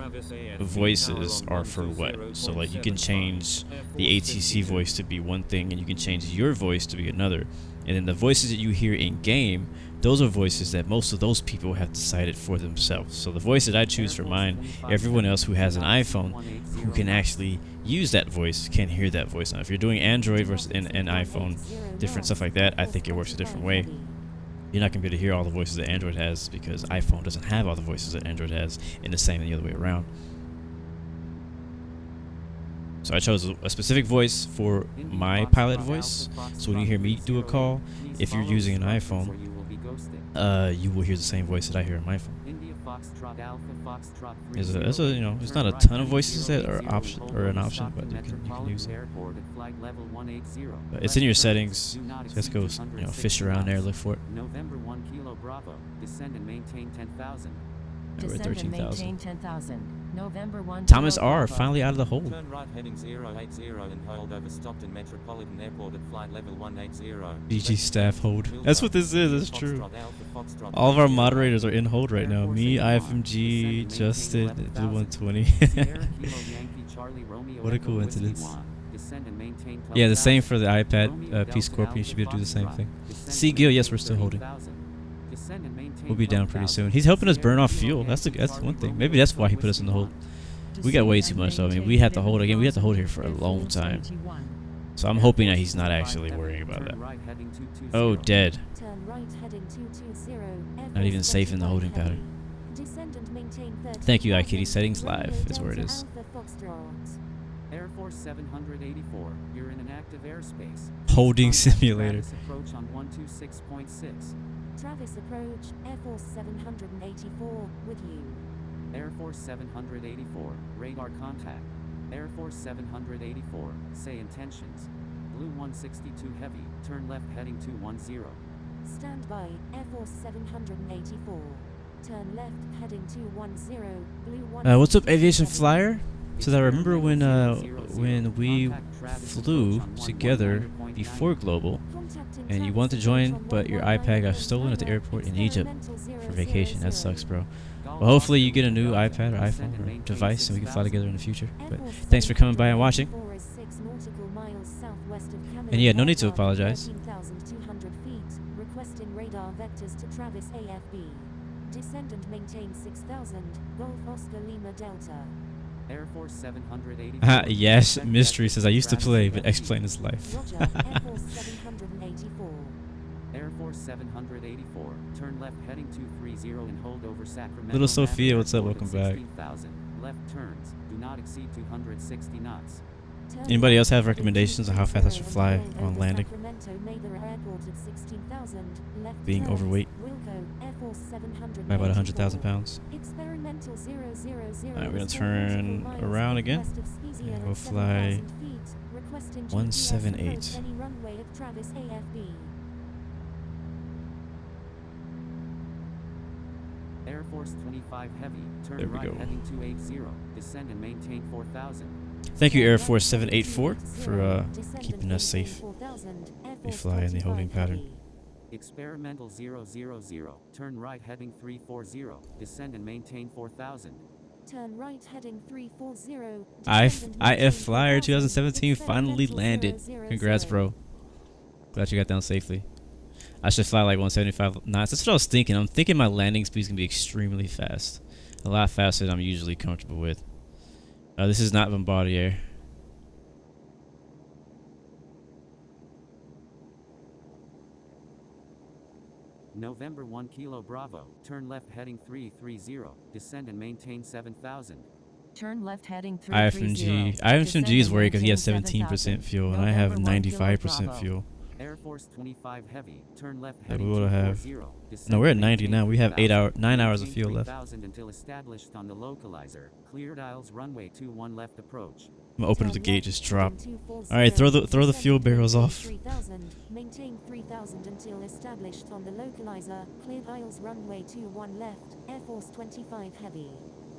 voices are for what. So like you can change the ATC voice to be one thing, and you can change your voice to be another. And then the voices that you hear in game, those are voices that most of those people have decided for themselves. So the voice that I choose for mine, everyone else who has an iPhone who can actually use that voice can hear that voice. Now if you're doing Android versus an iPhone, different stuff like that, I think it works a different way. You're not going to be able to hear all the voices that Android has because iPhone doesn't have all the voices that Android has, and the same the other way around. So I chose a specific voice for my pilot voice. So when you hear me do a call, if you're using an iPhone, you will hear the same voice that I hear on my phone. There's not a ton of voices that are an option, but you can use it. It's in your settings. Just go, fish around there, look for it. November 1 Kilo Bravo. Descend and maintain 10,000. We're at 13,000. November 1 Thomas R. finally out of the hole. Turn right heading 080 and hold over Stockton Metropolitan Airport at flight level 180. GG staff hold. That's what this is. That's true. All of our moderators are in hold right now. Me, IFMG, Justin, Blue 120. What a coincidence. Yeah, the same for the iPad. P Scorpion should be able to do the same thing. C Gil, yes, we're still holding. We'll be down pretty soon. He's helping us burn off fuel. That's one thing. Maybe that's why he put us in the hold. We got way too much though. I mean, we have to hold again. We have to hold here for a long time. So I'm hoping that he's not actually worrying about that. Oh, dead. Not even safe in the holding pattern. Thank you, iKitty. Settings live is where it is. Air Force 784. You're in an active airspace. Holding simulator. Approach on 126.6. Travis approach, Air Force 784, with you. Air Force 784, radar contact. Air Force 784, say intentions. Blue 162 heavy, turn left heading 210. Stand by, Air Force 784. Turn left heading 210, Blue 1. What's up, Aviation Flyer? So I remember when we flew together before Global, and you wanted to join, but your iPad got stolen at the airport in Egypt for vacation. That sucks, bro. Well, hopefully you get a new iPad or iPhone or device, and we can fly together in the future. But thanks for coming by and watching. And yeah, no need to apologize. Requesting radar vectors to Travis AFB. Descend and maintain 6,000. Golf Oscar Lima Delta. Air Force 784. Yes, Mystery says I used to play, but explain his life. Roger, Air Force 784. Air Force 784. Turn left heading 230 and hold over Sacramento. Little Sophia, what's up? Welcome back. Left turns. Do not exceed 260 knots. Anybody else have recommendations on how fast I should fly on landing? Being overweight by about 100,000 pounds. Alright, we're gonna turn around again. And we'll fly 178. Air Force 25 heavy. Turn There we right go. heading 280. Descend and maintain 4,000. Thank you, Air Force 784, for keeping us safe. We fly in the holding pattern. Experimental 000. Turn right heading 340. Descend and maintain 4,000. Turn right heading 340. HiFlyer 2017 finally landed. Congrats, bro. Glad you got down safely. I should fly like 175 knots. That's what I was thinking. I'm thinking my landing speed is going to be extremely fast. A lot faster than I'm usually comfortable with. This is not Bombardier. November 1 Kilo Bravo. Turn left heading 330. Descend and maintain 7,000. Turn left heading 330. IFMG is worried because he has 17% fuel and I have 95% fuel. Air Force 25 Heavy, turn left Yeah, heading we would have. 240. No, we're at 90 now. We have 3000, 9 hours of maintain fuel left. 3000 until established on the localizer. Cleared aisles runway 21 left approach. I'm gonna open up the gate, just drop. Heading 240, All right, throw the fuel barrels maintain off. 3000, maintain 3000 until established on the localizer. Cleared aisles runway 21 left. Air Force 25 Heavy.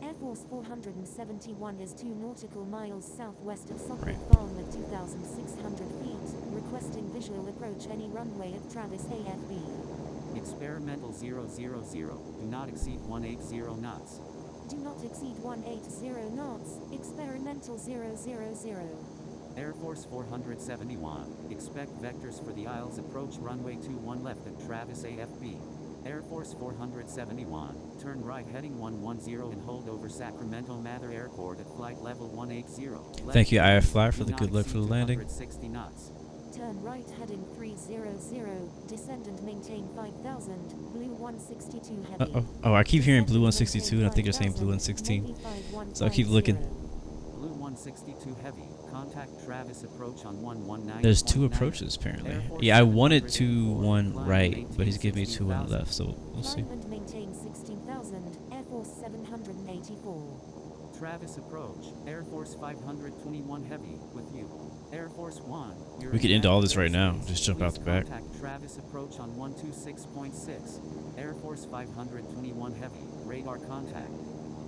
Air Force 471 is 2 nautical miles southwest of Socket Farm at 2,600 feet. Requesting visual approach any runway at Travis AFB. Experimental 000, do not exceed 180 knots. Do not exceed 180 knots. Experimental 000. Air Force 471, expect vectors for the aisles approach runway 21 left at Travis AFB. Air Force 471, turn right heading 110 and hold over Sacramento Mather Airport at flight level 180. Thank you, HiFlyer, for the good luck for the landing. 160 knots. Turn right heading 300, descend and maintain 5000, blue 162 heavy. Oh, I keep hearing blue 162, and I think you're saying blue 116. So I keep looking. Blue 162 heavy, contact Travis approach on 119. There's 2 approaches apparently. Yeah, I wanted 2-1 right, but he's giving me 2-1 left, so we'll see. Climb and maintain 16,000, Air Force 784. Travis approach, Air Force 521 heavy, with you. Air Force 1. We could end all this right now. Just jump out the back. Contact Travis approach on 126.6. Air Force 521 heavy, radar contact.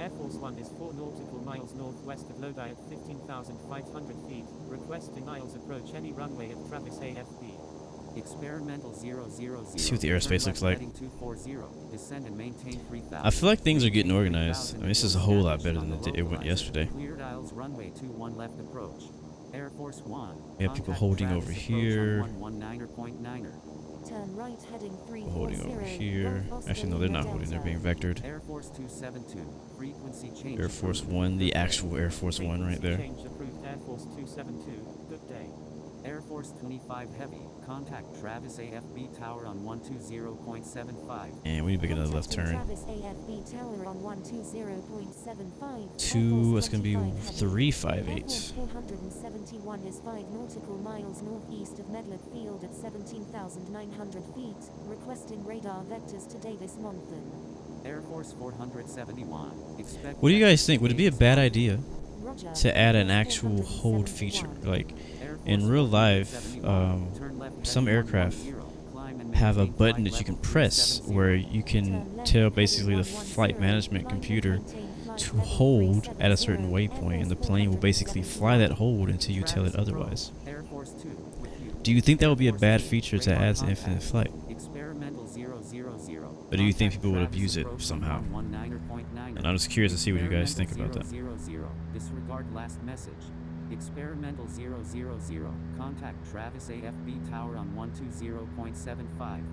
Air Force 1 is 4 nautical miles northwest of LODDI at 15,500 feet. Requesting aisles approach any runway at Travis AFB. Experimental 000. See what the airspace looks like. 240. Descend and maintain 3000. I feel like things are getting organized. I mean, this is a whole lot better than it went yesterday. Cleared aisles runway 21 left approach. Air Force 1. We have people Contact holding Travis over approach here. on 119.9er. Turn right heading 340. Holding over here. Actually, no, they're not holding. They're being vectored. Air Force 272. Frequency change. Air Force 1, the actual Air Force 1 right there. Change approved. Air Force 272. Good day. Air Force 25 Heavy. Contact Travis AFB Tower on 120.75. And we need to make another left turn. Travis AFB Tower on 120.75. 2, that's going to be 358. 358. 471 is 5 nautical miles northeast of Medlock Field at 17,900 feet. Requesting radar vectors to Davis Monthan. Air Force 471. Expect What do you guys think? Would it be a bad idea Roger. to add an actual hold feature? Like, in real life, some aircraft have a button that you can press where you can tell basically the flight management computer to hold at a certain waypoint, and the plane will basically fly that hold until you tell it otherwise. Air Force 2. Do you think that would be a bad feature to add to infinite flight? Experimental 000. Or do you think people would abuse it somehow? 19.9er. And I'm just curious to see what you guys think about that. 000. Disregard last message. Experimental 000. Contact Travis AFB Tower on 120.75.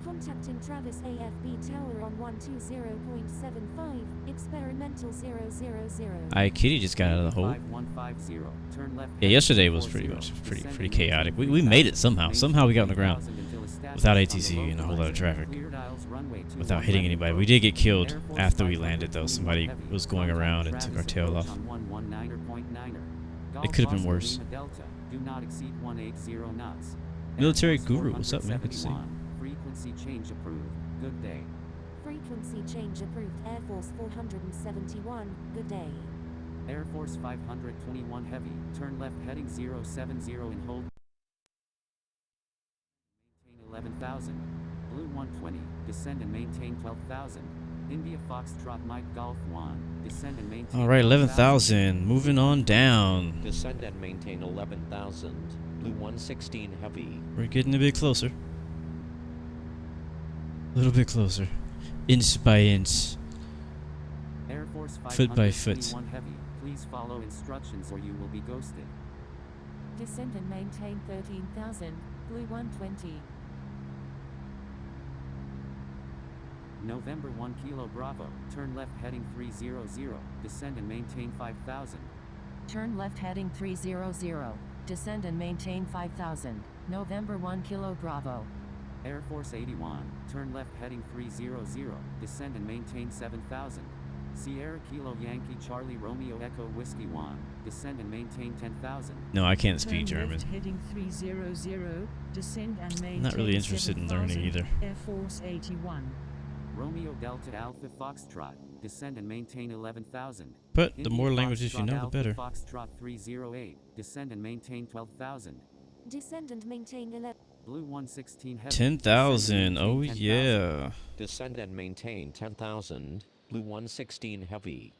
Contacting Travis AFB Tower on 120.75. Experimental 000. Kitty just got out of the hole. 5150. Turn left. Yeah, yesterday was pretty chaotic. We made it somehow. Somehow we got on the ground without ATC and a whole lot of traffic, without hitting anybody. We did get killed after we landed, though. Somebody was going around and took our tail off. It could have been worse. Do not exceed 180 knots. Military Guru, what's up, man? Good to see you. Frequency change approved. Good day. Frequency change approved. Air Force 471. Good day. Air Force 521 Heavy. Turn left heading 070 and hold. Maintain 11,000. Blue 120. Descend and maintain 12,000. India Foxtrot Mike Golf 1. Descend and maintain. All right, 11,000. Moving on down. Descend and maintain 11,000. Blue 116 Heavy. We're getting a bit closer. A little bit closer. Inch by inch. Air Force Foot by foot. 521 Heavy. Please follow instructions or you will be ghosted. Descend and maintain 13,000, Blue 120. November 1 Kilo Bravo. Turn left heading 300. Descend and maintain 5,000. Turn left heading 300. Descend and maintain 5,000. November 1 Kilo Bravo. Air Force 81. Turn left heading 300. Descend and maintain 7,000. Sierra Kilo Yankee Charlie Romeo Echo Whiskey 1. Descend and maintain 10,000. No, I can't speak Turn German. left heading 300. Descend and maintain I'm not really interested in learning 7,000. either. Air Force 81. Romeo Delta Alpha Foxtrot. Descend and maintain 11,000. But the India more languages you Foxtrot know, the Alpha better. Foxtrot 308. Descend and maintain 12,000. Descend and maintain 11. Blue 116 Heavy. 10,000. Oh, 10,000. yeah. Descend and maintain 10,000. Blue 116 Heavy.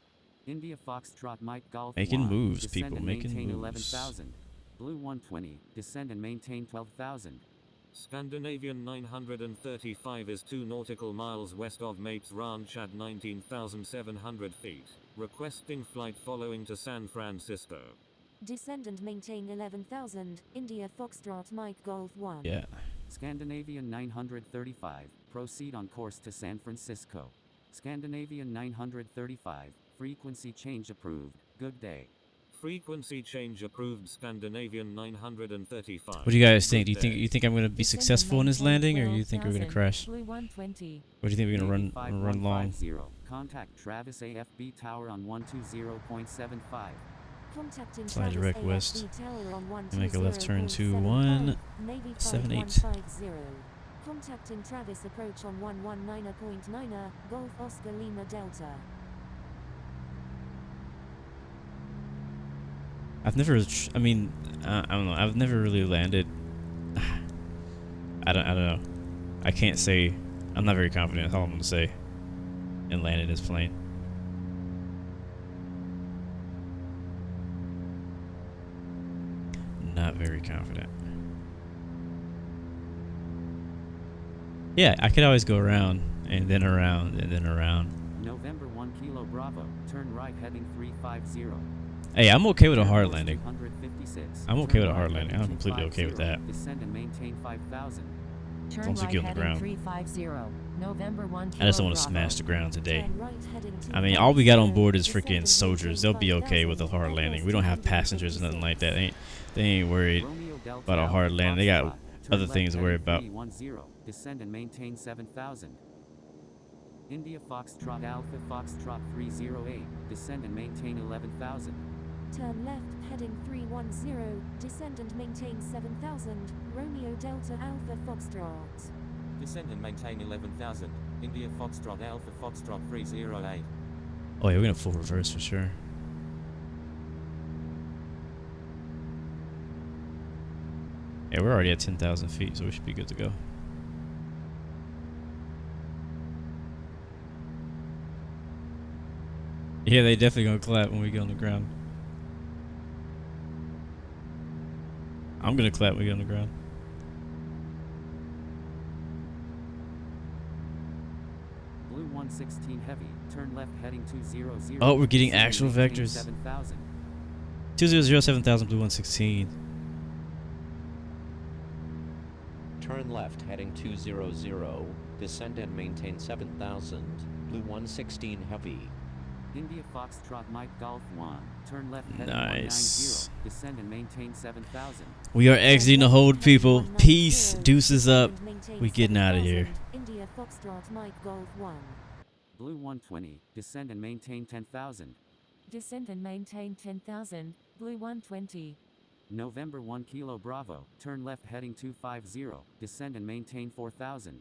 India Foxtrot Mike Golf Making 1. moves, Descend people, and making maintain moves. 11,000. Blue 120. Descend and maintain 12,000. Scandinavian 935 is 2 nautical miles west of Mate's Ranch at 19,700 feet. Requesting flight following to San Francisco. Descend and maintain 11,000. India Foxtrot Mike Golf 1. Yeah. Scandinavian 935. Proceed on course to San Francisco. Scandinavian 935. Frequency change approved. Good day. Frequency change approved. Scandinavian 935. What do you guys think? Good Do day. you think I'm gonna be successful in this landing, or you think we're gonna crash? Blue 120. Or do you think we're gonna run long? 5150. Contact Travis AFB Tower on 120.75. Contacting Fly Travis direct AFB west. Tower on And make a left turn to 120.75. Navy 178. 5150. Contacting Travis approach on 119.9. Golf Oscar Lima Delta. I've never. I mean, I don't know. I've never really landed. I don't know. I can't say. I'm not very confident. That's all I'm gonna say. And landing this plane. Not very confident. Yeah, I could always go around and then around and then around. November 1 Kilo Bravo. Turn right heading 350. Hey, I'm okay with a hard Air Force landing. 256. I'm okay Turn with a right hard landing. heading I'm completely okay with 250. that. Descend and maintain 5,000. Turn Once you right get on the heading ground. 350. November 1 I just don't want to Bravo. smash the ground today. Turn right heading I mean, all we got on 250. board is Descend freaking and soldiers. They'll be maintain okay with a 5,000. hard Air landing. Force We don't have passengers or nothing like that. 256. They ain't worried Romeo Delta about a hard Alpha landing. They got Foxtrot. Turn other left things to worry heading about. 310. Descend and maintain 7,000. India Foxtrot Alpha Foxtrot 308. Descend and maintain 11,000. Turn left, heading 310, descend and maintain 7,000, Romeo Delta Alpha Foxtrot. Descend and maintain 11,000, India Foxtrot Alpha Foxtrot 308. Oh yeah, we're gonna full reverse for sure. Yeah, we're already at 10,000 feet, so we should be good to go. Yeah, they definitely gonna clap when we get on the ground. I'm gonna clap when we get on the ground. Blue 116 Heavy. Turn left heading 200. Oh, we're getting Descend and actual maintain vectors. 7,000. 200, 7,000, blue 116. Turn left heading 200. Descend and maintain 7,000. Blue 116 Heavy. India Foxtrot Mike Golf 1. Turn left heading Nice. 190. Descend and maintain 7,000. We are exiting the hold, people. Peace. Deuces up. We getting out of here. India Foxtrot Mike Golf 1. Blue 120. Descend and maintain 10,000. Descend and maintain 10,000. Blue 120. November 1 Kilo Bravo. Turn left heading 250. Descend and maintain 4,000.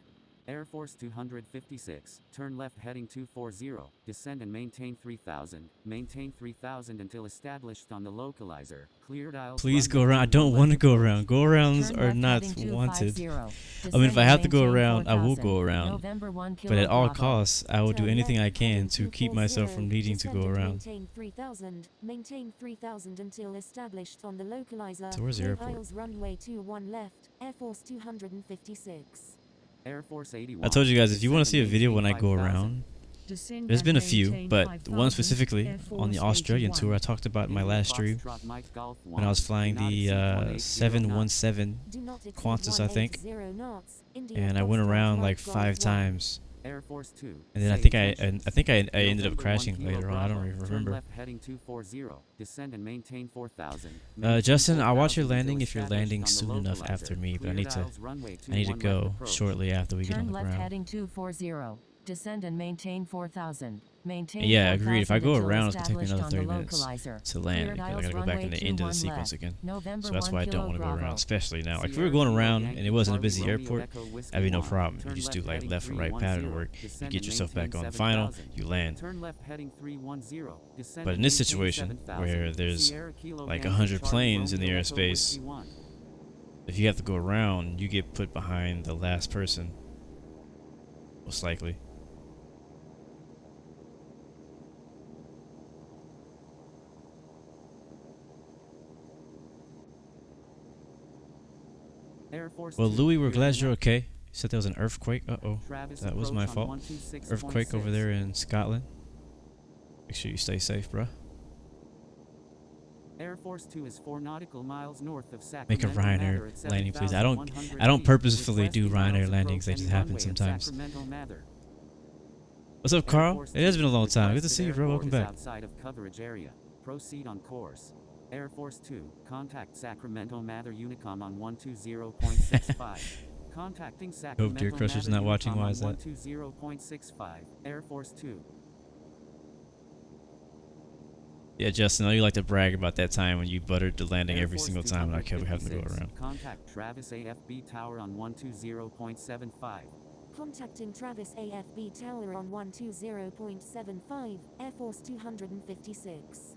Air Force 256. Turn left heading 240. Descend and maintain 3,000. Maintain 3,000 until established on the localizer. Cleared aisles. Please runway go around. I 21 don't want to left go approach. around. Go arounds Turn are left not heading wanted. 250. I mean, if I have to go Descend and around, I will maintain go 4,000. around. November 1 But at all Bravo. costs, I will do Turn anything left, I can heading to keep myself 240, from needing to descend go and around. Maintain 3,000. Maintain 3,000 until established on the localizer. So where's the Clear airport? aisles runway 21 left. Air Force 256. Air Force 81. I told you guys, if you want to see a Descend and video when I maintain go 5,000. around, Descend there's and been a few, maintain but 5,000. one specifically Air on the Force Australian 81. tour I talked about in my India last stream Foxtrot Mike Golf when I was 1. flying Do not the exceed 180 knots. 717 Do not exceed Qantas, I think, 180 knots. India and I went Foxtrot around Mike like Golf 5 1. times, Air Force 2. and then I Say think attention. I ended up November 1 crashing Kilo later on. I don't Bravo. even Turn remember. left heading 240. Descend and maintain 4,000. Justin, I'll watch your 4,000 landing until if you're established landing on the soon enough localizer. after me, but I Cleared need to aisles runway I need to 21 left go approach. shortly after we get on Turn the left ground. heading 240. descend and maintain 4000. Maintain Yeah, agreed. If I go 4000 around, until it's gonna take me established another on 30 the minutes localizer. to land Clear because I dials gotta go back in runway the end of the 21 sequence left. again. November So that's 1 why I don't Kilo want to go Bravo. around, especially now. Like if we Sierra were going Kilo around Yankee and it wasn't a Charlie busy Romeo airport, Echo Whiskey that'd be no 1. problem. You Turn just left do like heading left or right 310. pattern work. You Descend get and yourself back maintain on the final, 7000. you land. Turn left heading 310. Descend But and in this maintain situation, 7000. where there's Sierra Kilo like Yankee 100 Charlie planes in the Romeo Echo airspace, Whiskey 1. if you have to go around, you get put behind the last person, most likely. Air Force Well, 2, Louis, we're you're glad in you're okay. You said there was an earthquake. Uh-oh. Travis That was my approach fault. on 126.6. Earthquake over there in Scotland. Make sure you stay safe, bruh. Air Force 2 is 4 nautical miles north of Make a Sacramento. Ryanair Mather at landing, please. I 7,100 don't feet. purposefully do Requesting Ryanair miles landings. They approach just any happen runway at sometimes. Sacramento Mather. What's up, Air Carl? Force It has 2, been a long time. Good to requested see you, bro. airport Welcome is back. outside of coverage area. Proceed on course. Air Force 2, contact Sacramento Mather Unicom on 120.65. Contacting Sacramento Deer Crusher's Mather not watching. Unicom Why on is that? 120.65. Air Force 2. Yeah, Justin, I know you like to brag about that time when you buttered the landing Air every Force single time and I kept having to go 256. around. Contact Travis AFB Tower on 120.75. Contacting Travis AFB Tower on 120.75, Air Force 256.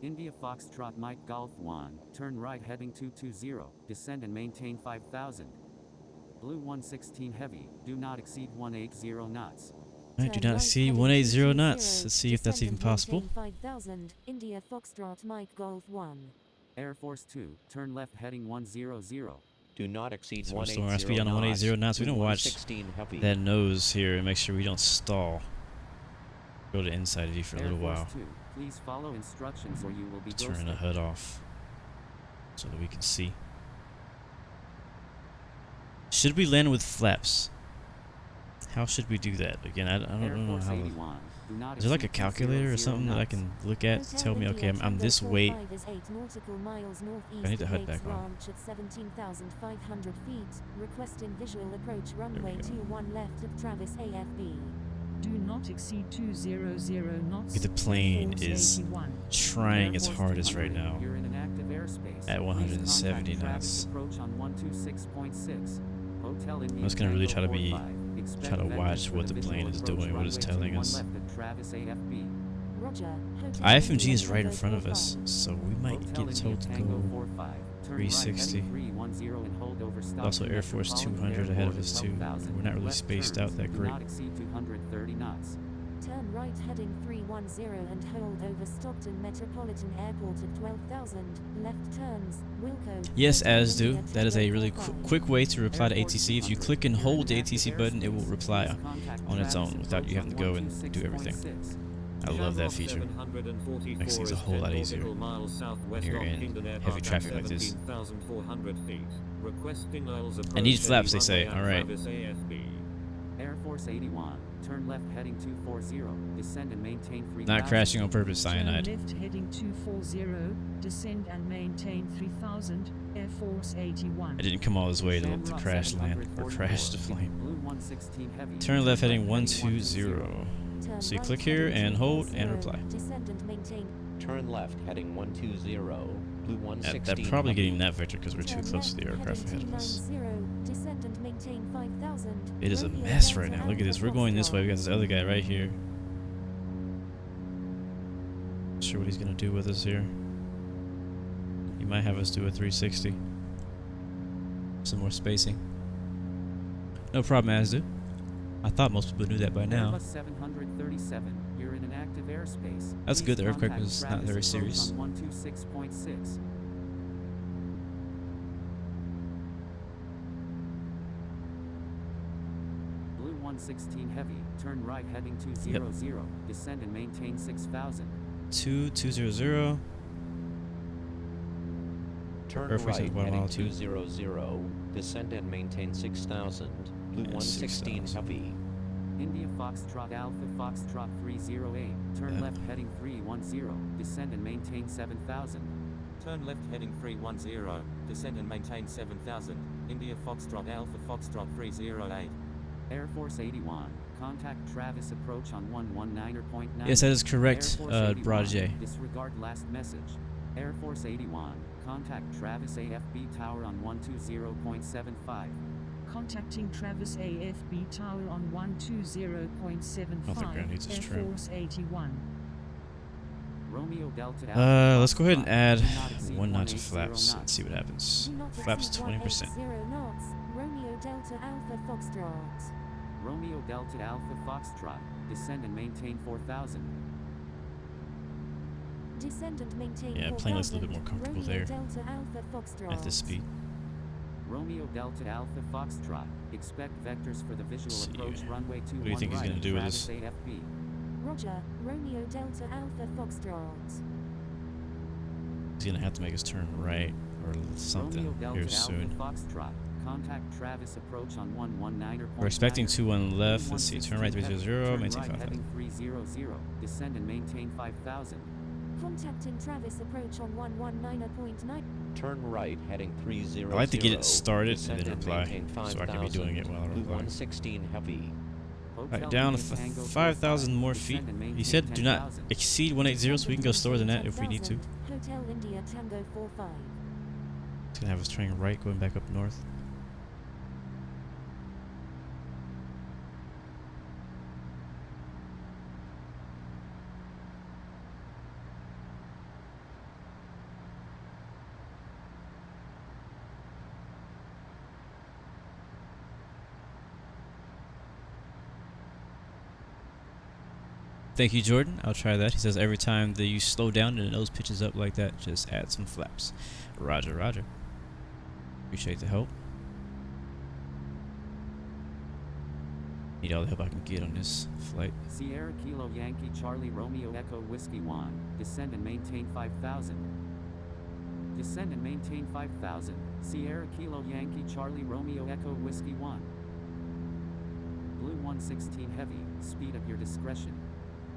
India Foxtrot Mike Golf 1, turn right heading 220, descend and maintain 5000. Blue 116 Heavy, do not exceed 180 knots. I do not see 180 knots. Let's see if that's even possible. 5000, India Foxtrot Mike Golf 1. Air Force 2, turn left heading 100. Do not exceed So we're 180 slowing our speed down to 180 knots. We Blue don't watch 116 heavy. that nose here and make sure we don't stall. Go to inside view for a little Air Force while. 2, please follow instructions or you will be Turn the ghosted. HUD off so that we can see. Should we land with flaps? How should we do that? Again, I don't know how. Is there like a calculator or something that I can look at to tell me, okay, I'm this weight. I need the HUD back on. Ranch at 17,500 feet. Requesting visual approach runway 21 left at Travis AFB. Do not exceed 200 knots. Okay, the plane Force is 81. trying its hardest right now You're in an active airspace. at 170 Please contact Travis knots. approach on 126.6. Hotel in I'm just gonna really try to be, Expect try to vendors watch for what the visual plane is approach doing, what it's runway telling 21 us. left at Travis AFB. Roger. IFMG is right in front of us, so we might Hotel get India told to Tango go 45. Turn 360. Right heading 310 and hold over stop Also at Air Force Metropolitan 200 ahead of Airport us at too. 12,000. We're not really Left spaced turns, out that do great. not exceed 230 knots. Turn right heading 310 and hold over Stockton Metropolitan Airport at 12,000. Left turns, Wilco. Yes, Hotel as do. India That is a Tango really 45. quick way to reply to Air Force ATC. If you 200, click and you're hold in the an ATC active button, it will airspace. reply Please contact on its Travis own without you having to go and do everything. 126.6. I love that feature. Makes things a whole lot easier when you're in heavy traffic like this. I need flaps, they say. Alright. Air Force 81, turn left heading 240, descend and maintain 3,000. Not crashing on purpose, cyanide. Turn left heading 240, descend and maintain 3000, Air Force 81. I didn't come all this way to Shamrock crash land or 744, crash the plane. Blue 116 heavy. Turn left heading 120. 120. Turn So you right click here heading and hold and 240. reply. Descend and maintain. Turn left heading 120. Blue That 116 probably heavy. getting that vector because we're too Turn close to the left aircraft ahead heading of us. 290. Descend and maintain 5,000. It is a Romeo mess right Delta now. Look at this. Alpha We're going this Foxtrot. way. We got this other guy right here. Not sure what he's gonna do with us here. He might have us do a 360. Some more spacing. No problem, Azdu. I thought most people knew that by now. Airbus 737, you're in an active airspace. That's good. The Please earthquake contact was not Travis very approach serious. on 126.6. Blue 116 heavy, turn right heading 200, descend and maintain 6,000. 2200. Turn Earthquake's right at Guatemala heading too. 200, descend and maintain 6000. Blue And 116 6,000. heavy. India Foxtrot Alpha Foxtrot 308, turn Yeah. left heading 310, descend and maintain 7,000. Turn left heading 310, descend and maintain 7000. India Foxtrot Alpha Foxtrot 308. Air Force 81, Contact Travis approach on 119.9. Yes, that is correct, Air Force Brad 81, J. Disregard last message. Air Force 81. Contact Travis AFB Tower on 120.75. Contacting Travis AFB Tower on 120.75. Air Force 81. Romeo Delta Let's go ahead and add 1 knot to flaps and see what happens. Flaps 20%. 0 knots. Romeo Delta Alpha Foxtrot. Romeo Delta Alpha Foxtrot. Descend and maintain 4,000. Descend and maintain Yeah, 4,000. plane looks a little bit more comfortable Romeo there Delta Alpha Foxtrot. at this speed. Romeo Delta Alpha Foxtrot. Expect vectors for the visual approach runway 21 What do you think he's right going to do with Travis this? AFB. Roger. Romeo Delta Alpha Foxtrot. He's going to have to make us turn right or something Romeo Delta here soon. Alpha Foxtrot. Contact Travis approach on 119. We're expecting 21 left. Let's see. Turn right 300, maintain right 5,000. heading 300. Descend and maintain 5,000. Contacting Travis approach on 119.9. Turn right heading 300. I like to get it started Descend and then reply, maintain so I can be doing it 5,000. while I Blue reply. 116 heavy. Alright, down to 5,000 more feet. He said do not exceed 180, so we can go slower than that if we need to. Hotel India Tango 45. It's gonna have us turning right, going back up north. Thank you, Jordan. I'll try that. He says every time that you slow down and the nose pitches up like that, just add some flaps. Roger, roger. Appreciate the help. Need all the help I can get on this flight. Sierra Kilo Yankee Charlie Romeo Echo Whiskey 1. Descend and maintain 5,000. Descend and maintain 5,000. Sierra Kilo Yankee Charlie Romeo Echo Whiskey 1. Blue 116 Heavy. Speed at your discretion.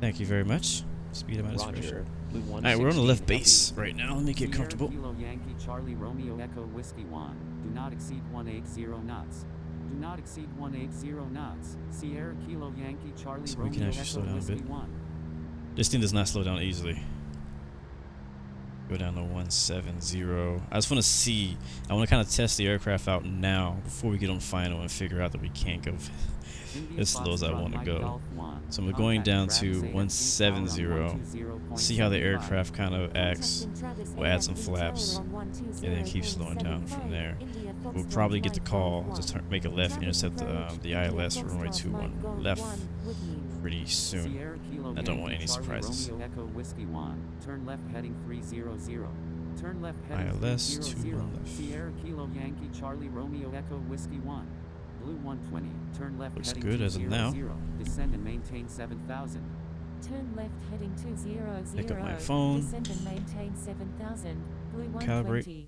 Thank you very much. Speed of my discretion. Roger. Blue Alright, we're on the left 116 base heavy. right now. Let me get Sierra comfortable. Kilo Yankee Charlie Romeo Echo Whiskey 1. Do not exceed 180 knots. Do not exceed 180 knots. Sierra Kilo Yankee Charlie So we Romeo can actually Echo slow down a Whiskey bit. 1. This thing does not slow down easily. Go down to 170. I just want to see. I want to kind of test the aircraft out now before we get on final and figure out that we can't go as slow as I want to go. So I'm going down to 170. See how the aircraft kind of acts. We'll add some flaps and then keep slowing down from there. We'll probably get the call to make a left, intercept the ILS for runway 21 left pretty soon. I don't want any surprises. Echo Whiskey 1. Turn left heading 300. Turn left heading ILS 300. 21 left. Sierra Kilo Yankee Charlie Romeo Echo Whiskey 1. Blue 120. Turn left Looks heading good as of now. 200. Descend and maintain 7,000. Turn left heading 200. Pick up my phone. Descend and maintain 7,000. Blue 120. Calibrate.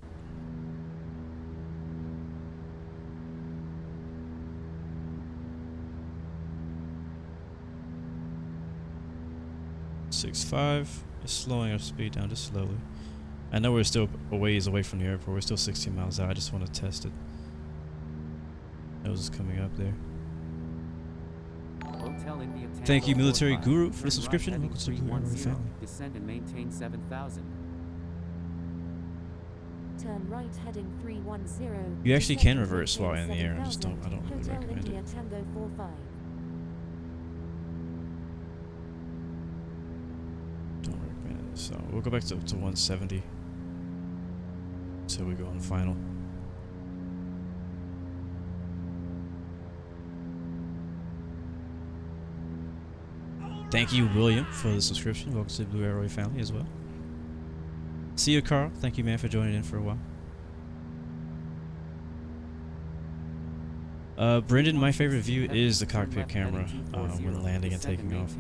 .65. Just slowing our speed down just slowly. I know we're still a ways away from the airport. We're still 16 miles out. I just want to test it. Nose is coming up there. Hotel India Tango Thank you, Military 45. Guru, for the Turn subscription. right Welcome to the heading Blue Arrow 310. family. Descend and maintain 7,000. Turn right heading 310. You actually Descend can and reverse while in the maintain air. I just 7,000. don't really Hotel recommend India it. Tango 45. Don't recommend it. So we'll go back to 170 until we go on final. Thank you, William, for the subscription. Welcome to the Blue Arrow family as well. See you, Carl. Thank you, man, for joining in for a while. Brendan, my favorite view is the cockpit camera when landing and taking off.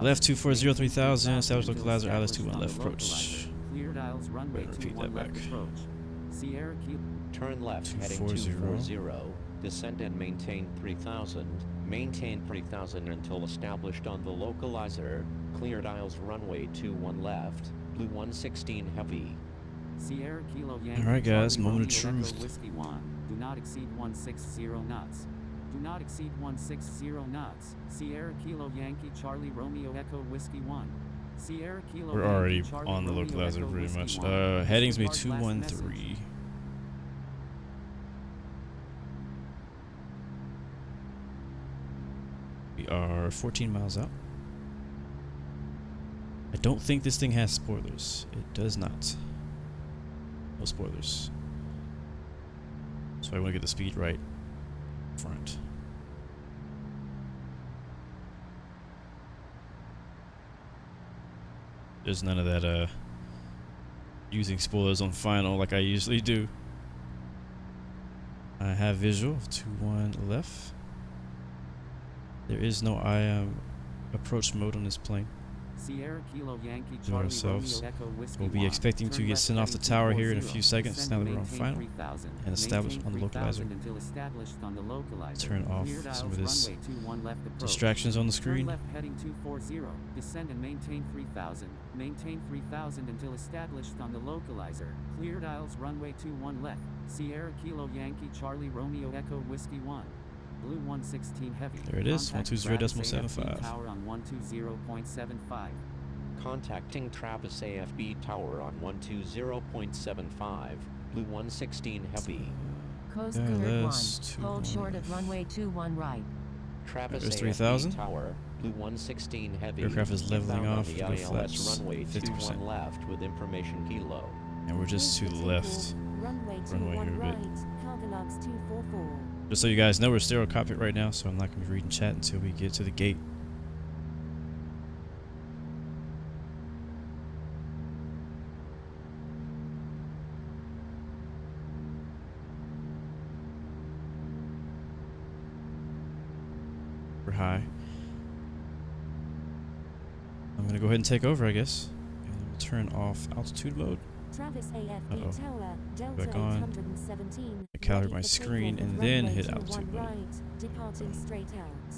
Left 240 3000, establish localizer, ILS 21 left approach. Cleared aisles runway Repeat 21 that left back. approach. Sierra Kilo. Turn left heading 240. 240. Descend and maintain 3000. Maintain 3000 until established on the localizer. Cleared aisles runway 21 left. Blue 116 heavy. Sierra Kilo Yankee Alright, guys, Charlie moment of Romeo Echo truth. Whiskey 1. Do not exceed 160 knots. Do not exceed 160 knots. Sierra Kilo Yankee Charlie Romeo Echo Whiskey 1. Sierra Kilo We're Yankee already Charlie on the Romeo localizer Echo pretty Whiskey much. 1. Heading's me Disregard last message. 213. We are 14 miles out. I don't think this thing has spoilers. It does not. No spoilers. So I want to get the speed right front. There's none of that using spoilers on final like I usually do. I have visual of 2-1 left. There is no approach mode on this plane. Sierra Kilo Yankee Do it Charlie ourselves. Romeo Echo Whiskey We'll be 1. expecting to Turn get left sent off the heading tower here in a 240. few seconds. Descend Now that and we're on maintain final 3000. and established Maintain on the localizer. 3000 until established on the localizer. Turn off Clear some of dials, this runway 21 left approach. distractions on the Turn screen. left heading 240. Descend and maintain 3000. Maintain 3000 until established on the localizer. Clear dials, runway 21 left. Sierra Kilo Yankee Charlie Romeo Echo Whiskey 1. Blue 116 heavy. There it is, Contact 120.75. Travis AFB Tower on 120.75. Contacting Travis AFB Tower on 120.75, Blue 116 Heavy. Coast Yeah, Guard 1. that's Hold 2-1. short of runway 21 right. Travis There's AFB 3,000. Tower, Blue 116 Heavy. Aircraft is leveling Inbound on off the to go ILS flaps runway 50%. 21 left with information kilo. And we're just to the left. Runway Runway 21 here a right. bit. Cargolax 244. Just so you guys know, we're stereo cockpit right now, so I'm not going to be reading chat until we get to the gate. We're high. I'm going to go ahead and take over, I guess. And we'll turn off altitude mode. Travis AFB Uh-oh. Tower, Delta Back on. 817. Calibrate ready my for screen takeoff and at then runway hit 21 altitude mode. right, departing straight out.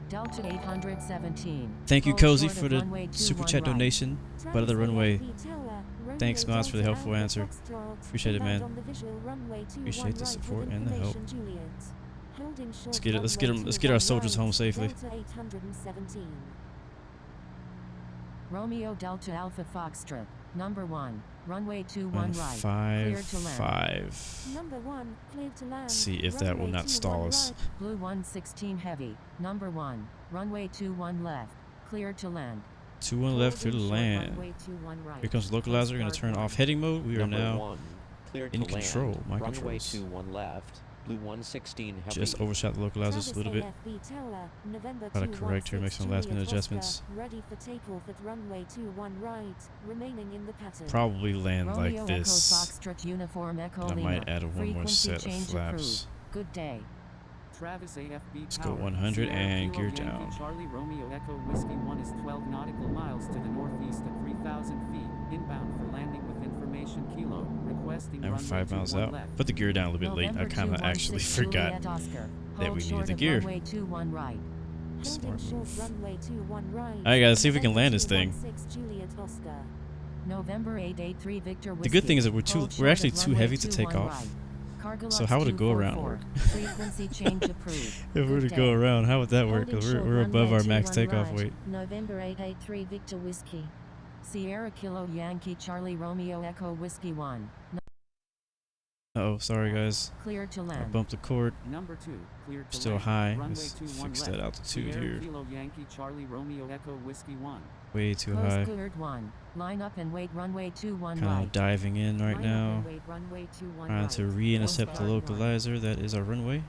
Delta 817. Thank you, Hold Cozy, short for of the runway super 21 chat right. donation. But Travis other runway. AFB Tower, Romeo Thanks, Miles, for the Delta helpful Alpha answer. Foxtrot, Appreciate it, inbound man. on the visual, runway 21 Appreciate the right support with and the help. information Juliet. Holding short Let's get it. Let's runway get our 21 soldiers right, home safely. Delta 817. Romeo Delta Alpha Foxtrot. Number 1. Runway 21 And right. 5, Clear to land. 5. Number 1, cleared to land. Let's see if that will Runway not 21 stall us. right. Blue 116 heavy. Number 1. Runway 21 left. Clear to land. 2-1 left through the Holding short land. runway 21 right. Here comes the localizer. Going to turn off heading mode. We are Number now 1, cleared in to control. land. My Runway controls. 21 left, Blue 116 Heavy. Just overshot the localizer just a little bit. Travis AFB Tower, November Try to correct here, make some last minute Juliet Oscar, adjustments. ready for takeoff at runway 21 right, remaining in the pattern. Probably land Romeo like Echo this. Foxtrot Uniform Echo And I Lima. might add one more Frequency set of change flaps. approved. Good day. Travis AFB Let's Tower. go 100 Sierra and Kilo gear Yankee down. Charlie Romeo Echo Whiskey 1 is 12 nautical miles to the northeast at 3,000 feet. Inbound for landing with information kilo. Requesting And we're runway 5 miles 21 out. left. Put the gear down a little bit late. I November kind of 216 actually forgot Juliet Oscar. that Hold we short needed the of gear. Runway 21 right. Holding Smart short move. runway 21 right. Alright, guys, see if we can November land this thing. 216 Juliet Oscar. November 883 Victor The good thing is that we're Hold we're short actually of too runway heavy to take 21 off. right. Cargolax So how would a go around 244. work? Frequency change approved. If we were Good to go day. around, how would that work? Holding Because short we're above runway our max 21 takeoff right. weight. November 883 Victor Whiskey. Sierra Kilo Yankee Charlie Romeo Echo Whiskey 1. Uh-oh, sorry guys. Clear to I land. bumped the cord. Number 2, cleared to Still land. high. Runway Let's 21 fix left. that altitude Sierra here. Kilo Yankee Charlie Romeo Echo Whiskey 1. Way too Coast high. Guard 1. Line up and wait runway 21 Kind right. of diving in right Line up now. and wait runway 21 Trying right. to re-intercept the Coast Guard 1. localizer. That is our runway.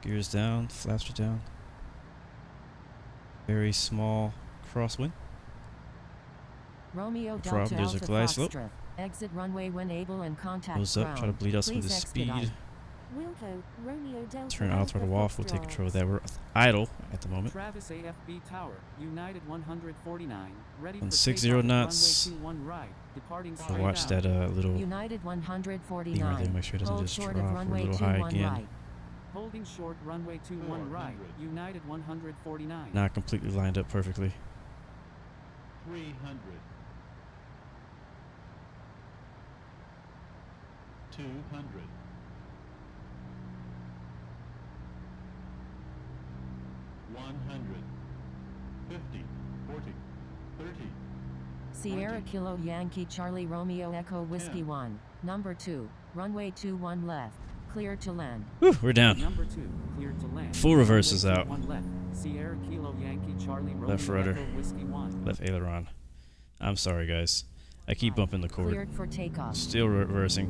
Gears down. Flaps are down. Very small crosswind. Romeo No Delta problem, there's a Alpha glide slope. Foxtrot. Exit runway when able and contact Goes up. Try to ground. bleed out some of Please the expedite. speed. Wilco, Romeo Delta Turn auto Alpha throttle off. We'll take Foxtrot. control of that. We're idle at the moment. Travis AFB Tower, United 149, ready On for 60 takeoff at knots. runway 21 right, departing So straight watch out. that little United thing right 149. there. Make sure it doesn't Hold just short drop. of We're a runway little high 21 again. right. Holding short runway 21 right, United 149. Not completely lined up perfectly. 300. 200. 100. 50, 40, 30. Sierra Kilo Yankee Charlie Romeo Echo Whiskey 1, number 2, runway 21 left, clear to land. Whew, we're down. Number 2, clear to land. Full reverse is out. 1 left. Sierra Kilo Yankee Charlie Romeo Left rudder. Echo Whiskey 1. Left aileron. I'm sorry, guys. I keep bumping the cord. Cleared for takeoff. Still reversing.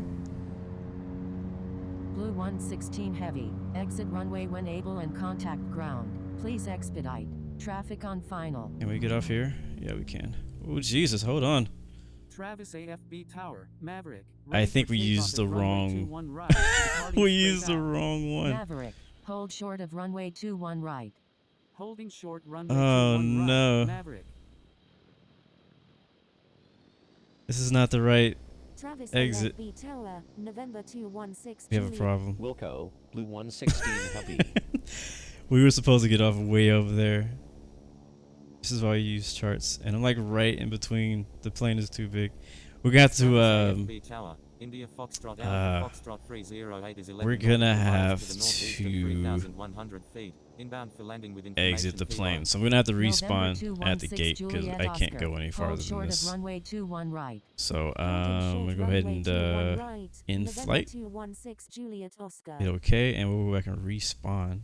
Blue 116 heavy. Exit runway when able and contact ground. Please expedite. Traffic on final. Can we get off here? Yeah, we can. Oh, Jesus, hold on. Travis AFB Tower, Maverick. I think we used the wrong... we used the wrong one. Maverick, hold short of runway 21 right. Holding short runway Oh, 21 no. right. Maverick. This is not the right Travis exit. AFB Tower, November 216. We have a problem. Wilco, Blue 116 Heavy. We were supposed to get off way over there. This is why you use charts. And I'm like right in between. The plane is too big. We're gonna have to AFB Tower, India Foxtrot Alpha Foxtrot 308 is 11 we're gonna miles have to the northeast of to 3,100 feet, inbound for landing with information exit the P1. plane. So I'm gonna have to November respawn at the 216 gate because Juliet I can't Oscar. go any farther Hold than short this. of runway 21 right. So I'm gonna go ahead and in flight. 216 Juliet Oscar. Hit OK, and we'll go back and respawn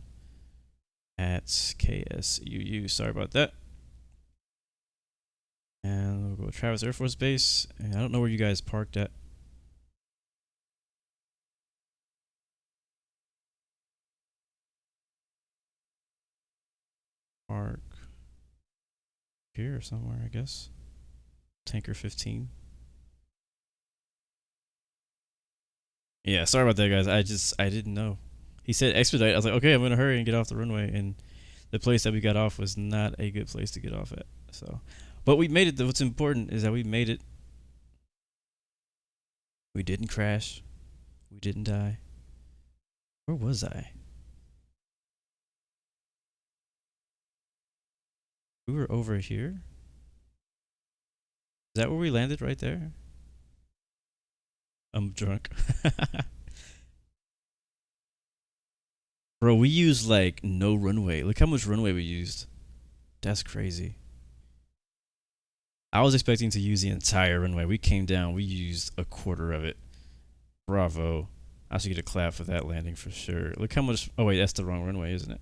at KSUU. Sorry about that. And we'll go Travis Air Force Base. And I don't know where you guys parked at. Park here somewhere, I guess. Tanker 15. Yeah, sorry about that, guys. I didn't know. He said expedite. I was like, okay, I'm gonna hurry and get off the runway. And the place that we got off was not a good place to get off at. So, but we made it. What's important is that we made it. We didn't crash. We didn't die. Where was I? We were over here. Is that where we landed right there? I'm drunk. Bro, we used like no runway. Look how much runway we used. That's crazy. I was expecting to use the entire runway. We came down, we used a quarter of it. Bravo. I should get a clap for that landing for sure. Look how much. Oh, wait, that's the wrong runway, isn't it?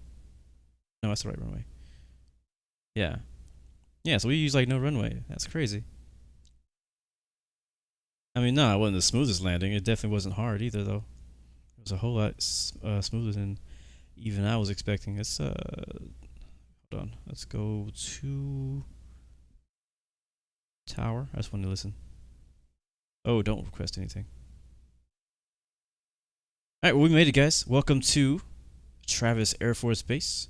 No, that's the right runway. Yeah. Yeah, so we used like no runway. That's crazy. I mean, no, it wasn't the smoothest landing. It definitely wasn't hard either, though. It was a whole lot smoother than even I was expecting. Let's, hold on. Let's go to tower. I just want to listen. Oh, don't request anything. All right, well, we made it, guys. Welcome to Travis Air Force Base.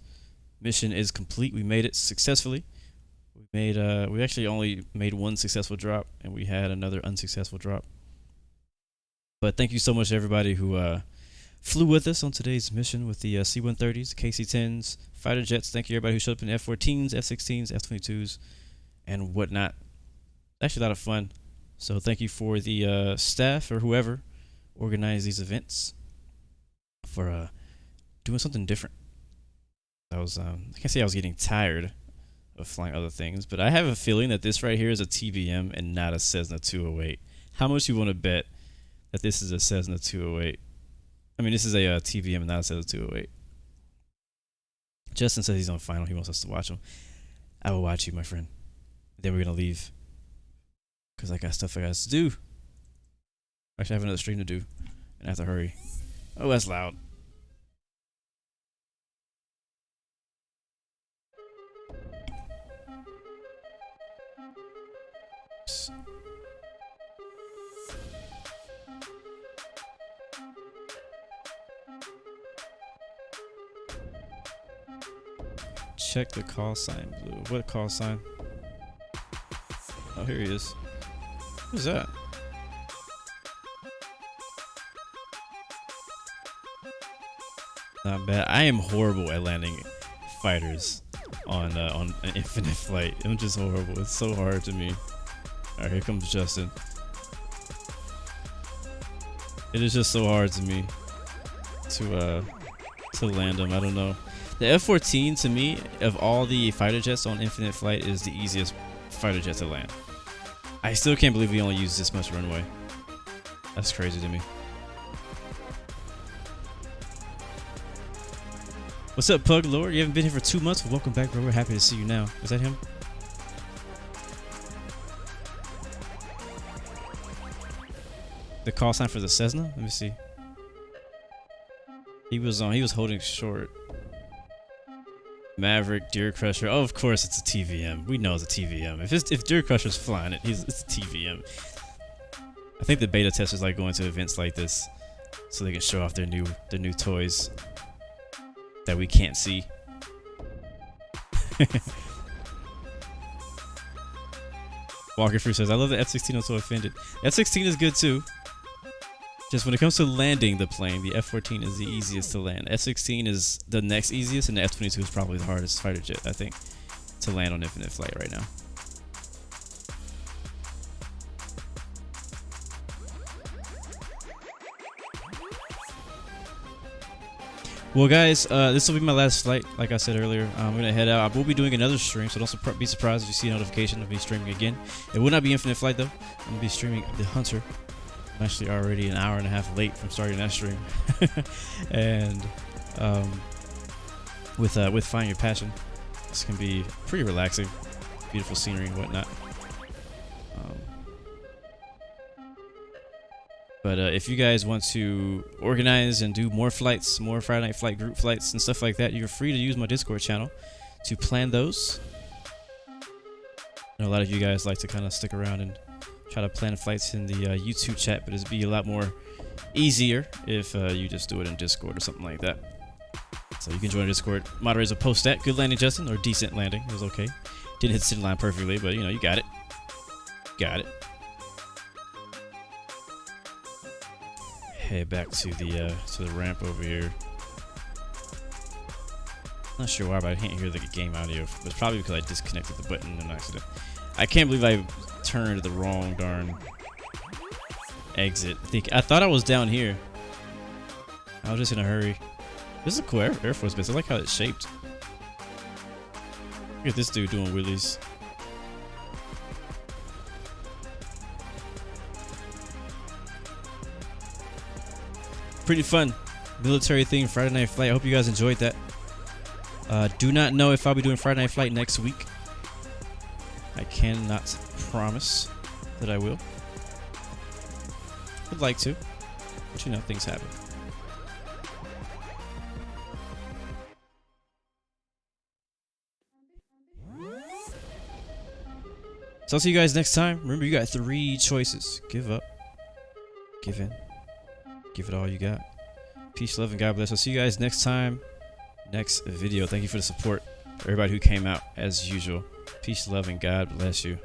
Mission is complete. We made it successfully. We actually only made one successful drop, and we had another unsuccessful drop. But thank you so much to everybody who flew with us on today's mission with the C-130s, KC-10s, fighter jets. Thank you everybody who showed up in F-14s, F-16s, F-22s, and whatnot. Actually a lot of fun. So thank you for the staff or whoever organized these events for doing something different. I can't say I was getting tired of flying other things, but I have a feeling that this right here is a TBM and not a Cessna 208. How much you want to bet that this is a Cessna 208? I mean, this is a TBM and not a Cessna 208. Justin says he's on final. He wants us to watch him. I will watch you, my friend. Then we're going to leave because I got stuff I got to do. Actually, I have another stream to do and I have to hurry. Oh, that's loud. Check the call sign, Blue. What call sign? Oh, here he is. Who's that? Not bad. I am horrible at landing fighters on infinite flight. I'm just horrible. It's so hard to me. All right, here comes Justin. It is just so hard to me to land them. I don't know. The F-14 to me, of all the fighter jets on Infinite Flight, is the easiest fighter jet to land. I still can't believe we only use this much runway. That's crazy to me. What's up, Pug Lord? You haven't been here for 2 months? Well, welcome back, bro. We're happy to see you now. Is that him? The call sign for the Cessna? Let me see. He was holding short. Maverick, Deer Crusher. Oh, of course it's a TVM. We know it's a TVM. If Deer Crusher's flying it, it's a TVM. I think the beta testers like going to events like this so they can show off their new toys that we can't see. Walker Fruit says, I love the F-16. I'm so offended. F-16 is good too. Just when it comes to landing the plane, the F-14 is the easiest to land. F-16 is the next easiest, and the F-22 is probably the hardest fighter jet, I think, to land on Infinite Flight right now. Well, guys, this will be my last flight. Like I said earlier, I'm going to head out. I will be doing another stream, so don't be surprised if you see a notification of me streaming again. It will not be Infinite Flight, though. I'm going to be streaming the Hunter. I'm actually already an hour and a half late from starting that stream. And with Find Your Passion, this can be pretty relaxing. Beautiful scenery and whatnot. But if you guys want to organize and do more flights, more Friday Night Flight group flights and stuff like that, you're free to use my Discord channel to plan those. I know a lot of you guys like to kind of stick around and try to plan flights in the YouTube chat, but it'd be a lot more easier if you just do it in Discord or something like that. So you can join Discord. Moderators will post that. Good landing, Justin, or decent landing. It was okay. Didn't hit the center line perfectly, but you know, you got it. Got it. Head back to the ramp over here. Not sure why, but I can't hear the game audio. But it's probably because I disconnected the button in an accident. I can't believe I turned the wrong darn exit. I thought I was down here. I was just in a hurry. This is a cool Air Force base. I like how it's shaped. Look at this dude doing wheelies. Pretty fun military theme Friday Night Flight. I hope you guys enjoyed that. Do not know if I'll be doing Friday Night Flight next week. I cannot promise that I will. Would like to, but you know, things happen. So I'll see you guys next time. Remember, you got 3 choices. Give up. Give in. Give it all you got. Peace, love, and God bless. I'll see you guys next time. Next video. Thank you for the support. Everybody who came out as usual. Peace, love, and God bless you.